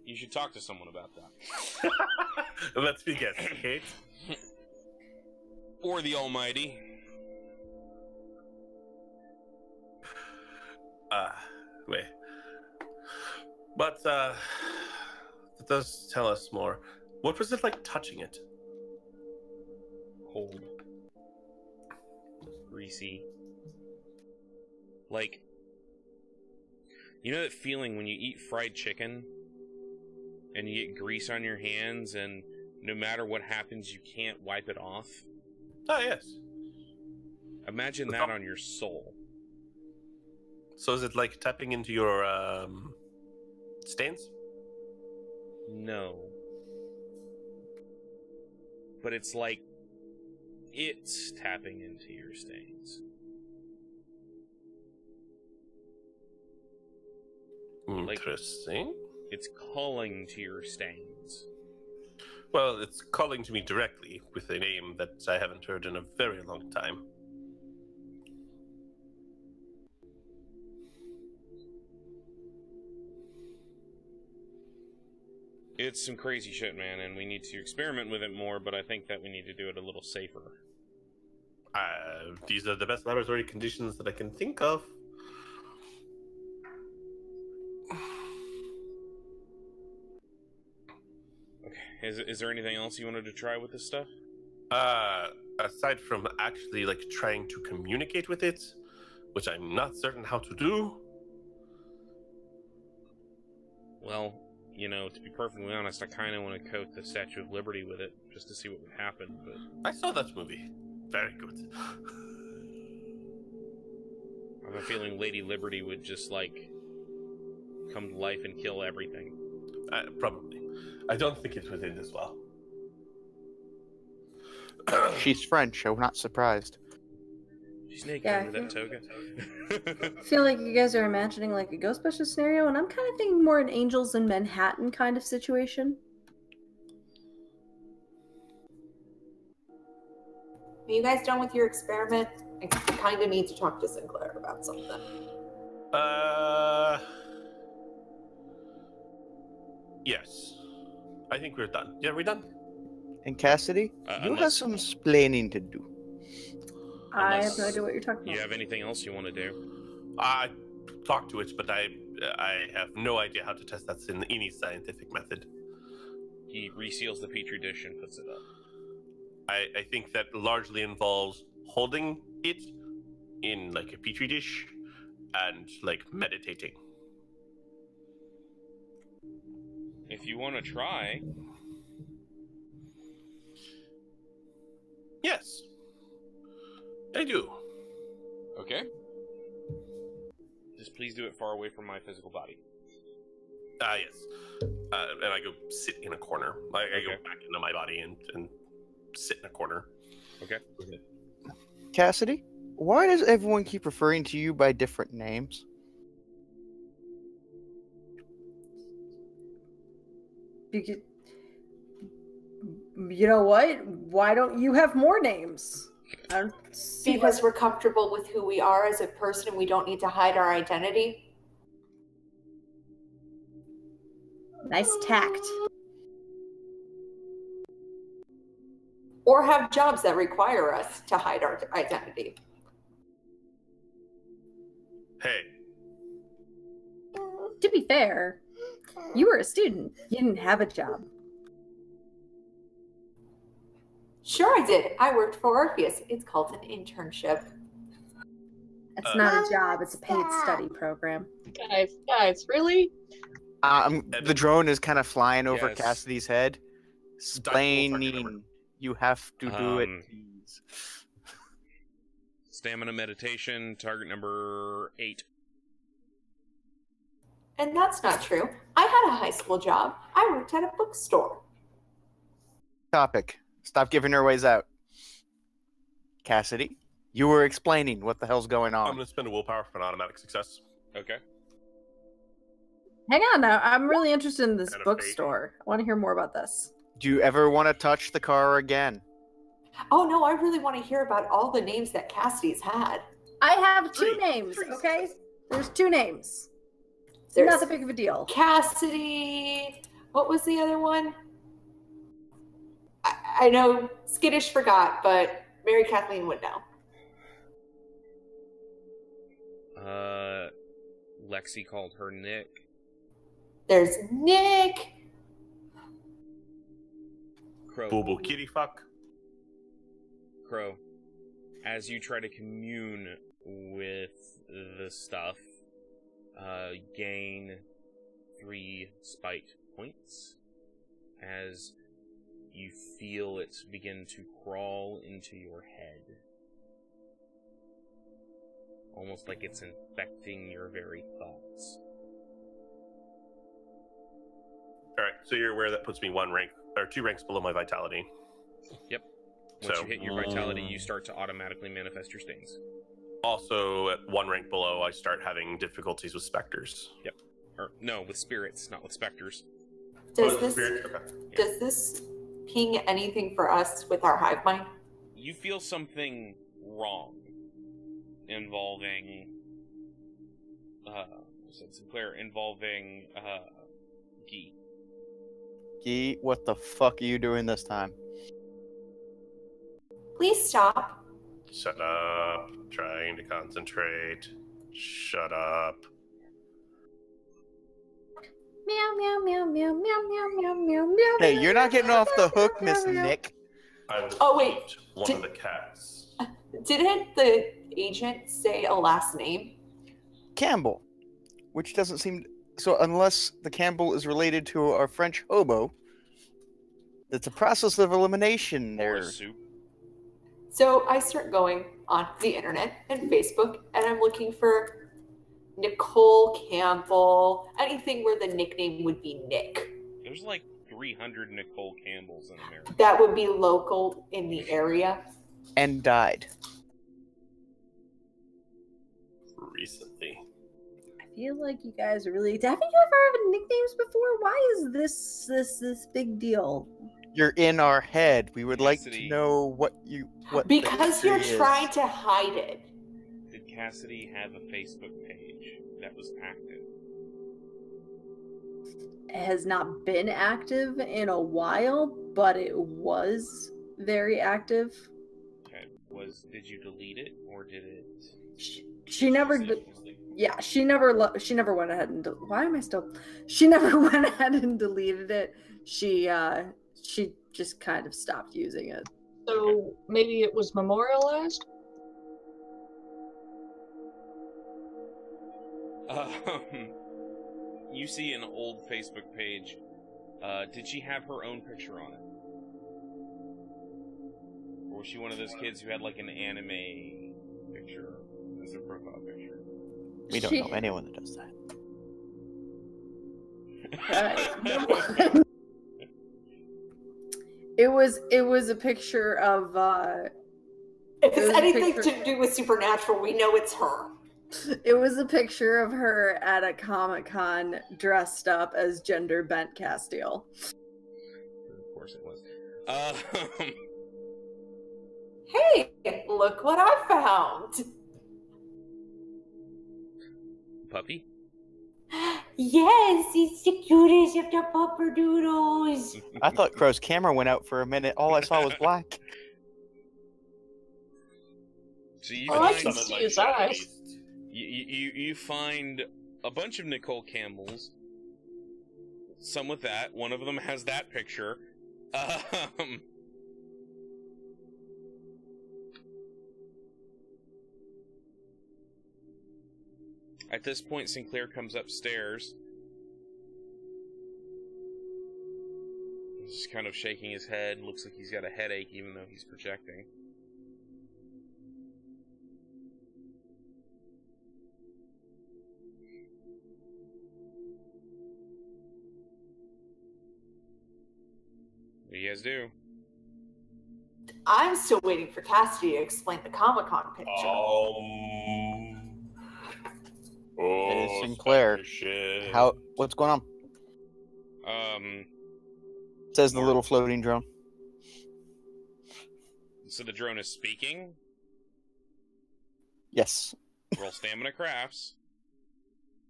You should talk to someone about that. Let's be guessing, Kate. Or the Almighty. Wait. But, that does tell us more. What was it like touching it? Cold. Greasy. Like, you know that feeling when you eat fried chicken and you get grease on your hands and no matter what happens you can't wipe it off? Ah, yes. Imagine that on your soul. So is it like tapping into your stains? No. But it's like it's tapping into your stains. Interesting. Like, it's calling to your stains. Well, it's calling to me directly with a name that I haven't heard in a very long time. It's some crazy shit, man, and we need to experiment with it more, but I think that we need to do it a little safer. These are the best laboratory conditions that I can think of. Okay, is there anything else you wanted to try with this stuff? Aside from actually, like, trying to communicate with it, which I'm not certain how to do. Well, you know, to be perfectly honest, I kind of want to coat the Statue of Liberty with it, just to see what would happen, but... I saw that movie. Very good. I have a feeling Lady Liberty would just, like, come to life and kill everything. Probably. I don't think it would end as well. She's French, I'm not surprised. She's naked Yeah, under that toga. I feel like you guys are imagining like a Ghostbusters scenario, and I'm kind of thinking more an Angels in Manhattan kind of situation. Are you guys done with your experiment? I kind of need to talk to Sinclair about something. Yes. I think we're done. Yeah, we're done. And Cassidy, you have some splaining to do. I have no idea what you're talking about. You have anything else you want to do? I talked to it, but I have no idea how to test that in any scientific method. He reseals the petri dish and puts it up. I think that largely involves holding it in like a petri dish and like meditating. If you want to try, Yes. I do. Okay. Just please do it far away from my physical body. Yes. And I go sit in a corner. I go Okay. back into my body and sit in a corner. Okay. Cassidy, why does everyone keep referring to you by different names? Because, you know what? Why don't you have more names? I don't see Because we're comfortable with who we are as a person and we don't need to hide our identity. Nice tact. Or have jobs that require us to hide our identity. Hey. To be fair, you were a student. You didn't have a job. Sure I did. I worked for Orpheus. It's called an internship. It's not a job. It's a paid study program. Guys, really? The drone is kind of flying over Yes. Cassidy's head, explaining you have to do it. Please. Stamina meditation, target number 8. And that's not true. I had a high school job. I worked at a bookstore. Topic. Stop giving her ways out. Cassidy, you were explaining what the hell's going I'm on. going to spend a willpower for an automatic success. Okay. Hang on now. I'm really interested in this And a bookstore. I want to hear more about this. Do you ever want to touch the car again? Oh no, I really want to hear about all the names that Cassidy's had. I have two 3. names, 3. okay? There's 2 names. It's There's not that big of a deal. Cassidy. What was the other one? I know Skittish forgot, but Mary Kathleen would know. Lexi called her Nick. There's Nick. Crow. Boo boo kitty fuck. Crow. As you try to commune with the stuff, gain 3 spite points as you feel it begin to crawl into your head. Almost like it's infecting your very thoughts. Alright, so you're aware that puts me 1 rank, or 2 ranks below my vitality. Yep. Once So- you hit your vitality, you start to automatically manifest your stings. Also, at 1 rank below, I start having difficulties with specters. Or, no, with spirits, not with specters. Does Oh, this spirit? Okay. does this ping anything for us with our hive mind? You feel something wrong involving Sinclair, involving Gee. Gee, what the fuck are you doing this time? Please stop. Shut up. Trying to concentrate. Shut up. Meow, meow, meow, meow, meow, meow, meow, meow, meow. Hey, you're not getting off the hook, Miss meow, meow. Nick. I was Oh, wait. one Did- of the cats. Didn't the agent say a last name? Campbell, which doesn't seem so. Unless the Campbell is related to our French hobo, it's a process of elimination Or there. a soup. So I start going on the internet and Facebook, and I'm looking for Nicole Campbell, anything where the nickname would be Nick. There's like 300 Nicole Campbells in America. That would be local in the area. And died. Recently. I feel like you guys are really. Haven't you ever had nicknames before? Why is this big deal? You're in our head. We would like Cassidy. to know what the Because you're history is. trying to hide it. Did Cassidy have a Facebook page that was active? It has not been active in a while, but it was very active. Okay. Did you delete it or did it? She never. Yeah, she never went ahead and. Why am I still? She never went ahead and deleted it. She just kind of stopped using it. So maybe it was memorialized? You see an old Facebook page. Did she have her own picture on it? Or was she one of those kids who had like an anime picture as a profile picture? We don't know anyone that does that. It was a picture of. If it's anything to do with supernatural, we know it's her. It was a picture of her at a Comic-Con dressed up as gender bent Castiel. Of course it was. Hey, look what I found. Puppy? Yes, it's the cutest of the pupperdoodles. I thought Crow's camera went out for a minute. All I saw was black. So you I find can see his eyes. you find a bunch of Nicole Campbells. Some with that. One of them has that picture. At this point, Sinclair comes upstairs. He's just kind of shaking his head. Looks like he's got a headache, even though he's projecting. What do you guys do? I'm still waiting for Cassidy to explain the Comic-Con picture. It is Sinclair. What's going on? Says the little floating drone. So the drone is speaking? Yes. Roll stamina crafts.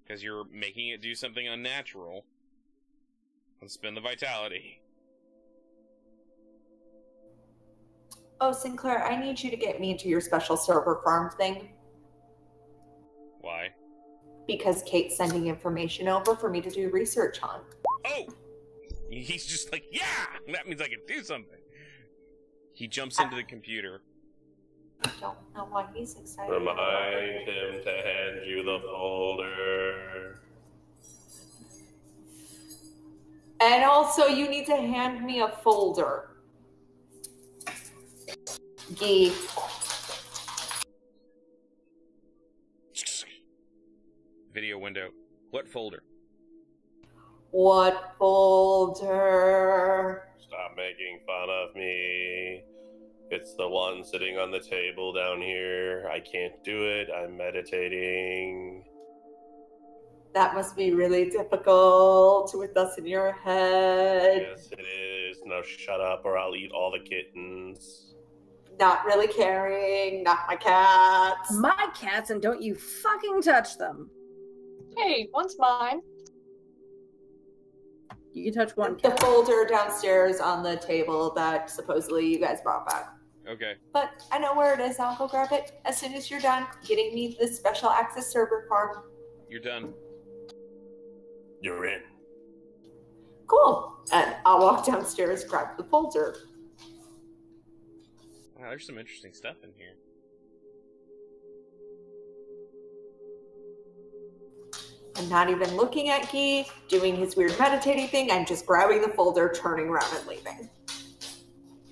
Because you're making it do something unnatural. And spend the vitality. Oh, Sinclair, I need you to get me into your special server farm thing. Why? Because Kate's sending information over for me to do research on. Oh! He's just like, yeah! That means I can do something. He jumps into the computer. I don't know why he's excited. Remind him to hand you the folder. And also, you need to hand me a folder. Gee. Video window. What folder? What folder? Stop making fun of me. It's the one sitting on the table down here. I can't do it. I'm meditating. That must be really difficult with us in your head. Yes, it is. Now shut up or I'll eat all the kittens. Not really caring. Not my cats. My cats, and don't you fucking touch them. Hey, one's mine. You can touch one The cat. folder downstairs on the table that supposedly you guys brought back. Okay. But I know where it is. I'll go grab it as soon as you're done getting me the special access server farm. You're done. You're in. Cool. And I'll walk downstairs, grab the folder. Wow, there's some interesting stuff in here. I'm not even looking at Guy doing his weird meditating thing. I'm just grabbing the folder, turning around, and leaving.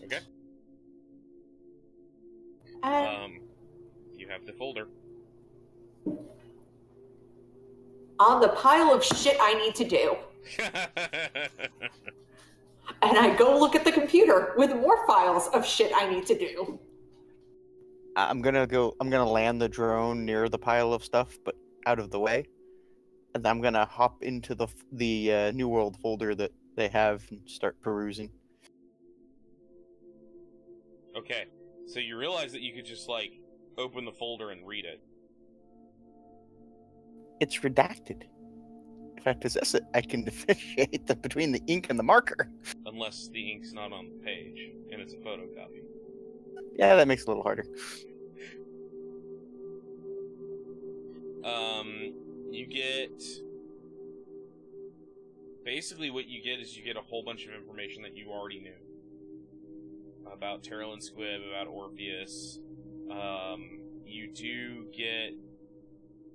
Okay. You have the folder. On the pile of shit I need to do. And I go look at the computer with more files of shit I need to do. I'm gonna land the drone near the pile of stuff, but out of the way. And I'm gonna hop into the New World folder that they have and start perusing. Okay, so you realize that you could just, like, open the folder and read it. It's redacted. If I possess it, I can differentiate between the ink and the marker. Unless the ink's not on the page, and it's a photocopy. Yeah, that makes it a little harder. You get... Basically what you get is you get a whole bunch of information that you already knew. About Terrell and Squibb, about Orpheus.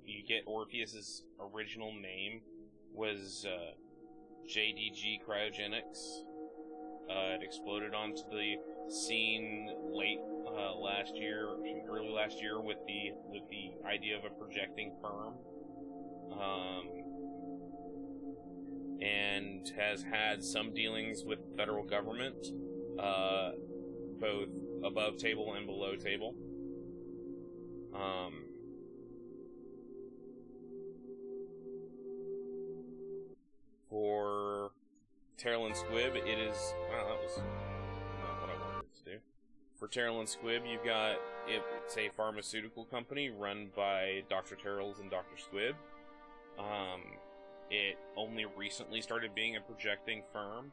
You get Orpheus's original name was JDG Cryogenics. It exploded onto the scene late early last year, with the idea of a projecting firm, and has had some dealings with the federal government, both above table and below table. For Terrell and Squibb, it is... Well, that was not what I wanted to do. For Terrell and Squibb, you've got... It's a pharmaceutical company run by Dr. Terrells and Dr. Squibb. It only recently started being a projecting firm.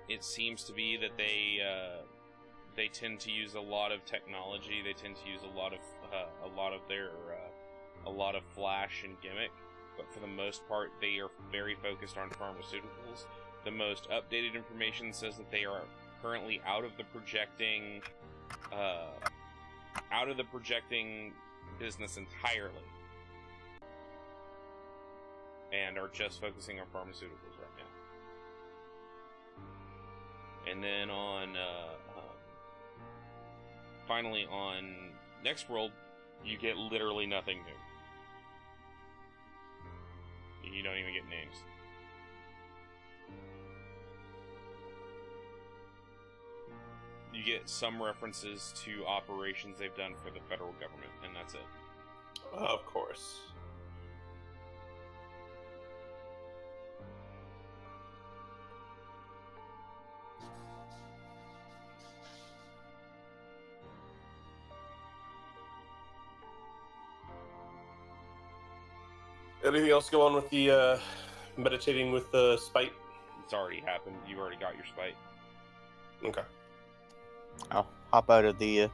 It seems to be that they tend to use a lot of technology. They tend to use a lot of flash and gimmick, but for the most part, they are very focused on pharmaceuticals. The most updated information says that they are currently out of the projecting business entirely, and are just focusing on pharmaceuticals right now. And then finally on Next World, you get literally nothing new. You don't even get names. You get some references to operations they've done for the federal government, and that's it. Of course. Anything else go on with the meditating with the spite? It's already happened. You already got your spite. Okay. I'll hop out of the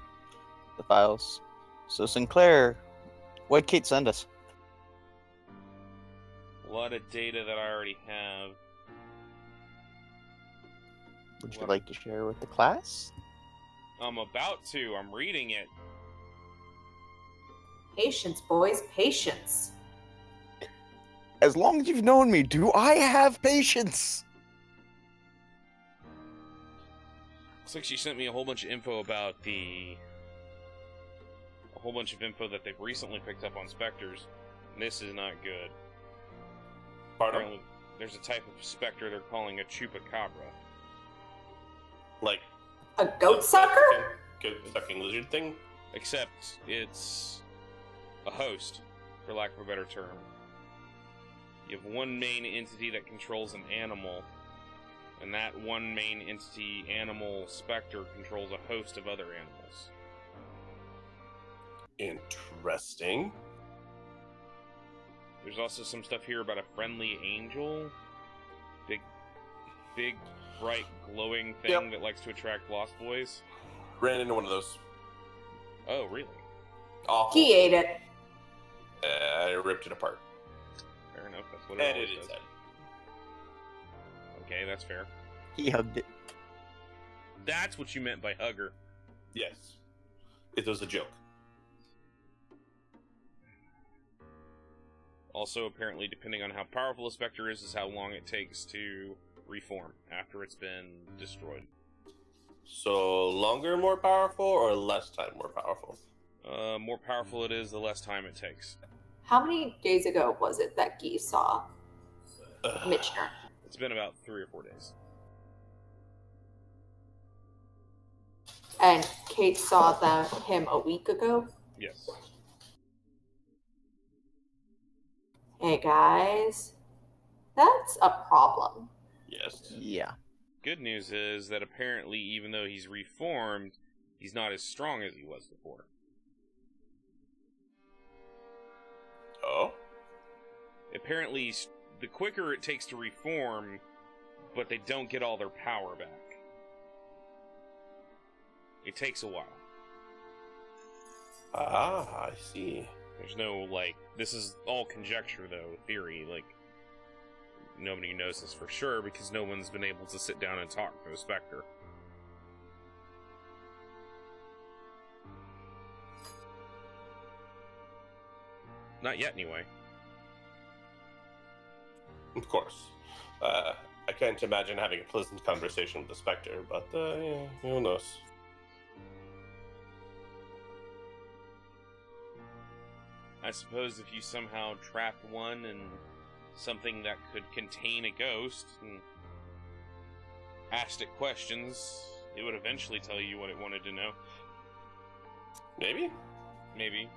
files. So Sinclair, what'd Kate send us? A lot of data that I already have. Would you like to share with the class? I'm about to. I'm reading it. Patience, boys, patience. As long as you've known me, do I have patience? Looks like she sent me a whole bunch of info about a whole bunch of info that they've recently picked up on specters. This is not good. Pardon? Apparently, there's a type of specter they're calling a chupacabra. Like A goat sucker? Goat sucking lizard thing? Except it's a host, for lack of a better term. You have one main entity that controls an animal, and that one main entity, animal specter, controls a host of other animals. Interesting. There's also some stuff here about a friendly angel. Big, bright, glowing thing that likes to attract lost boys. Ran into one of those. Oh, really? Awful. He ate it. I ripped it apart. Fair enough, that's what it And always it does. is. Okay, that's fair. He hugged it. That's what you meant by hugger. Yes. It was a joke. Also, apparently, depending on how powerful a specter is how long it takes to reform after it's been destroyed. So, longer, more powerful, or less time, more powerful? More powerful it is, the less time it takes. How many days ago was it that Guy saw Mitchner? It's been about 3 or 4 days. And Kate saw him a week ago? Yes. Hey guys, that's a problem. Yes. Yeah. Good news is that apparently, even though he's reformed, he's not as strong as he was before. Oh? Apparently, the quicker it takes to reform, but they don't get all their power back. It takes a while. Ah, I see. There's no, this is all conjecture, though, theory, nobody knows this for sure, because no one's been able to sit down and talk to a Spectre. Not yet, anyway. Of course. I I can't imagine having a pleasant conversation with the Spectre, but yeah, who knows? I suppose if you somehow trapped one in something that could contain a ghost and asked it questions, it would eventually tell you what it wanted to know. Maybe? Maybe.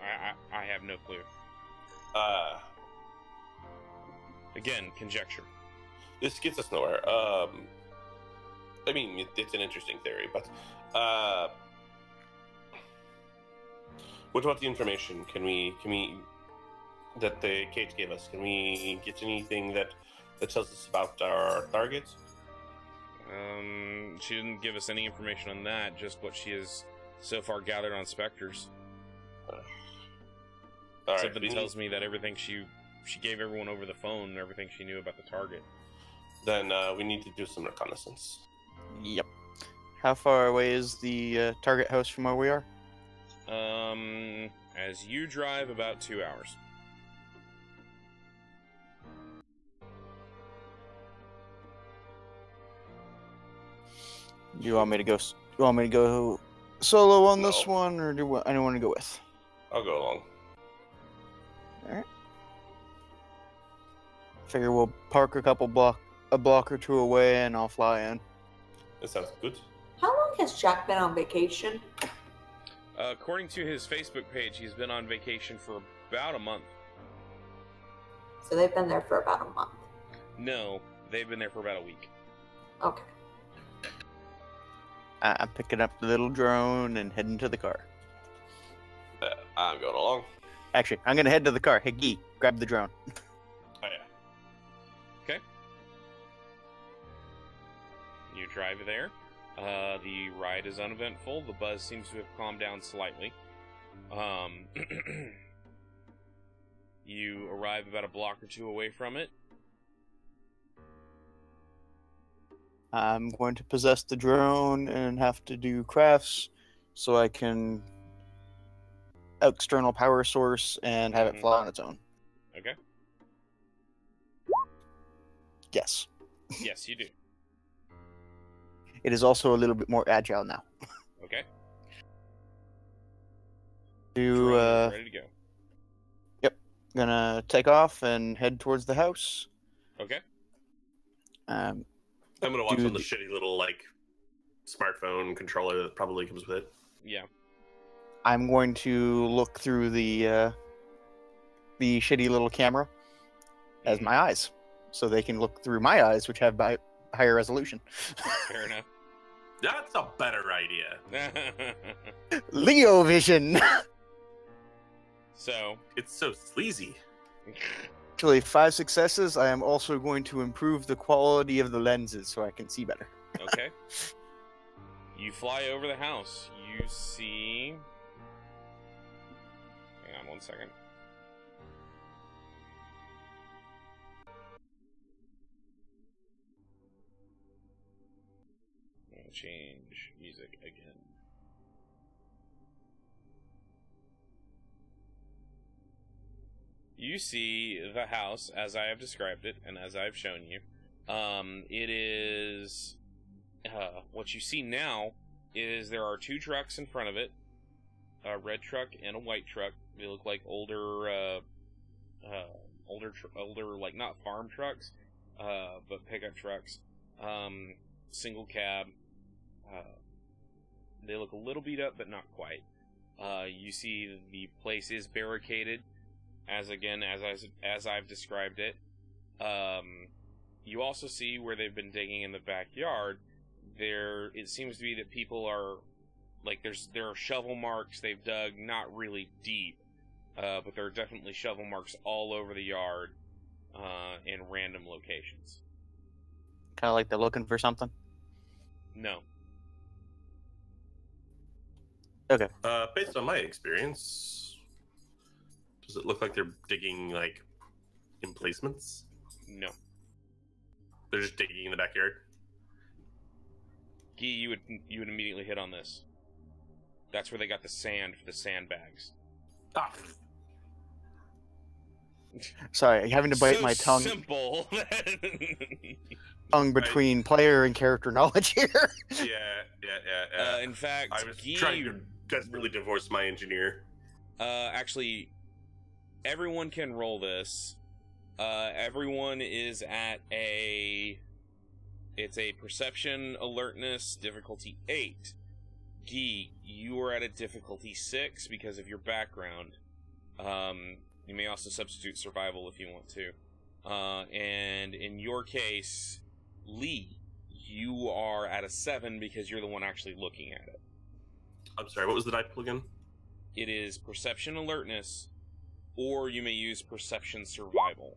I have no clue. Again, conjecture. This gets us nowhere. I mean, it's an interesting theory, but what about the information? Can we that the Kate gave us? Can we get anything that tells us about our targets? She didn't give us any information on that, just what she has so far gathered on specters. Something tells me that everything she gave everyone over the phone, everything she knew about the target. Then we need to do some reconnaissance. Yep. How far away is the target house from where we are? As you drive, about 2 hours. Do you want me to go? You want me to go solo on this No. one, or do anyone to go with? I'll go along. All right. Figure we'll park a block or two away, and I'll fly in. That sounds good. How long has Jack been on vacation? According to his Facebook page, he's been on vacation for about a month. So they've been there for about a month. No, they've been there for about a week. Okay. I'm picking up the little drone and heading to the car. I'm going along. Actually, I'm gonna head to the car. Hey, Gee, grab the drone. Oh yeah. Okay. You drive there. The ride is uneventful. The buzz seems to have calmed down slightly. You arrive about a block or two away from it. I'm going to possess the drone and have to do crafts so I can external power source and have it fly on its own. Okay. Yes. Yes, you do. It is also a little bit more agile now. Okay. Do Drone is ready to go. gonna take off and head towards the house. Okay. I'm gonna watch Do on the the- shitty little like smartphone controller that probably comes with it. Yeah. I'm going to look through the shitty little camera as my eyes, so they can look through my eyes, which have higher resolution. Fair enough. That's a better idea. Leo vision. So, It's so sleazy. Actually, 5 successes. I am also going to improve the quality of the lenses so I can see better. okay. You fly over the house. You see... Hang on one second. I'll change music again. You see the house as I have described it and as I've shown you. It is... what you see now is there are 2 trucks in front of it. A red truck and a white truck. They look like older, like not farm trucks, but pickup trucks. Single cab. They look a little beat up, but not quite. You see the place is barricaded, as I've described it. You also see where they've been digging in the backyard. It seems to be that people are, like, there are shovel marks they've dug, not really deep, but there are definitely shovel marks all over the yard, in random locations. Kind of like they're looking for something. No. Okay. Based on my experience, does it look like they're digging like emplacements? No. They're just digging in the backyard. Gee, you would immediately hit on this. That's where they got the sand for the sandbags. Ah. Sorry, having to bite so my tongue simple. tongue between player and character knowledge here. Yeah. In fact, I was Guy, trying to desperately divorce my engineer. actually, everyone can roll this. Everyone is at it's a perception alertness difficulty 8. Guy, you are at a difficulty 6 because of your background. You may also substitute survival if you want to. And in your case, Lee, you are at a 7 because you're the one actually looking at it. I'm sorry, what was the die pool again? It is perception alertness, or you may use perception survival.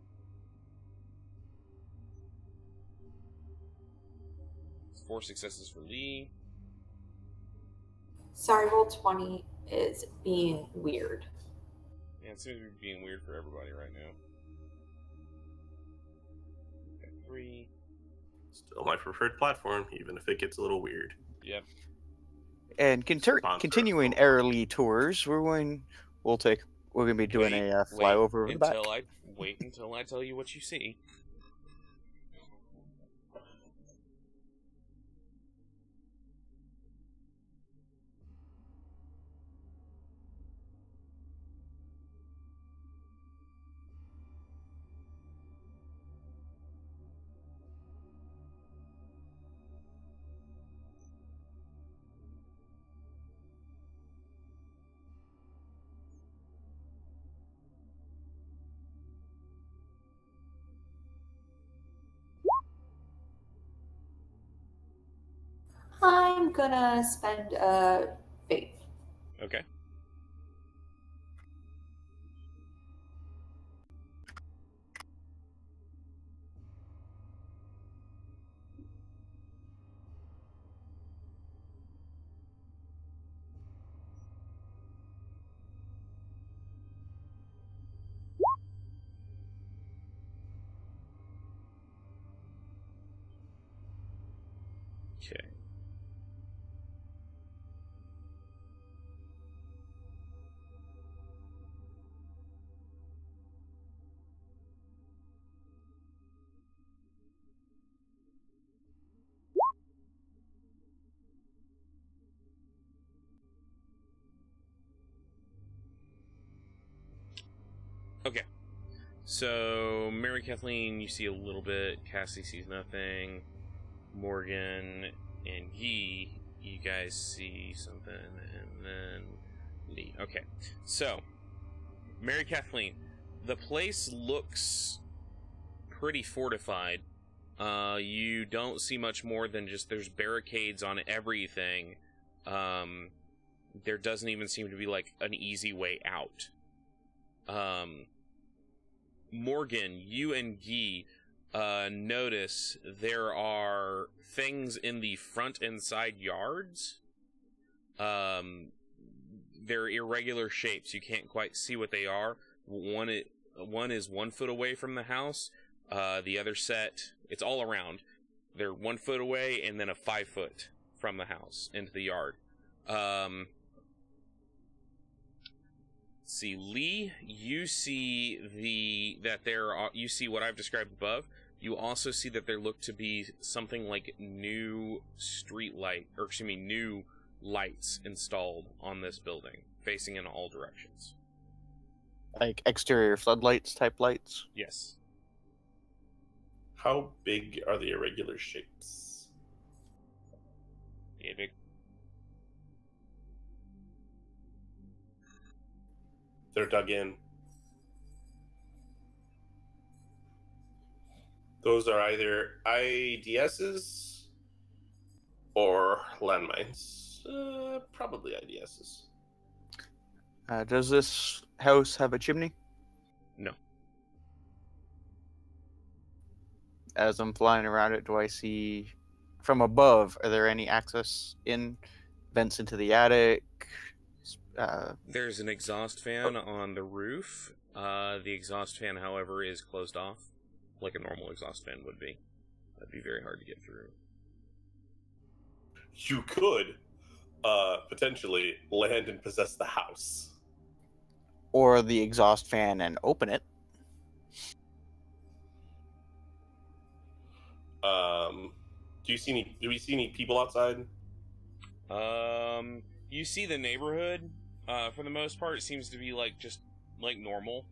It's 4 successes for Lee. Sorry, roll 20 is being weird. Yeah, it seems to be being weird for everybody right now. Okay, 3. Still my preferred platform, even if it gets a little weird. Yep. And continuing early tours, we're going to be doing a flyover of the back. Wait until I tell you what you see. I'm gonna spend faith. Okay. Okay. Okay. So, Mary Kathleen, you see a little bit. Cassie sees nothing. Morgan and Yi, you guys see something. And then Lee. Okay. So, Mary Kathleen, the place looks pretty fortified. You don't see much more than just there's barricades on everything. There doesn't even seem to be like an easy way out. Morgan, you and Guy notice there are things in the front and side yards. They're irregular shapes. You can't quite see what they are. One is 1 foot away from the house. The other set, it's all around. They're 1 foot away and then a 5 foot from the house into the yard. See, Lee, you see you see what I've described above. You also see that there look to be something like new new lights installed on this building, facing in all directions. Like exterior floodlights type lights? Yes. How big are the irregular shapes? Yeah, big. They're dug in. Those are either IDSs or landmines. Probably IDSs. Does this house have a chimney? No. As I'm flying around it, do I see from above, are there any access in vents into the attic? There's an exhaust fan on the roof. The exhaust fan, however, is closed off, like a normal exhaust fan would be. That'd be very hard to get through. You could potentially land and possess the house. Or the exhaust fan and open it. Do we see any people outside? You see the neighborhood. For the most part, it seems to be just normal.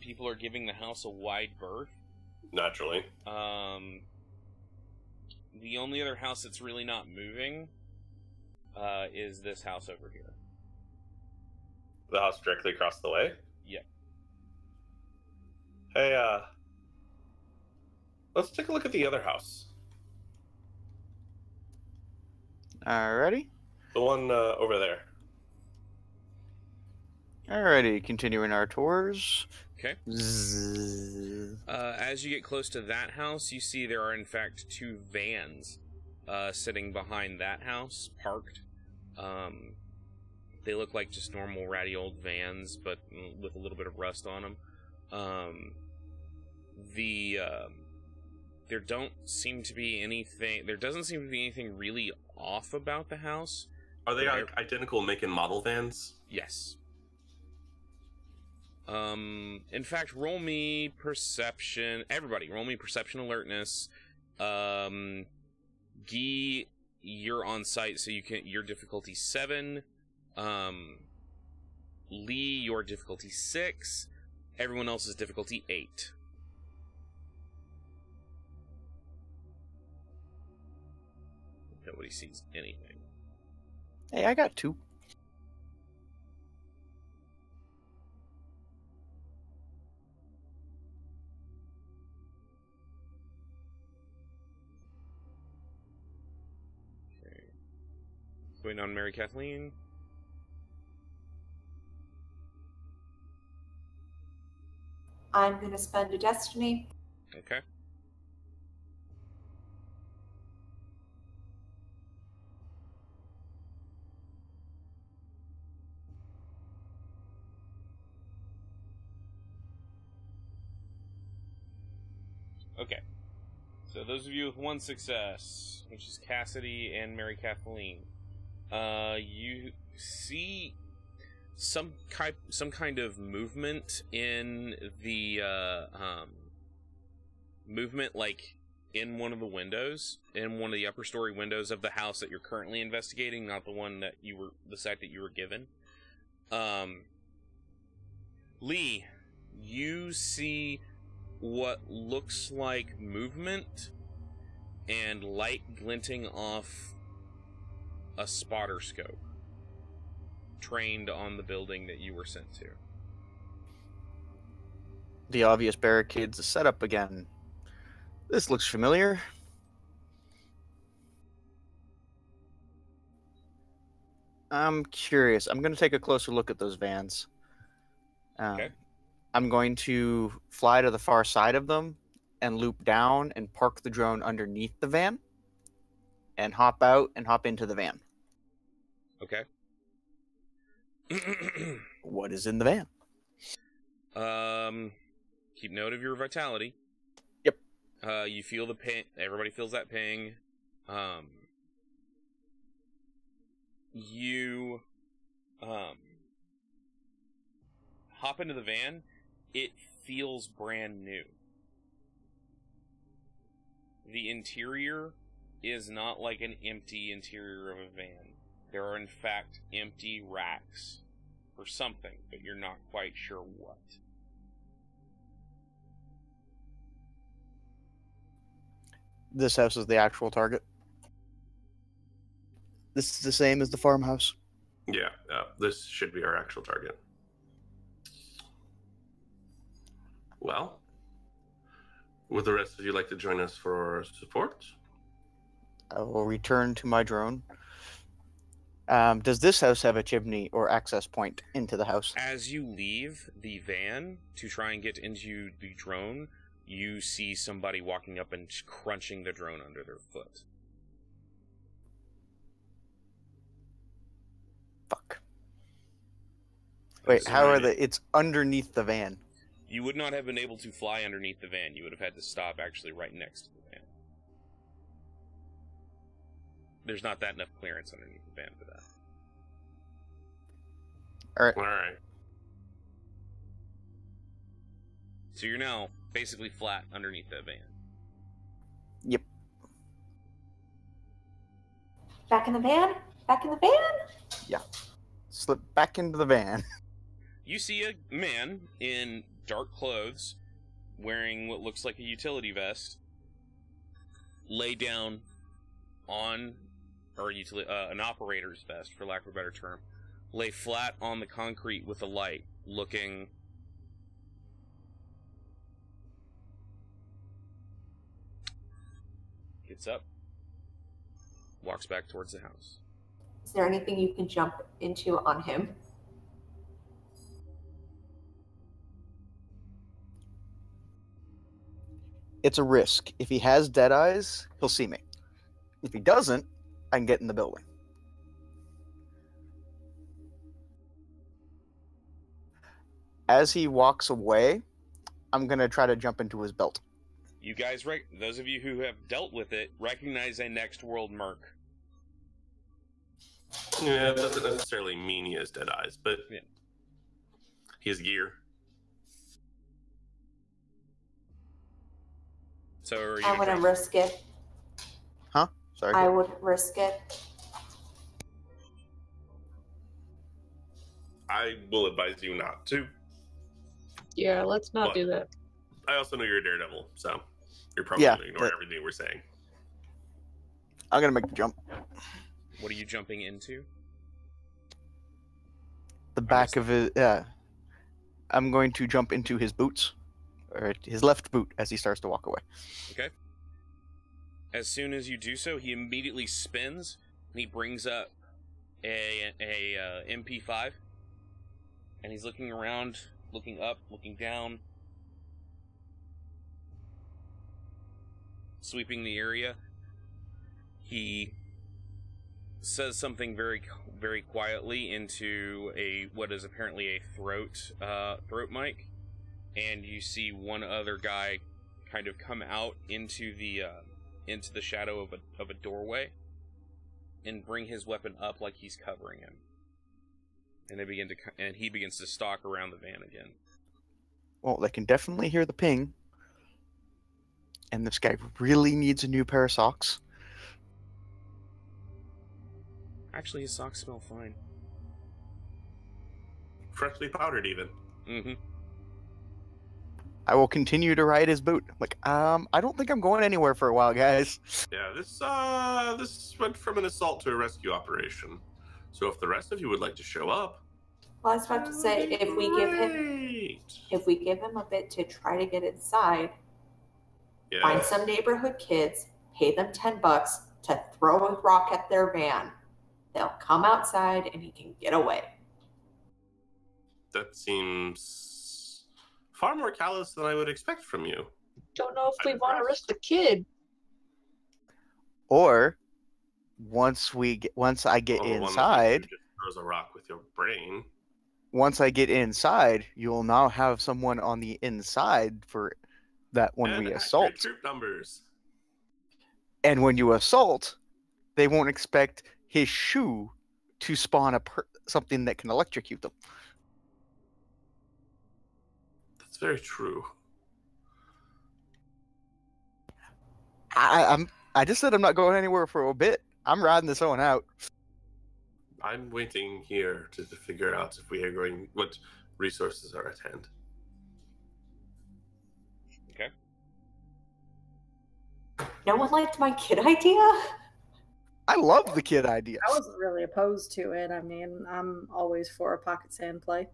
People are giving the house a wide berth. Naturally. The only other house that's really not moving, is this house over here. The house directly across the way? Yep. Hey, let's take a look at the other house. Alrighty. The one over there. Alrighty, continuing our tours. Okay. As you get close to that house, you see there are in fact 2 vans sitting behind that house, parked. They look like just normal ratty old vans, but with a little bit of rust on them. There doesn't seem to be anything really off about the house. Are they identical make and model vans? Yes. In fact, roll me perception. Everybody, roll me perception alertness. Guy, you're on site, so your difficulty 7. Lee, your difficulty 6. Everyone else's difficulty 8. Nobody sees anything. Hey, I got 2. Okay. Waiting on Mary Kathleen. I'm gonna spend a destiny. Okay. Okay. So those of you with 1 success, which is Cassidy and Mary Kathleen, you see some kind of movement in the movement in one of the windows, in one of the upper story windows of the house that you're currently investigating, not the one that the site that you were given. Lee, you see what looks like movement and light glinting off a spotter scope trained on the building that you were sent to. The obvious barricades are set up again. This looks familiar. I'm curious. I'm going to take a closer look at those vans. Okay. I'm going to fly to the far side of them and loop down and park the drone underneath the van and hop out and hop into the van. Okay. What is in the van? Keep note of your vitality. Yep. You feel the ping. Everybody feels that ping. You hop into the van. It feels brand new. The interior is not like an empty interior of a van. There are in fact empty racks for something, but you're not quite sure what. This house is the actual target. This is the same as the farmhouse. Yeah, this should be our actual target. Well, would the rest of you like to join us for support? I will return to my drone. Does this house have a chimney or access point into the house? As you leave the van to try and get into the drone, you see somebody walking up and crunching the drone under their foot. Fuck. Wait, how are they? It's underneath the van. You would not have been able to fly underneath the van. You would have had to stop actually right next to the van. There's not that enough clearance underneath the van for that. Alright. Alright. So you're now basically flat underneath the van. Yep. Back in the van? Back in the van? Yeah. Slip back into the van. You see a man in dark clothes, wearing what looks like a utility vest, lay down on, or an operator's vest, for lack of a better term, lay flat on the concrete with a light, looking... Gets up, walks back towards the house. Is there anything you can jump into on him? It's a risk. If he has dead eyes, he'll see me. If he doesn't, I can get in the building. As he walks away, I'm going to try to jump into his belt. You guys, those of you who have dealt with it, recognize a Next World Merc. Yeah, it doesn't necessarily mean he has dead eyes, but yeah. He has gear. So are you I wouldn't risk it. Huh? Sorry. I would risk it. I will advise you not to. Yeah, let's not But do that. I also know you're a daredevil, so you're probably going to ignore everything we're saying. I'm going to make the jump. What are you jumping into? The back of his... Yeah. I'm going to jump into his boots. Or his left boot as he starts to walk away. Okay. As soon as you do so, he immediately spins, and he brings up a MP5, and he's looking around, looking up, looking down, sweeping the area. He says something very, very quietly into what is apparently a throat mic, and you see one other guy kind of come out into the shadow of a doorway and bring his weapon up like he's covering him. And he begins to stalk around the van again. Well, they can definitely hear the ping. And this guy really needs a new pair of socks. Actually, his socks smell fine. Freshly powdered, even. Mm-hmm. I will continue to ride his boot. Like, I don't think I'm going anywhere for a while, guys. Yeah, this went from an assault to a rescue operation. So if the rest of you would like to show up, Well, I was about to say, if we give him a bit to try to get inside, find some neighborhood kids, pay them $10 to throw a rock at their van. They'll come outside and he can get away. That seems far more callous than I would expect from you. Don't know if we want to risk the kid. Or once I get inside, just throws a rock with your brain. Once I get inside, you'll now have someone on the inside for that when we assault. Troop numbers. And when you assault, they won't expect his shoe to spawn something that can electrocute them. That's very true. I just said I'm not going anywhere for a bit. I'm riding this one out. I'm waiting here to figure out if we are going, what resources are at hand. Okay. No one liked my kid idea? I love the kid idea. I wasn't really opposed to it. I mean, I'm always for a pocket sand play.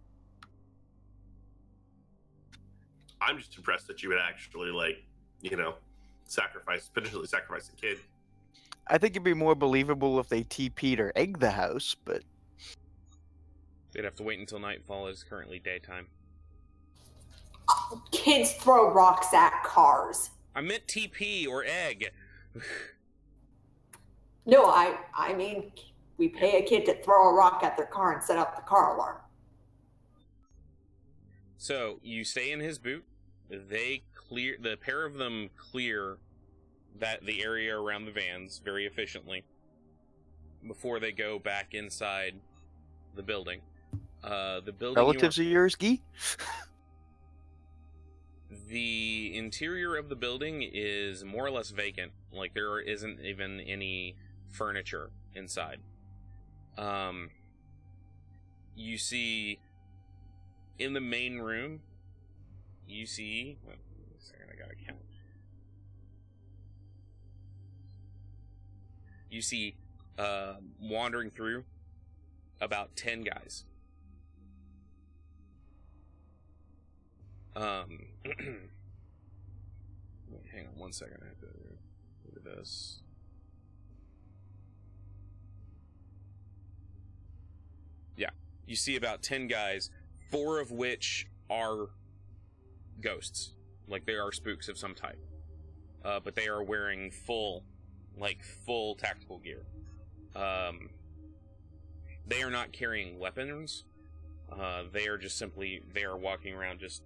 I'm just impressed that you would actually, potentially sacrifice a kid. I think it'd be more believable if they TP'd or egged the house, but... They'd have to wait until nightfall. It's currently daytime. Kids throw rocks at cars. I meant TP or egg. No, I mean, we pay a kid to throw a rock at their car and set up the car alarm. So, you stay in his boot. The pair of them clear the area around the vans very efficiently before they go back inside the building. The building Relatives of yours, Gee? The interior of the building is more or less vacant. Like, there isn't even any furniture inside. You see in the main room, you see... Wait a second, I gotta count. You see, wandering through, about 10 guys. Wait, hang on one second, I have to look at this. Yeah, you see about 10 guys, 4 of which are ghosts. Like, they are spooks of some type. But they are wearing full tactical gear. They are not carrying weapons. They are just simply, they are walking around just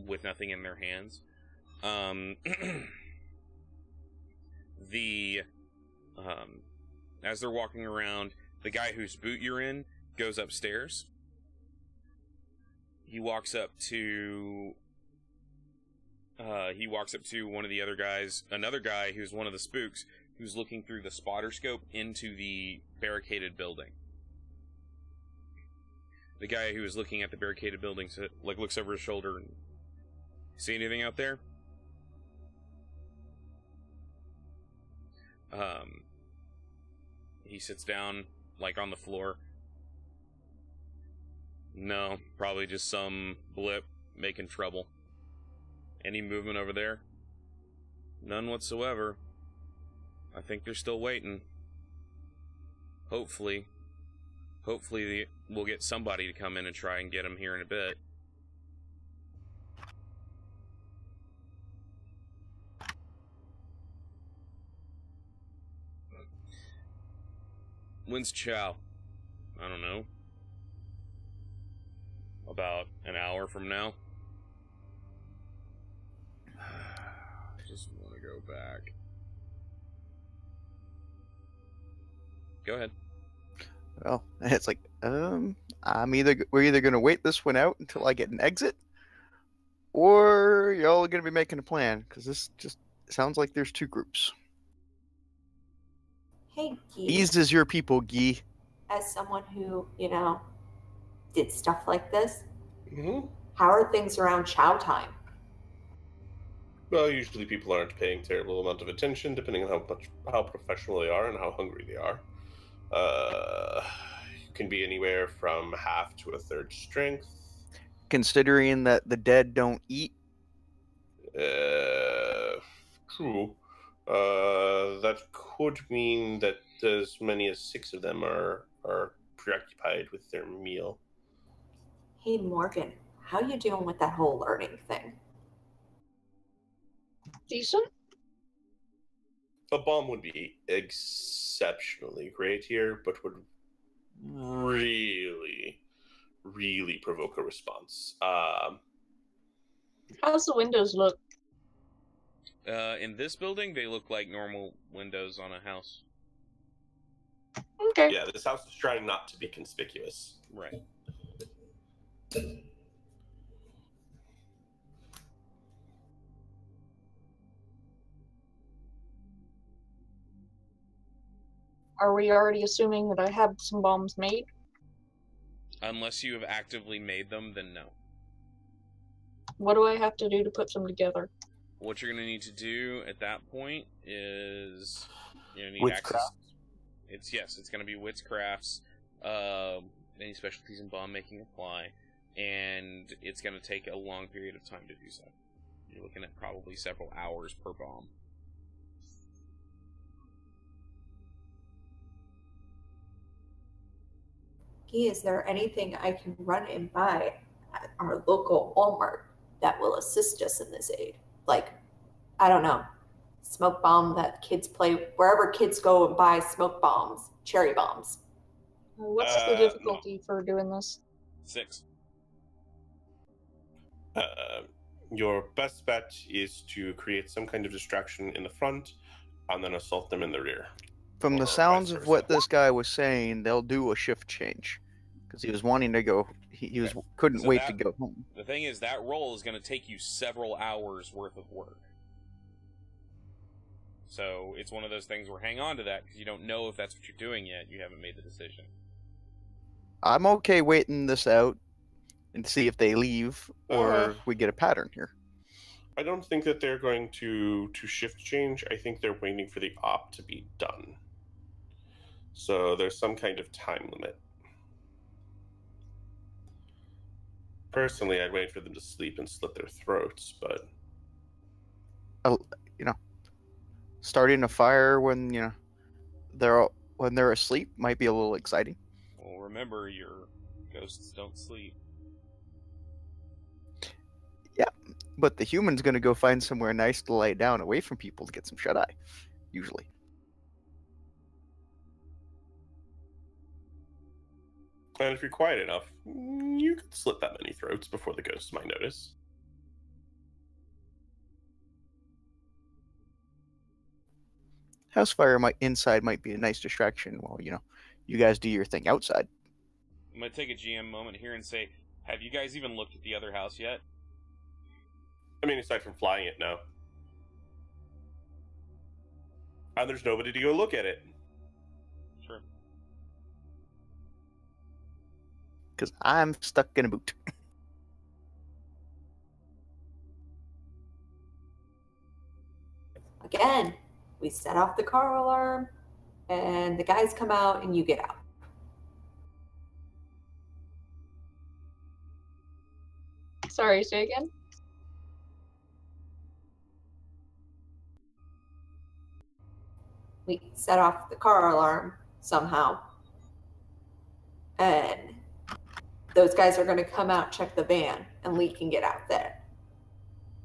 with nothing in their hands. As they're walking around, the guy whose boot you're in goes upstairs. He walks up to one of the other guys, another guy who's one of the spooks, who's looking through the spotter scope into the barricaded building. The guy who is looking at the barricaded building looks over his shoulder and, see anything out there? He sits down, on the floor. No, probably just some blip making trouble. Any movement over there? None whatsoever. I think they're still waiting. Hopefully we'll get somebody to come in and try and get them here in a bit. When's Chow? I don't know. About an hour from now. Just want to go back. Go ahead. Well, it's like, we're either gonna wait this one out until I get an exit, or y'all are gonna be making a plan, because this just sounds like there's 2 groups. Hey, Gee. These is your people, Gee. As someone who, did stuff like this, Mm-hmm. how are things around chow time? Well, usually people aren't paying terrible amount of attention, depending on how professional they are and how hungry they are. You can be anywhere from half to a third strength. Considering that the dead don't eat. True. That could mean that as many as 6 of them are preoccupied with their meal. Hey, Morgan, how you doing with that whole learning thing? Decent. A bomb would be exceptionally great here, but would really, really provoke a response. How's the windows look? In this building, they look like normal windows on a house. Okay. Yeah, this house is trying not to be conspicuous. Right. Are we already assuming that I have some bombs made? Unless you have actively made them, then no. What do I have to do to put them together? What you're going to need to do at that point is need Wits access. crafts? It's going to be wits crafts. Any specialties in bomb making apply, and it's going to take a long period of time to do so. You're looking at probably several hours per bomb. Is there anything I can run and buy at our local Walmart that will assist us in this aid? Like, I don't know, smoke bomb that kids play, wherever kids go and buy smoke bombs, cherry bombs. What's the difficulty for doing this? 6. Your best bet is to create some kind of distraction in the front and then assault them in the rear. From the Or sounds vice of versa. what this guy was saying, they'll do a shift change. Because he was wanting to go, he couldn't So wait that- to go home. The thing is, that roll is going to take you several hours worth of work. So it's one of those things where hang on to that because you don't know if that's what you're doing yet. You haven't made the decision. I'm okay waiting this out and see if they leave or we get a pattern here. I don't think that they're going to shift change. I think they're waiting for the op to be done. So there's some kind of time limit. Personally, I'd wait for them to sleep and slit their throats, but starting a fire when they're asleep might be a little exciting. Well, remember, your ghosts don't sleep. Yeah, but the human's gonna go find somewhere nice to lay down away from people to get some shut eye, usually. and if you're quiet enough, you could slit that many throats before the ghosts might notice. House fire inside might be a nice distraction while you guys do your thing outside. I'm gonna take a GM moment here and say, have you guys even looked at the other house yet? I mean, aside from flying it, no. And there's nobody to go look at it. Sure. Because I'm stuck in a boot. Again, we set off the car alarm, and the guys come out, and you get out. Sorry, say again? We set off the car alarm somehow, and those guys are going to come out, check the van, and Lee can get out there.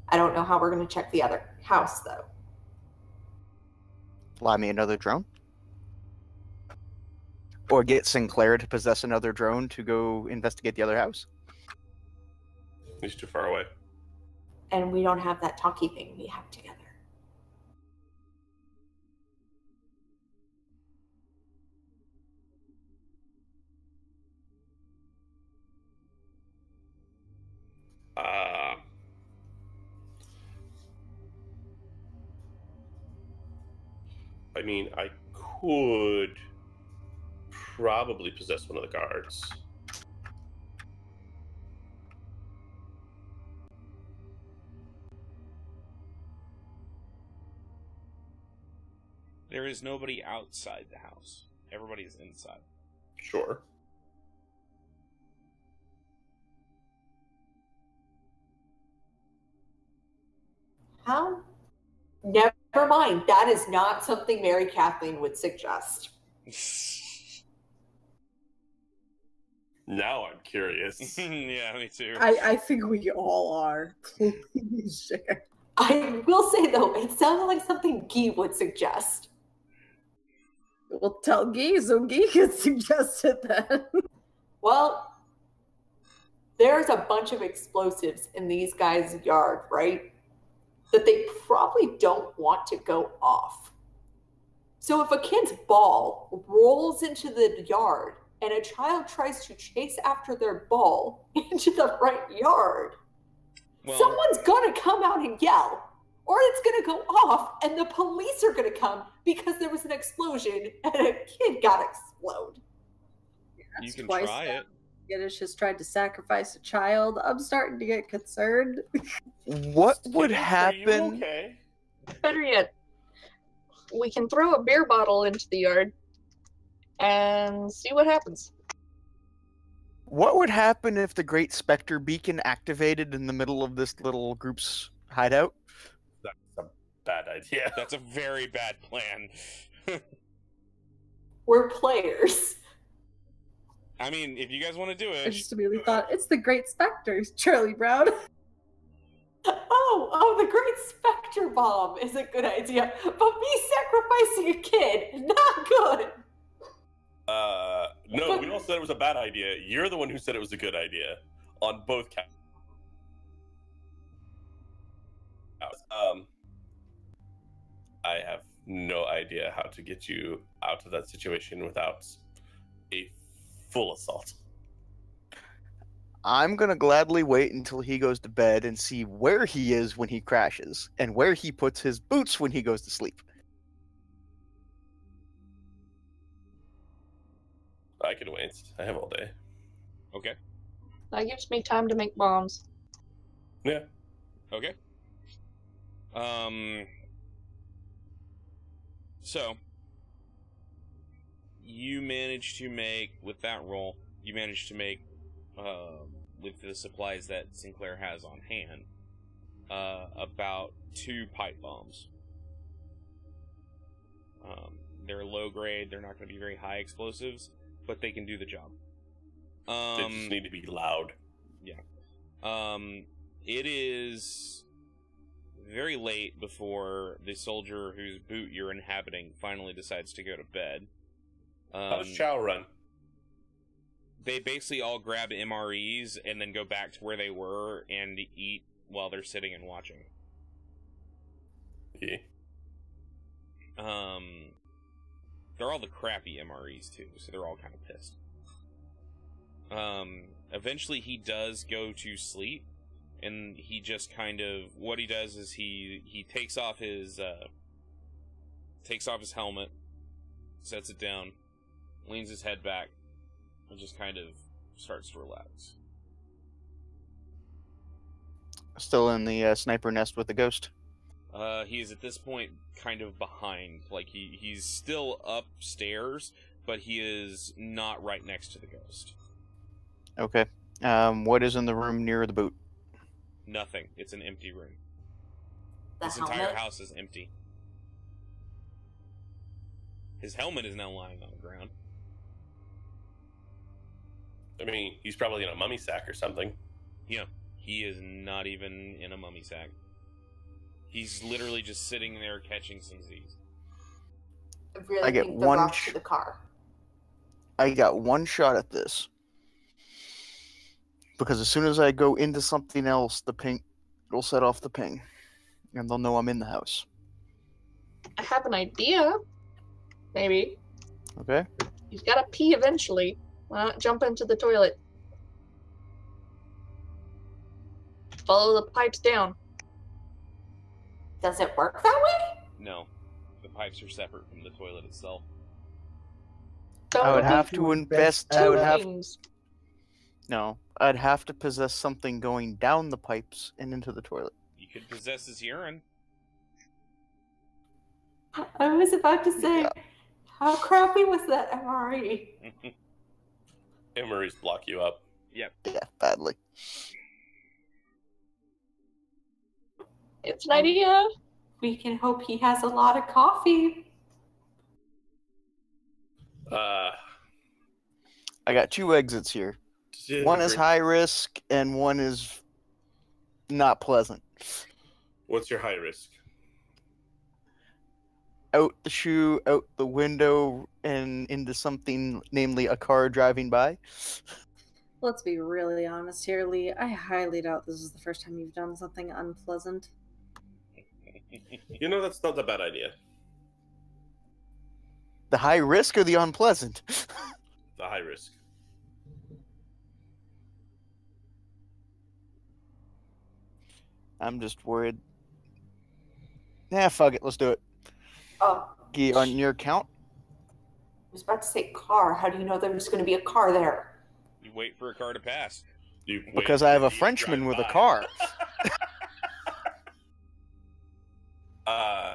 I don't know how we're going to check the other house, though. Fly me another drone? Or get Sinclair to possess another drone to go investigate the other house? He's too far away. And we don't have that talkie thing we have together. I mean, I could probably possess one of the guards. There is nobody outside the house. Everybody is inside. Sure. How? Never mind. That is not something Mary Kathleen would suggest. Now I'm curious. Yeah, me too. I think we all are. Please share. I will say, though, it sounded like something Guy would suggest. We'll tell Guy so Guy can suggest it then. Well, there's a bunch of explosives in these guys' yard, right? That they probably don't want to go off. So if a kid's ball rolls into the yard and a child tries to chase after their ball into the front yard, someone's going to come out and yell, or it's going to go off and the police are going to come because there was an explosion and a kid got exploded. You can try it. Yiddish has tried to sacrifice a child. I'm starting to get concerned. What would happen? Okay. Better yet, we can throw a beer bottle into the yard and see what happens. What would happen if the Great Spectre Beacon activated in the middle of this little group's hideout? That's a bad idea. That's a very bad plan. We're players. I mean, if you guys want to do I it. just immediately thought, it's the Great Spectres, Charlie Brown. Oh, the Great Spectre Bomb is a good idea, but me sacrificing a kid, not good. No, we all said it was a bad idea. You're the one who said it was a good idea on both counts. I have no idea how to get you out of that situation without a full assault. I'm gonna gladly wait until he goes to bed and see where he is when he crashes and where he puts his boots when he goes to sleep. I can wait. I have all day. Okay. That gives me time to make bombs. Yeah. Okay. So you managed to make, with that roll, you managed to make, with the supplies that Sinclair has on hand, about 2 pipe bombs. They're low grade, they're not going to be very high explosives, but they can do the job. They just need to be loud. Yeah. It is very late before the soldier whose boot you're inhabiting finally decides to go to bed. How's Chow run? They basically all grab MREs and then go back to where they were and eat while they're sitting and watching. Yeah. They're all the crappy MREs too, so they're all kind of pissed. Eventually he does go to sleep, and he just kind of, what he does is he takes off his helmet, sets it down, leans his head back, and just kind of starts to relax. Still in the sniper nest with the ghost? He is at this point kind of behind. Like, he's still upstairs, but he is not right next to the ghost. Okay. What is in the room near the boot? Nothing. It's an empty room. The This helmet? entire house is empty. His helmet is now lying on the ground. I mean, he's probably in a mummy sack or something. Yeah, he is not even in a mummy sack. He's literally just sitting there catching some Z's. I really I get think the one rock to the car. I got one shot at this. Because as soon as I go into something else, the ping will set off the ping. And they'll know I'm in the house. I have an idea. Maybe. Okay? He's gotta pee eventually. Why not jump into the toilet? Follow the pipes down. Does it work that way? No, the pipes are separate from the toilet itself. I would have to invest. I would have. Things. No. I'd have to possess something going down the pipes and into the toilet. You could possess his urine. I was about to say, Yeah. how crappy was that MRE? Emery's block you up. Yep. Yeah, badly. It's an idea. We can hope he has a lot of coffee. I got 2 exits here. One is high risk, and one is not pleasant. What's your high risk? Out the shoe, out the window, and into something, namely a car driving by. Let's be really honest here, Lee. I highly doubt this is the first time you've done something unpleasant. You know, that's not a bad idea. The high risk or the unpleasant? The high risk. I'm just worried. Nah, fuck it. Let's do it. Oh, Gee, on your count? I was about to say car. How do you know there's going to be a car there? You wait for a car to pass. You wait Because I have till a you Frenchman drive with a by. car.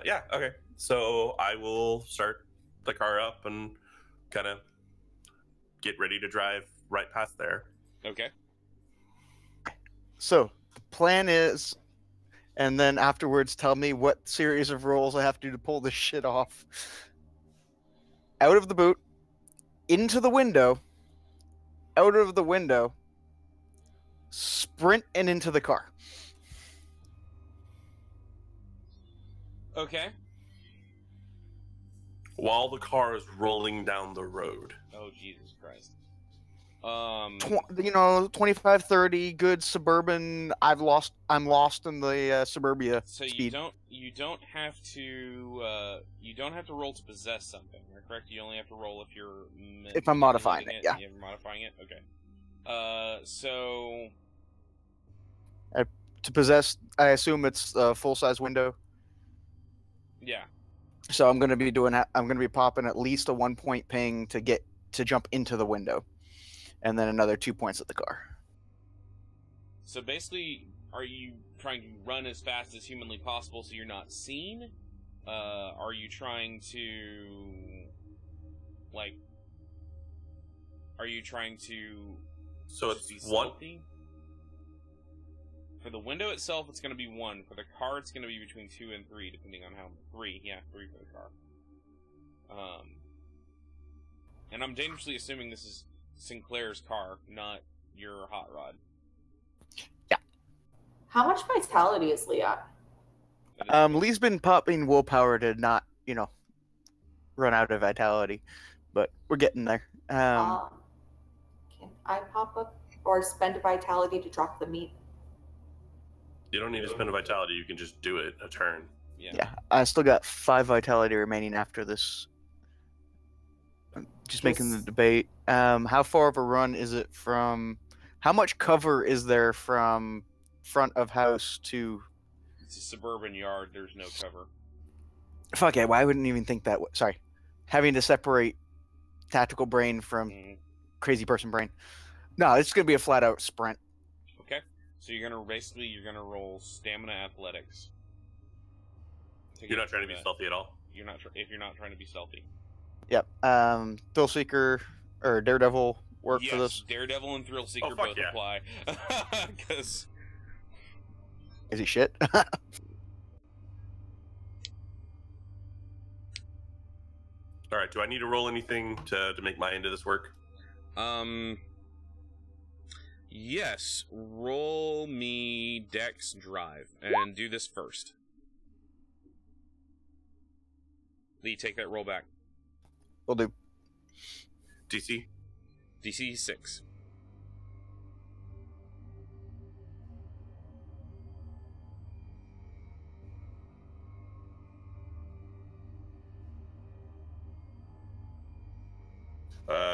Yeah, okay. So I will start the car up and kind of get ready to drive right past there. Okay. So, the plan is, and then afterwards tell me what series of rolls I have to do to pull this shit off. Out of the boot, into the window, out of the window, sprint and into the car. Okay. While the car is rolling down the road. Oh, Jesus Christ. 25, 30, good suburban. I'm lost in the suburbia So speed. you don't have to roll to possess something, correct? You only have to roll if you're If I'm modifying manipulating it, yeah. You're modifying it. Okay. So To possess, I assume it's a full-size window. yeah. So I'm gonna be popping at least a 1-point ping to get to jump into the window, and then another 2 points at the car. So basically, are you trying to run as fast as humanly possible so you're not seen? Are you trying to, like, are you trying to So it's be one. stealthy? For the window itself, it's going to be 1. For the car, it's going to be between 2 and 3, depending on how... 3, yeah, 3 for the car. And I'm dangerously assuming this is Sinclair's car, not your hot rod. How much vitality is Lee at? Lee's been popping willpower to not, run out of vitality, but we're getting there. Can I pop up or spend vitality to drop the meat? You don't need to spend a vitality. You can just do it a turn. Yeah, I still got 5 vitality remaining after this. Just making the debate. How far of a run is it from... How much cover is there from front of house to... It's a suburban yard, there's no cover. Fuck yeah, well, I wouldn't even think that way. Sorry. Having to separate tactical brain from crazy person brain. No, it's going to be a flat-out sprint. Okay. So you're going to roll stamina athletics. You're not trying to be stealthy at all? If you're not trying to be stealthy. Yep. Thrill Seeker or Daredevil work for this? Daredevil and Thrill Seeker both apply. Because... Is he shit? Alright, do I need to roll anything to make my end of this work? Yes. Roll me Dex Drive, and do this first. Lee, take that roll back. Will do. DC? DC 6.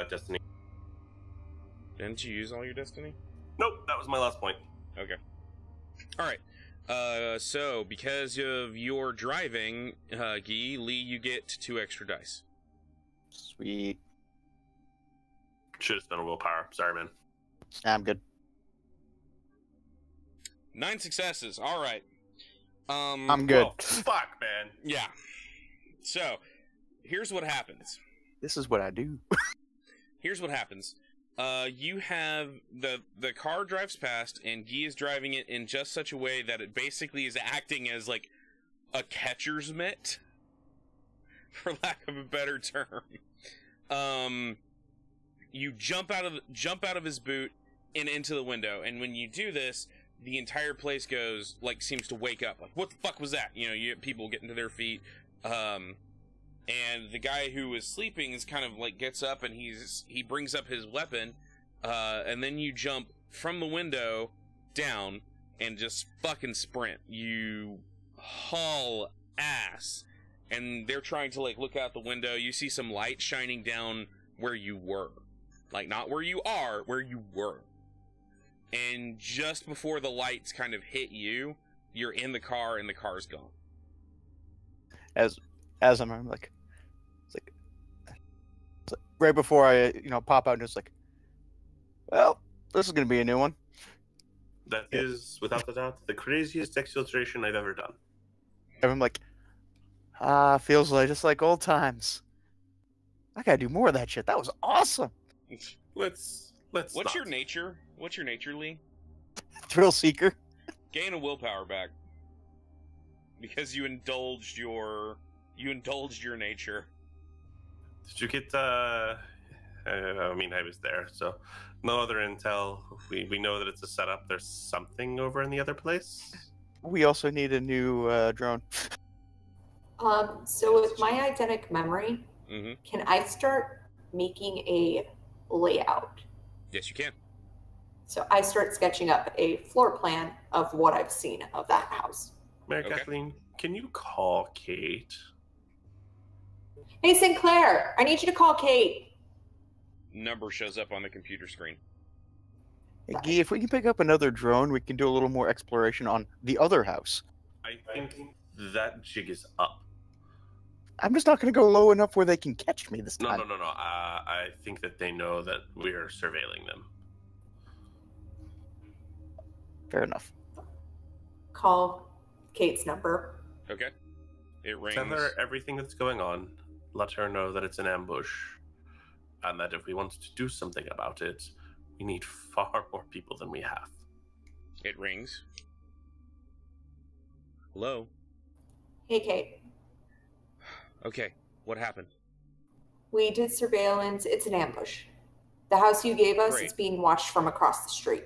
Destiny. Didn't you use all your destiny? Nope, that was my last point. Okay. Alright. So, because of your driving, Guy, Lee, you get 2 extra dice. Sweet. Should have spent a willpower. Sorry, man. I'm good. 9 successes. Alright. I'm good. Well, fuck, man. Yeah. So, here's what happens. This is what I do. Here's what happens. You have the car drives past, and Guy is driving it in just such a way that it basically is acting as like a catcher's mitt, for lack of a better term. You jump out of his boot and into the window, and when you do this, the entire place seems to wake up. Like, what the fuck was that? You get people getting to their feet. And the guy who was sleeping is kind of like gets up and he brings up his weapon, and then you jump from the window down and just fucking sprint. You haul ass, and they're trying to look out the window. You see some light shining down where you were, not where you are, where you were. And just before the lights kind of hit you, you're in the car and the car's gone. As I'm like, it's like right before I pop out and just like, well, this is gonna be a new one. That is without a doubt the craziest exfiltration I've ever done. And I'm like, feels like just like old times. I gotta do more of that shit. That was awesome. Let's. What's your nature? What's your nature, Lee? Thrill Seeker. Gain a willpower back because you indulged your nature. Did you get? I was there, so no other intel. We know that it's a setup. There's something over in the other place. We also need a new drone. So with my eidetic memory, can I start making a layout? Yes, you can. So I start sketching up a floor plan of what I've seen of that house. Mary Kathleen, can you call Kate? Hey, Sinclair, I need you to call Kate. Number shows up on the computer screen. Hey, Guy, if we can pick up another drone, we can do a little more exploration on the other house. I think that jig is up. I'm just not going to go low enough where they can catch me this time. No. I think that they know that we are surveilling them. Fair enough. Call Kate's number. Okay. It rings. Tell her everything that's going on. Let her know that it's an ambush. And that if we want to do something about it, we need far more people than we have. It rings. Hello? Hey, Kate. Okay, what happened? We did surveillance. It's an ambush. The house you gave us Great. is being watched from across the street.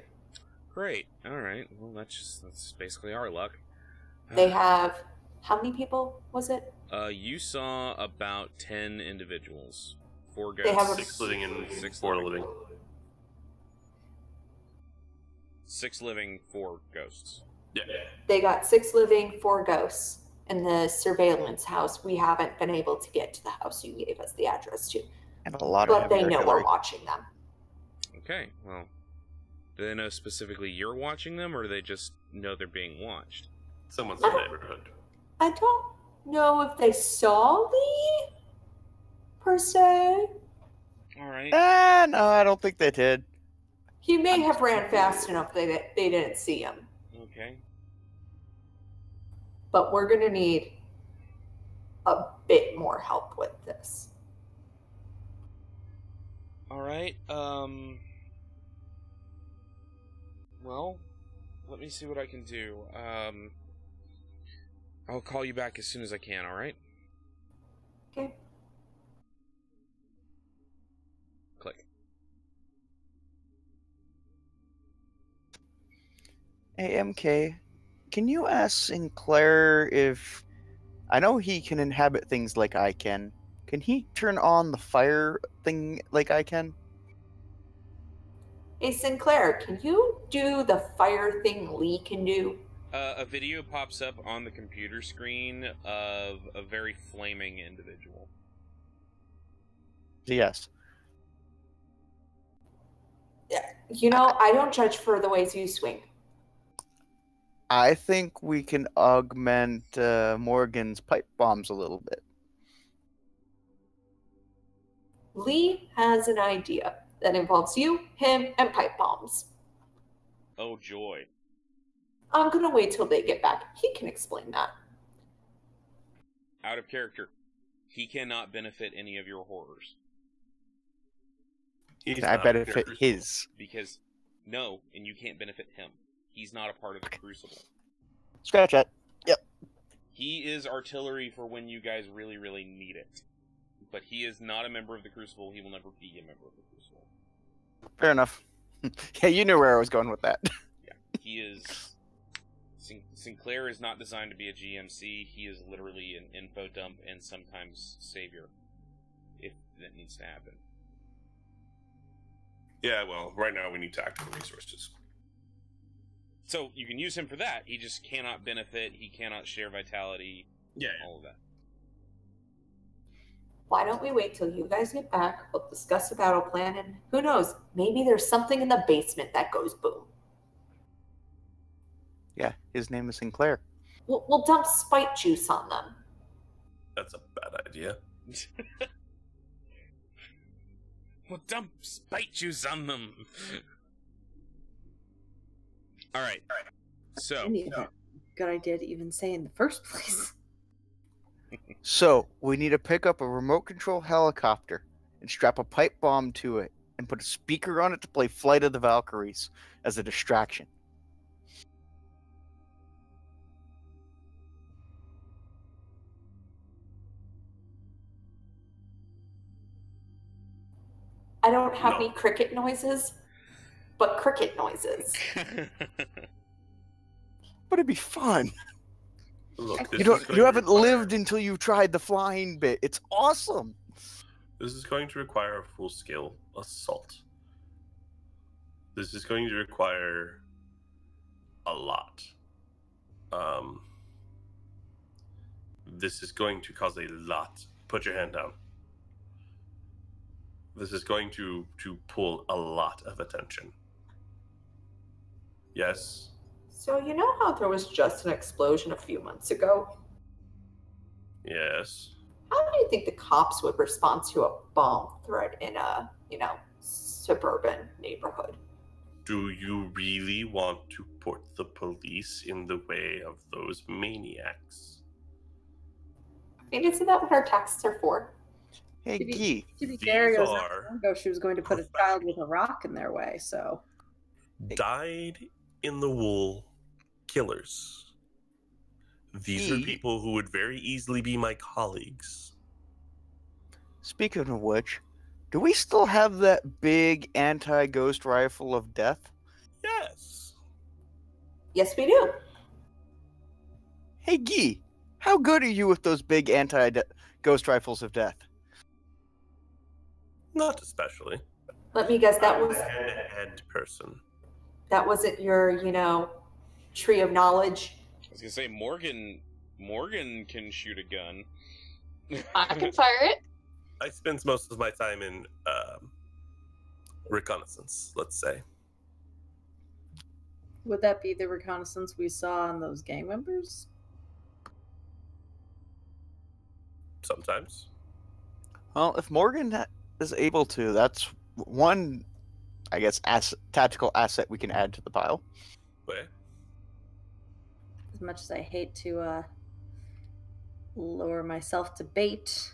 Great. Alright, well that's basically our luck. They have... How many people was it? You saw about 10 individuals. 4 They have ghosts. 6 living and 6 4 living. 6 living, 4 ghosts. Yeah. They got 6 living, 4 ghosts. In the surveillance house, we haven't been able to get to the house you gave us the address to. And a lot of But they heavy know artillery. we're watching them. Okay, well, do they know specifically you're watching them, or do they just know they're being watched? Someone's in the neighborhood. I don't know if they saw me, per se. Alright. No, I don't think they did. He may have ran fast enough that they didn't see him. Okay. But we're going to need a bit more help with this. Alright, well, let me see what I can do. I'll call you back as soon as I can, alright? Okay. Click. Hey, MK, can you ask Sinclair if... I know he can inhabit things like I can. Can he turn on the fire thing like I can? Hey, Sinclair, can you do the fire thing Lee can do? A video pops up on the computer screen of a very flaming individual. Yes. You know, I don't judge for the ways you swing. I think we can augment Morgan's pipe bombs a little bit. Lee has an idea that involves you, him, and pipe bombs. Oh, joy. I'm gonna wait till they get back. He can explain that. Out of character. He cannot benefit any of your horrors. I benefit his. Because, no, and you can't benefit him. He's not a part of the Crucible. Scratch that. Yep. He is artillery for when you guys really, really need it. But he is not a member of the Crucible. He will never be a member of the Crucible. Fair enough. Yeah, you knew where I was going with that. Yeah, he is... Sinclair is not designed to be a GMC. He is literally an info dump and sometimes savior. If that needs to happen. Yeah, well, right now we need tactical resources. So, you can use him for that. He just cannot benefit. He cannot share vitality. Yeah. All of that. Why don't we wait till you guys get back? We'll discuss the battle plan, and who knows? Maybe there's something in the basement that goes boom. Yeah, his name is Sinclair. We'll dump spite juice on them. That's a bad idea. We'll dump spite juice on them. Alright. So. Good idea to even say in the first place. So, we need to pick up a remote control helicopter and strap a pipe bomb to it and put a speaker on it to play Flight of the Valkyries as a distraction. I don't have No. any cricket noises, but cricket noises. But it'd be fun. Look, You haven't lived until you've tried the flying bit. It's awesome. This is going to require a full-scale assault. This is going to require a lot. This is going to cause a lot. Put your hand down. This is going to pull a lot of attention. Yes. So you know how there was just an explosion a few months ago? Yes. How do you think the cops would respond to a bomb threat in a, suburban neighborhood? Do you really want to put the police in the way of those maniacs? I mean, isn't that what our taxes are for? Hey, To be- Gee. To be These fair, it was not are long ago she was going to put a child with a rock in their way, so. Dyed in the wool killers. These are Gee. people who would very easily be my colleagues. Speaking of which, do we still have that big anti-ghost rifle of death? Yes. Yes, we do. Hey, Gee, how good are you with those big anti-ghost rifles of death? Not especially. Let me guess, I'm a hand person. that wasn't your, tree of knowledge. I was gonna say Morgan can shoot a gun. I can fire it. I spend most of my time in reconnaissance, let's say. Would that be the reconnaissance we saw on those gang members? Sometimes. Well, if Morgan is able to, that's one, I guess, tactical asset we can add to the pile. Wait. As much as I hate to lower myself to bait,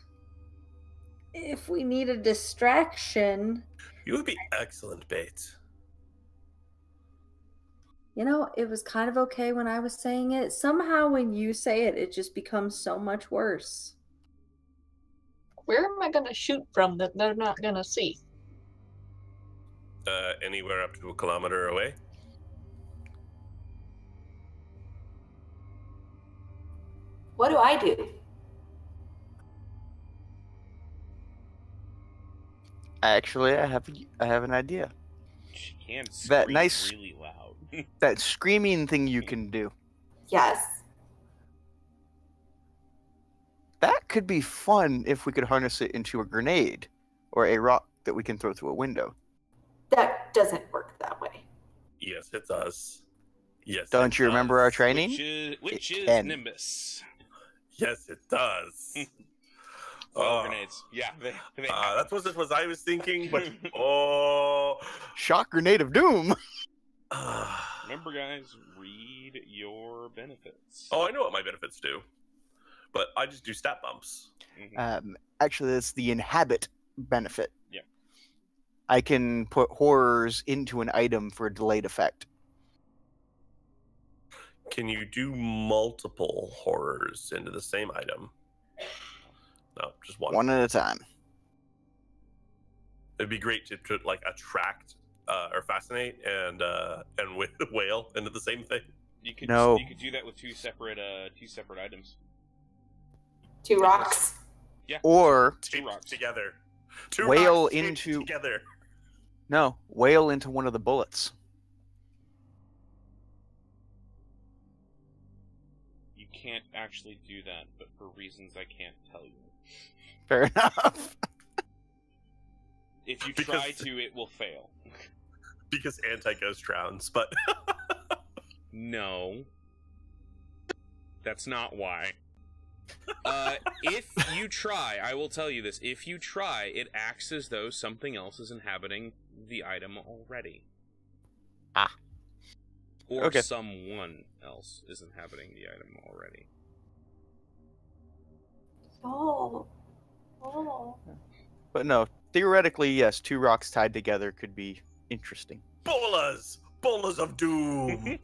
if we need a distraction, You would be excellent bait. it was kind of okay when I was saying it. Somehow when you say it, it just becomes so much worse. Where am I gonna shoot from that they're not gonna see? Anywhere up to a kilometer away. What do I do? Actually, I have an idea. She can scream That nice- really loud. That screaming thing you can do. Yes. That could be fun if we could harness it into a grenade or a rock that we can throw through a window. That doesn't work that way. Yes, it does. Yes. Don't it you remember our does. training? Which It is can. Nimbus. Yes, it does. Fire grenades. Yeah, they That wasn't what I was thinking, but oh. Shock grenade of doom. Remember, guys, read your benefits. Oh, I know what my benefits do, but I just do stat bumps. Mhm. Actually, that's the inhabit benefit. Yeah. I can put horrors into an item for a delayed effect. Can you do multiple horrors into the same item? No, just one. One at a time. It'd be great to like attract or fascinate and with the whale into the same thing. You could No. you could do that with two separate items. 2 rocks. Yeah. Or Two rocks. Together. Two Whale rocks taped into- together. no, whale into one of the bullets. You can't actually do that, but for reasons I can't tell you. Fair enough. If you Because- try to, it will fail. Because anti-ghost drowns, but No. That's not why. If you try, I will tell you this, if you try, it acts as though something else is inhabiting the item already. Ah. Or Okay. someone else is inhabiting the item already. Oh. Oh. But no, theoretically, yes, 2 rocks tied together could be interesting. bolas of doom.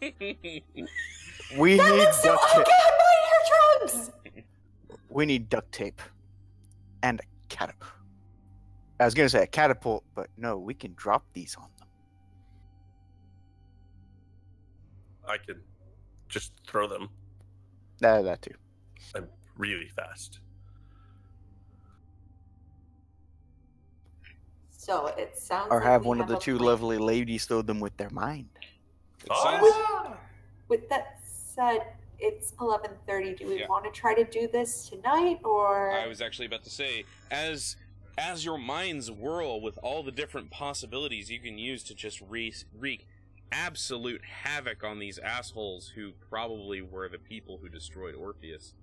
We That need looks so duct tape. okay on my eardrums! We need duct tape and a catapult. I was gonna say a catapult, but no, we can drop these on them. I could just throw them. That too. I'm really fast. So it sounds Or like have we one of the a 2 plan. lovely ladies throw them with their mind. It Oh, sounds- With that said, it's 11:30. Do we Yeah. want to try to do this tonight, or I was actually about to say, as your minds whirl with all the different possibilities you can use to just wreak absolute havoc on these assholes who probably were the people who destroyed Orpheus,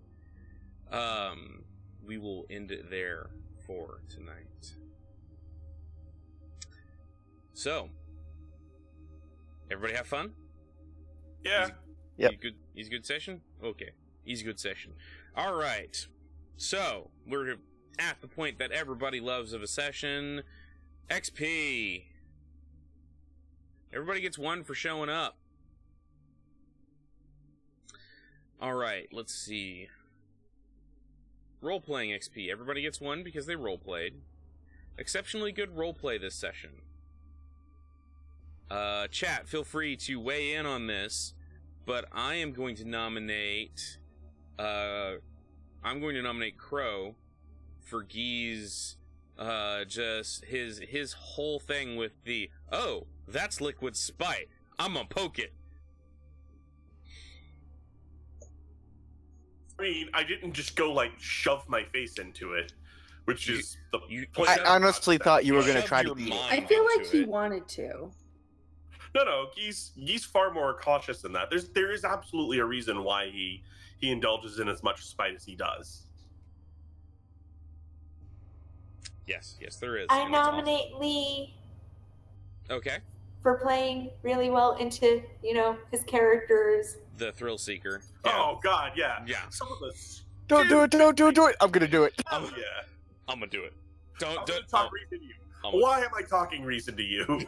we will end it there for tonight. So, everybody have fun? Yeah. Yep. Easy good session? Okay. Easy good session. Alright. So, we're at the point that everybody loves of a session. XP. Everybody gets 1 for showing up. Alright, let's see. Role-playing XP. Everybody gets 1 because they role-played. Exceptionally good role-play this session. Chat, feel free to weigh in on this, but I am going to nominate, Crow for Guy's, just his whole thing with the, oh, that's Liquid's spite. I'm gonna poke it. I mean, I didn't just go, like, shove my face into it, which is the point. I honestly thought you were going to try to eat it. I feel like he wanted to. No, he's far more cautious than that. There is absolutely a reason why he indulges in as much spite as he does. Yes, there is. I nominate Lee. Okay. For playing really well into, his characters. The thrill seeker. Yeah. Oh God, yeah. Yeah. Some of this. Don't do it. I'm gonna do it. I'm gonna do it. Don't talk reason to you. Why am I talking reason to you?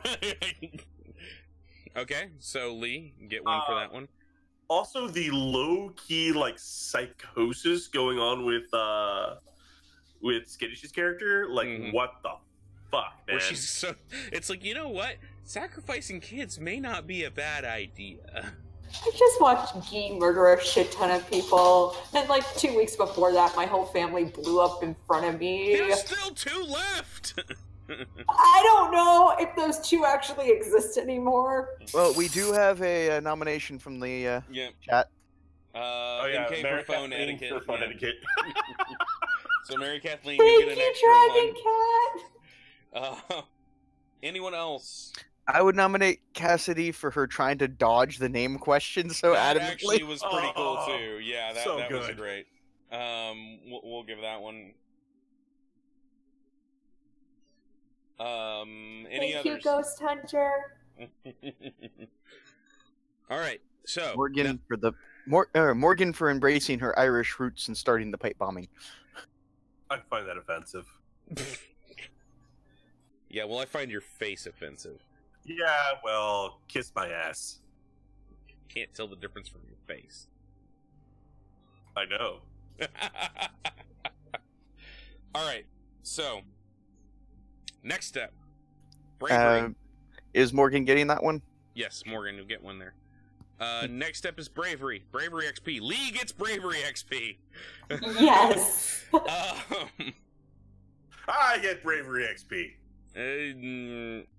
Okay, so Lee, get 1 for that one. Also, the low-key psychosis going on with Skittish's character, what the fuck, man? Where she's so, it's like, you know what? Sacrificing kids may not be a bad idea. I just watched Guy murder a shit ton of people, and 2 weeks before that, my whole family blew up in front of me. There's still 2 left. I don't know if those 2 actually exist anymore. Well, we do have a nomination from the chat. MK Mary for phone Kathleen etiquette. for phone etiquette. So Mary Kathleen, you get an extra Dragon 1. Cat. Anyone else? I would nominate Cassidy for her trying to dodge the name question so That adamantly. actually was pretty cool too. Yeah, that so was good. great. We'll give that one. Any Thank others? you, Ghost Hunter. All right, so Morgan for embracing her Irish roots and starting the pipe bombing. I find that offensive. Yeah, well, I find your face offensive. Yeah, well, kiss my ass. Can't tell the difference from your face. I know. All right, so next step, bravery. Is Morgan getting that one? Yes, Morgan, you'll get 1 there. Next step is bravery. Bravery XP. Lee gets bravery XP. Yes. I get bravery XP.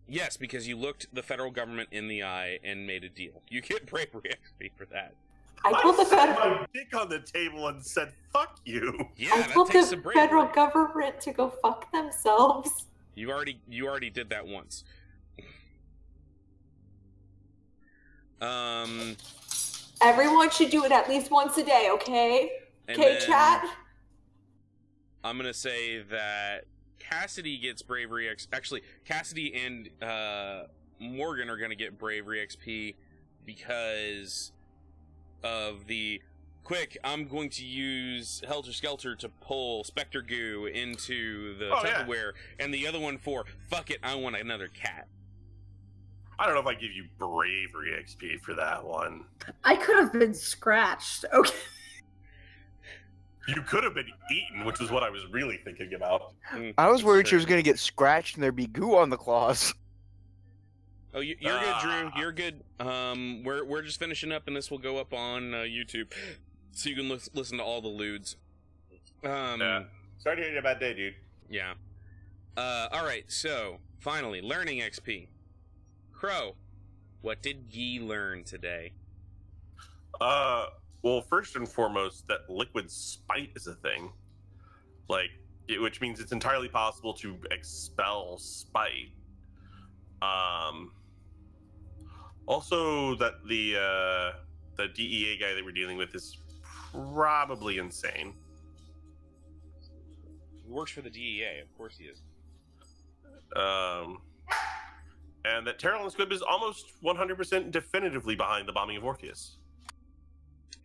Yes, because you looked the federal government in the eye and made a deal. You get bravery XP for that. I told the set federal. my dick on the table and said, "Fuck you." Yeah, I that told takes the some bravery. federal government to go fuck themselves. You already did that once. Everyone should do it at least once a day, okay? And Okay, then chat? I'm gonna say that Cassidy gets bravery X. Actually, Cassidy and Morgan are gonna get bravery XP because of the quick. I'm going to use Helter Skelter to pull Spectre Goo into the Tupperware, and the other one for fuck it. I want another cat. I don't know if I give you bravery XP for that one. I could have been scratched. Okay. You could have been eaten, which is what I was really thinking about. I was worried she was going to get scratched and there'd be goo on the claws. Oh, you're good, Drew. You're good. We're just finishing up, and this will go up on YouTube, so you can listen to all the lewds. Yeah. Sorry to hear you about that, dude. Yeah. All right. So finally, learning XP. Crow, what did ye learn today? Well, first and foremost, that liquid spite is a thing. Which means it's entirely possible to expel spite. Also, that the DEA guy that we're dealing with is probably insane. He works for the DEA. Of course he is. And that Terrell and Squibb is almost 100% definitively behind the bombing of Orpheus.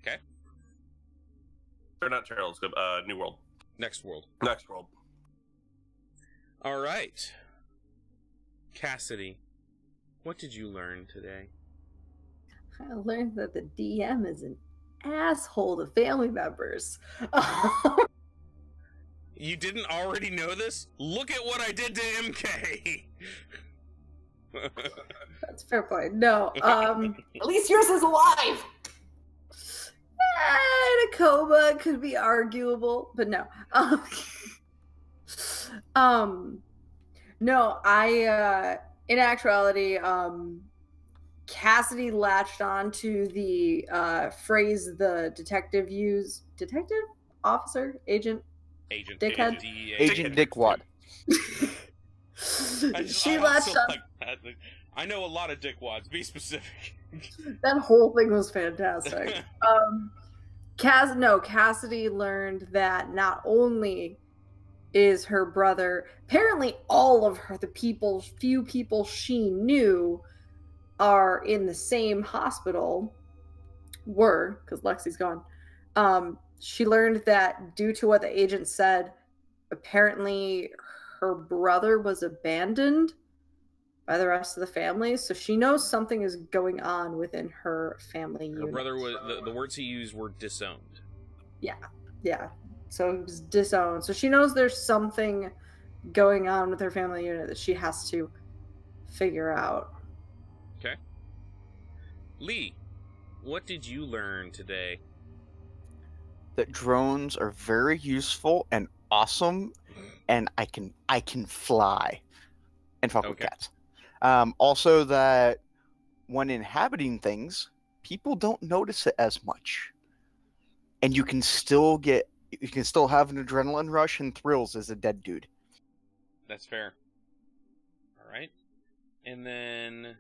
Okay. Or not Terrell and Squibb, New World. Next World. Next World. All right. Cassidy, what did you learn today? I learned that the DM is an asshole to family members. You didn't already know this? Look at what I did to MK! That's a fair point. No, At least yours is alive. in a coma could be arguable, but no. No, in actuality, Cassidy latched on to the phrase the detective used. Detective? Officer? Agent? Dickhead? Agent Dickwad. She latched on. Like I know a lot of dickwads. Be specific. That whole thing was fantastic. Cassidy learned that not only is her brother, apparently all of few people she knew are in the same hospital, because Lexi's gone. She learned that due to what the agent said, apparently her brother was abandoned by the rest of the family, so she knows something is going on within her family unit. Her brother was, the words he used were disowned. Yeah. So he was disowned. So she knows there's something going on with her family unit that she has to figure out. Okay. Lee, what did you learn today? That drones are very useful and awesome, and I can fly and fuck with cats. Also, that when inhabiting things, people don't notice it as much, and you can still have an adrenaline rush and thrills as a dead dude. That's fair. All right, and then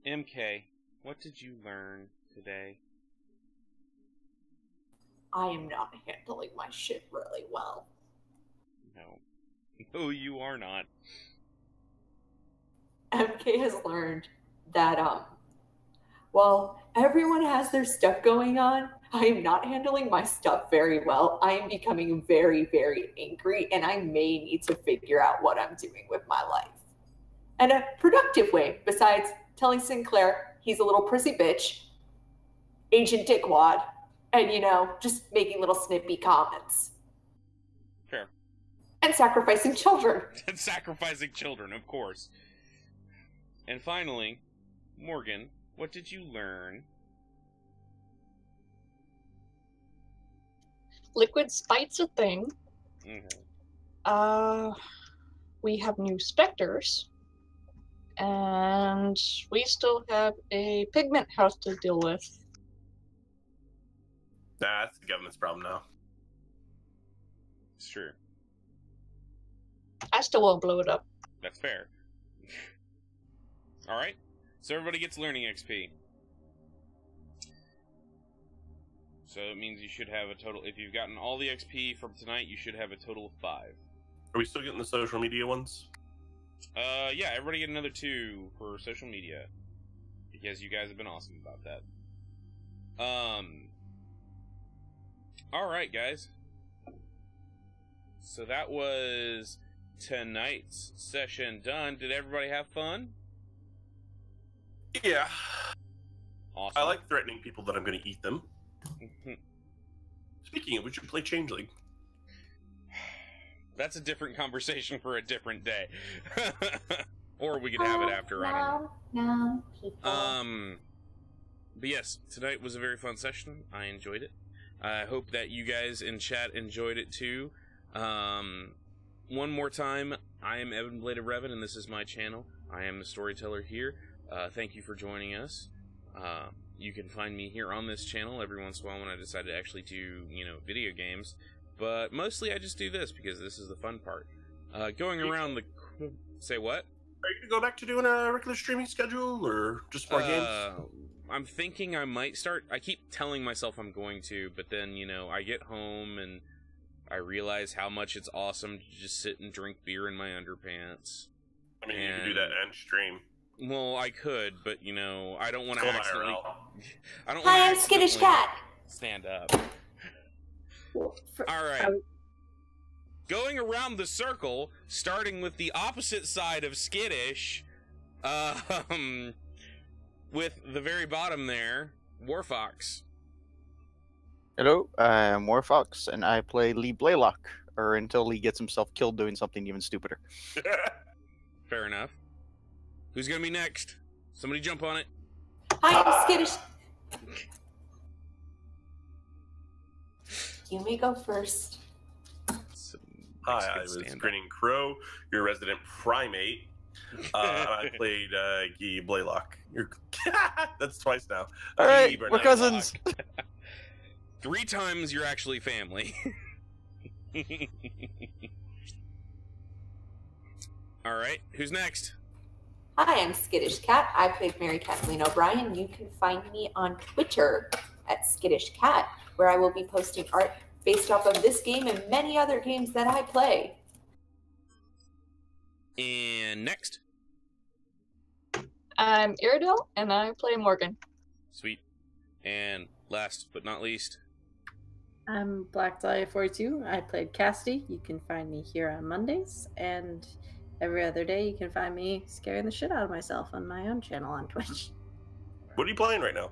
MK, what did you learn today? I am not handling my shit really well. No, you are not. MK has learned that, well, everyone has their stuff going on. I am not handling my stuff very well. I am becoming very, very angry, and I may need to figure out what I'm doing with my life. In a productive way, besides telling Sinclair he's a little prissy bitch, Agent Dickwad, and, just making little snippy comments. Fair. And sacrificing children. And sacrificing children, of course. And finally, Morgan, what did you learn? Liquid spite's a thing. Mm-hmm. We have new specters. And we still have a pigment house to deal with. That's the government's problem now. It's true. I still won't blow it up. That's fair. Alright, so everybody gets learning XP. So it means you should have a total, if you've gotten all the XP from tonight, you should have a total of 5. Are we still getting the social media ones? Yeah, everybody get another 2 for social media. Because you guys have been awesome about that. Alright, guys. So that was tonight's session done. Did everybody have fun? Yeah. Awesome. I like threatening people that I'm going to eat them. Speaking of, we should play Changeling. That's a different conversation for a different day. Or we could have it after, I don't know. No. But yes, tonight was a very fun session. I enjoyed it. I hope that you guys in chat enjoyed it too. One more time, I am Evan Blade of Revan, and this is my channel. I am the storyteller here. Thank you for joining us. You can find me here on this channel every once in a while when I decide to actually do, video games. But mostly I just do this because this is the fun part. Going around the... Say what? Are you going to go back to doing a regular streaming schedule, or just more games? I'm thinking I might start... I keep telling myself I'm going to, but then, I get home and I realize how much it's awesome to just sit and drink beer in my underpants. I mean, you can do that and stream. Well, I could, but you know, I don't want to Call accidentally. IRL. I don't. Hi, wanna I'm Skittish accidentally Cat. Stand up. Well, All right. Going around the circle, starting with the opposite side of Skittish, with the very bottom there, Warfox. Hello, I'm Warfox, and I play Lee Blaylock, or until Lee gets himself killed doing something even stupider. Fair enough. Who's gonna be next? Somebody jump on it. Hi, I'm Skittish. You may go first. Hi, I was Grinning Crow, your resident primate. I played Guy Blaylock. That's twice now. All right, we're cousins. 3 times you're actually family. All right, who's next? Hi, I'm Skittish Cat. I played Mary Kathleen O'Brien. You can find me on Twitter at Skittish Cat, where I will be posting art based off of this game and many other games that I play. And next. I'm Iridel, and I play Morgan. Sweet. And last but not least. I'm Black Dahlia 42. I played Cassidy. You can find me here on Mondays, and every other day you can find me scaring the shit out of myself on my own channel on Twitch. What are you playing right now?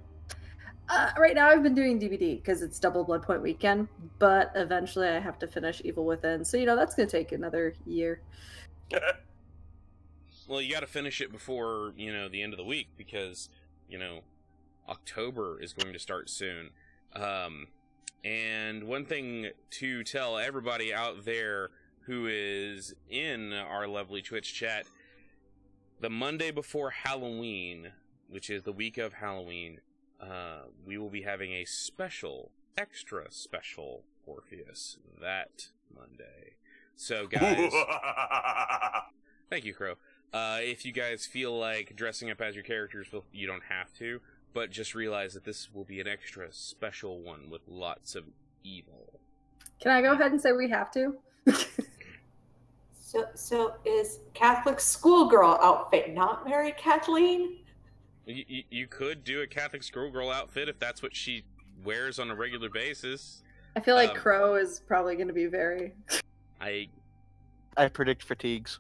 Right now I've been doing DBD because it's double blood point weekend, but eventually I have to finish Evil Within. So, that's going to take another year. Well, you got to finish it before, the end of the week because, October is going to start soon. And one thing to tell everybody out there who is in our lovely Twitch chat, the Monday before Halloween, which is the week of Halloween, we will be having a extra special Orpheus that Monday. So, guys, thank you, Crow. If you guys feel like dressing up as your characters, you don't have to, but just realize that this will be an extra special one with lots of evil. Can I go ahead and say we have to? So is Catholic schoolgirl outfit not Mary Kathleen? You could do a Catholic schoolgirl outfit if that's what she wears on a regular basis. I feel like Crow is probably going to be very... I predict fatigues.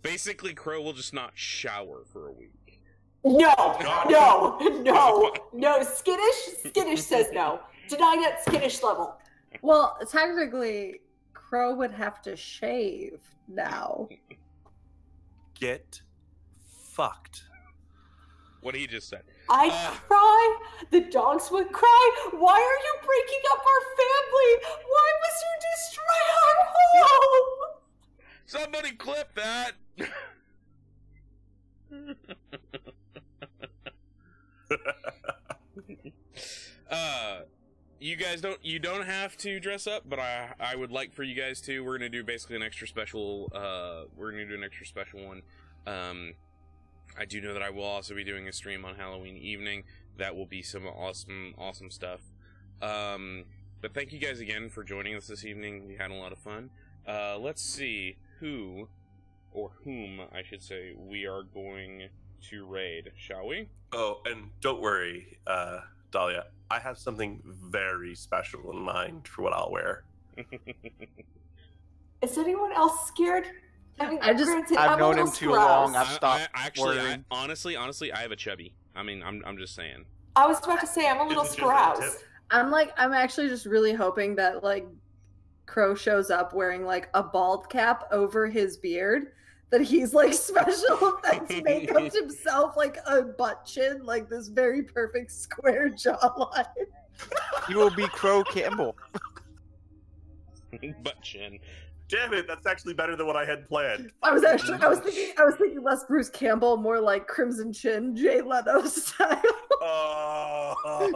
Basically, Crow will just not shower for a week. No. Skittish says no. Deny that Skittish level. Well, technically, Crow would have to shave now. Get fucked. What he just said. I cry. The dogs would cry. Why are you breaking up our family? Why must you destroy our home? Somebody clip that. You don't have to dress up, but I would like for you guys to. We're gonna do basically an extra special. We're gonna do an extra special one. I do know that I will also be doing a stream on Halloween evening. That will be some awesome stuff. But thank you guys again for joining us this evening. We had a lot of fun. Let's see whom I should say we are going to raid, shall we? Oh, and don't worry, Dahlia. I have something very special in mind for what I'll wear. Is anyone else scared? I mean, I've known him too long. I've stopped worrying. Honestly, I have a chubby. I mean, I'm just saying. I was about to say I'm a little scaroused. I'm actually just really hoping that Crow shows up wearing a bald cap over his beard, that he's special effects makeup himself a butt chin, this very perfect square jawline. You will be Crow Campbell. Butt chin. Damn it, that's actually better than what I had planned. I was thinking less Bruce Campbell, more like Crimson Chin, Jay Leno style.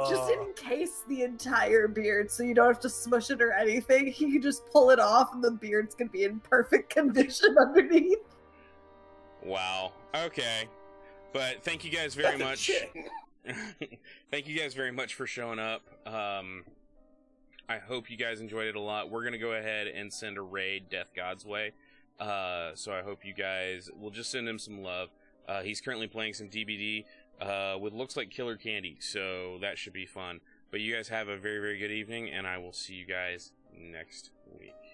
Just in case the entire beard, so you don't have to smush it or anything. He can just pull it off, and the beard's gonna be in perfect condition underneath. Wow. Okay. But thank you guys very much. Thank you guys very much for showing up. I hope you guys enjoyed it a lot. We're going to go ahead and send a raid Death God's way. So I hope you guys will just send him some love. He's currently playing some DBD with looks like Killer Candy, so that should be fun. But you guys have a very, very good evening, and I will see you guys next week.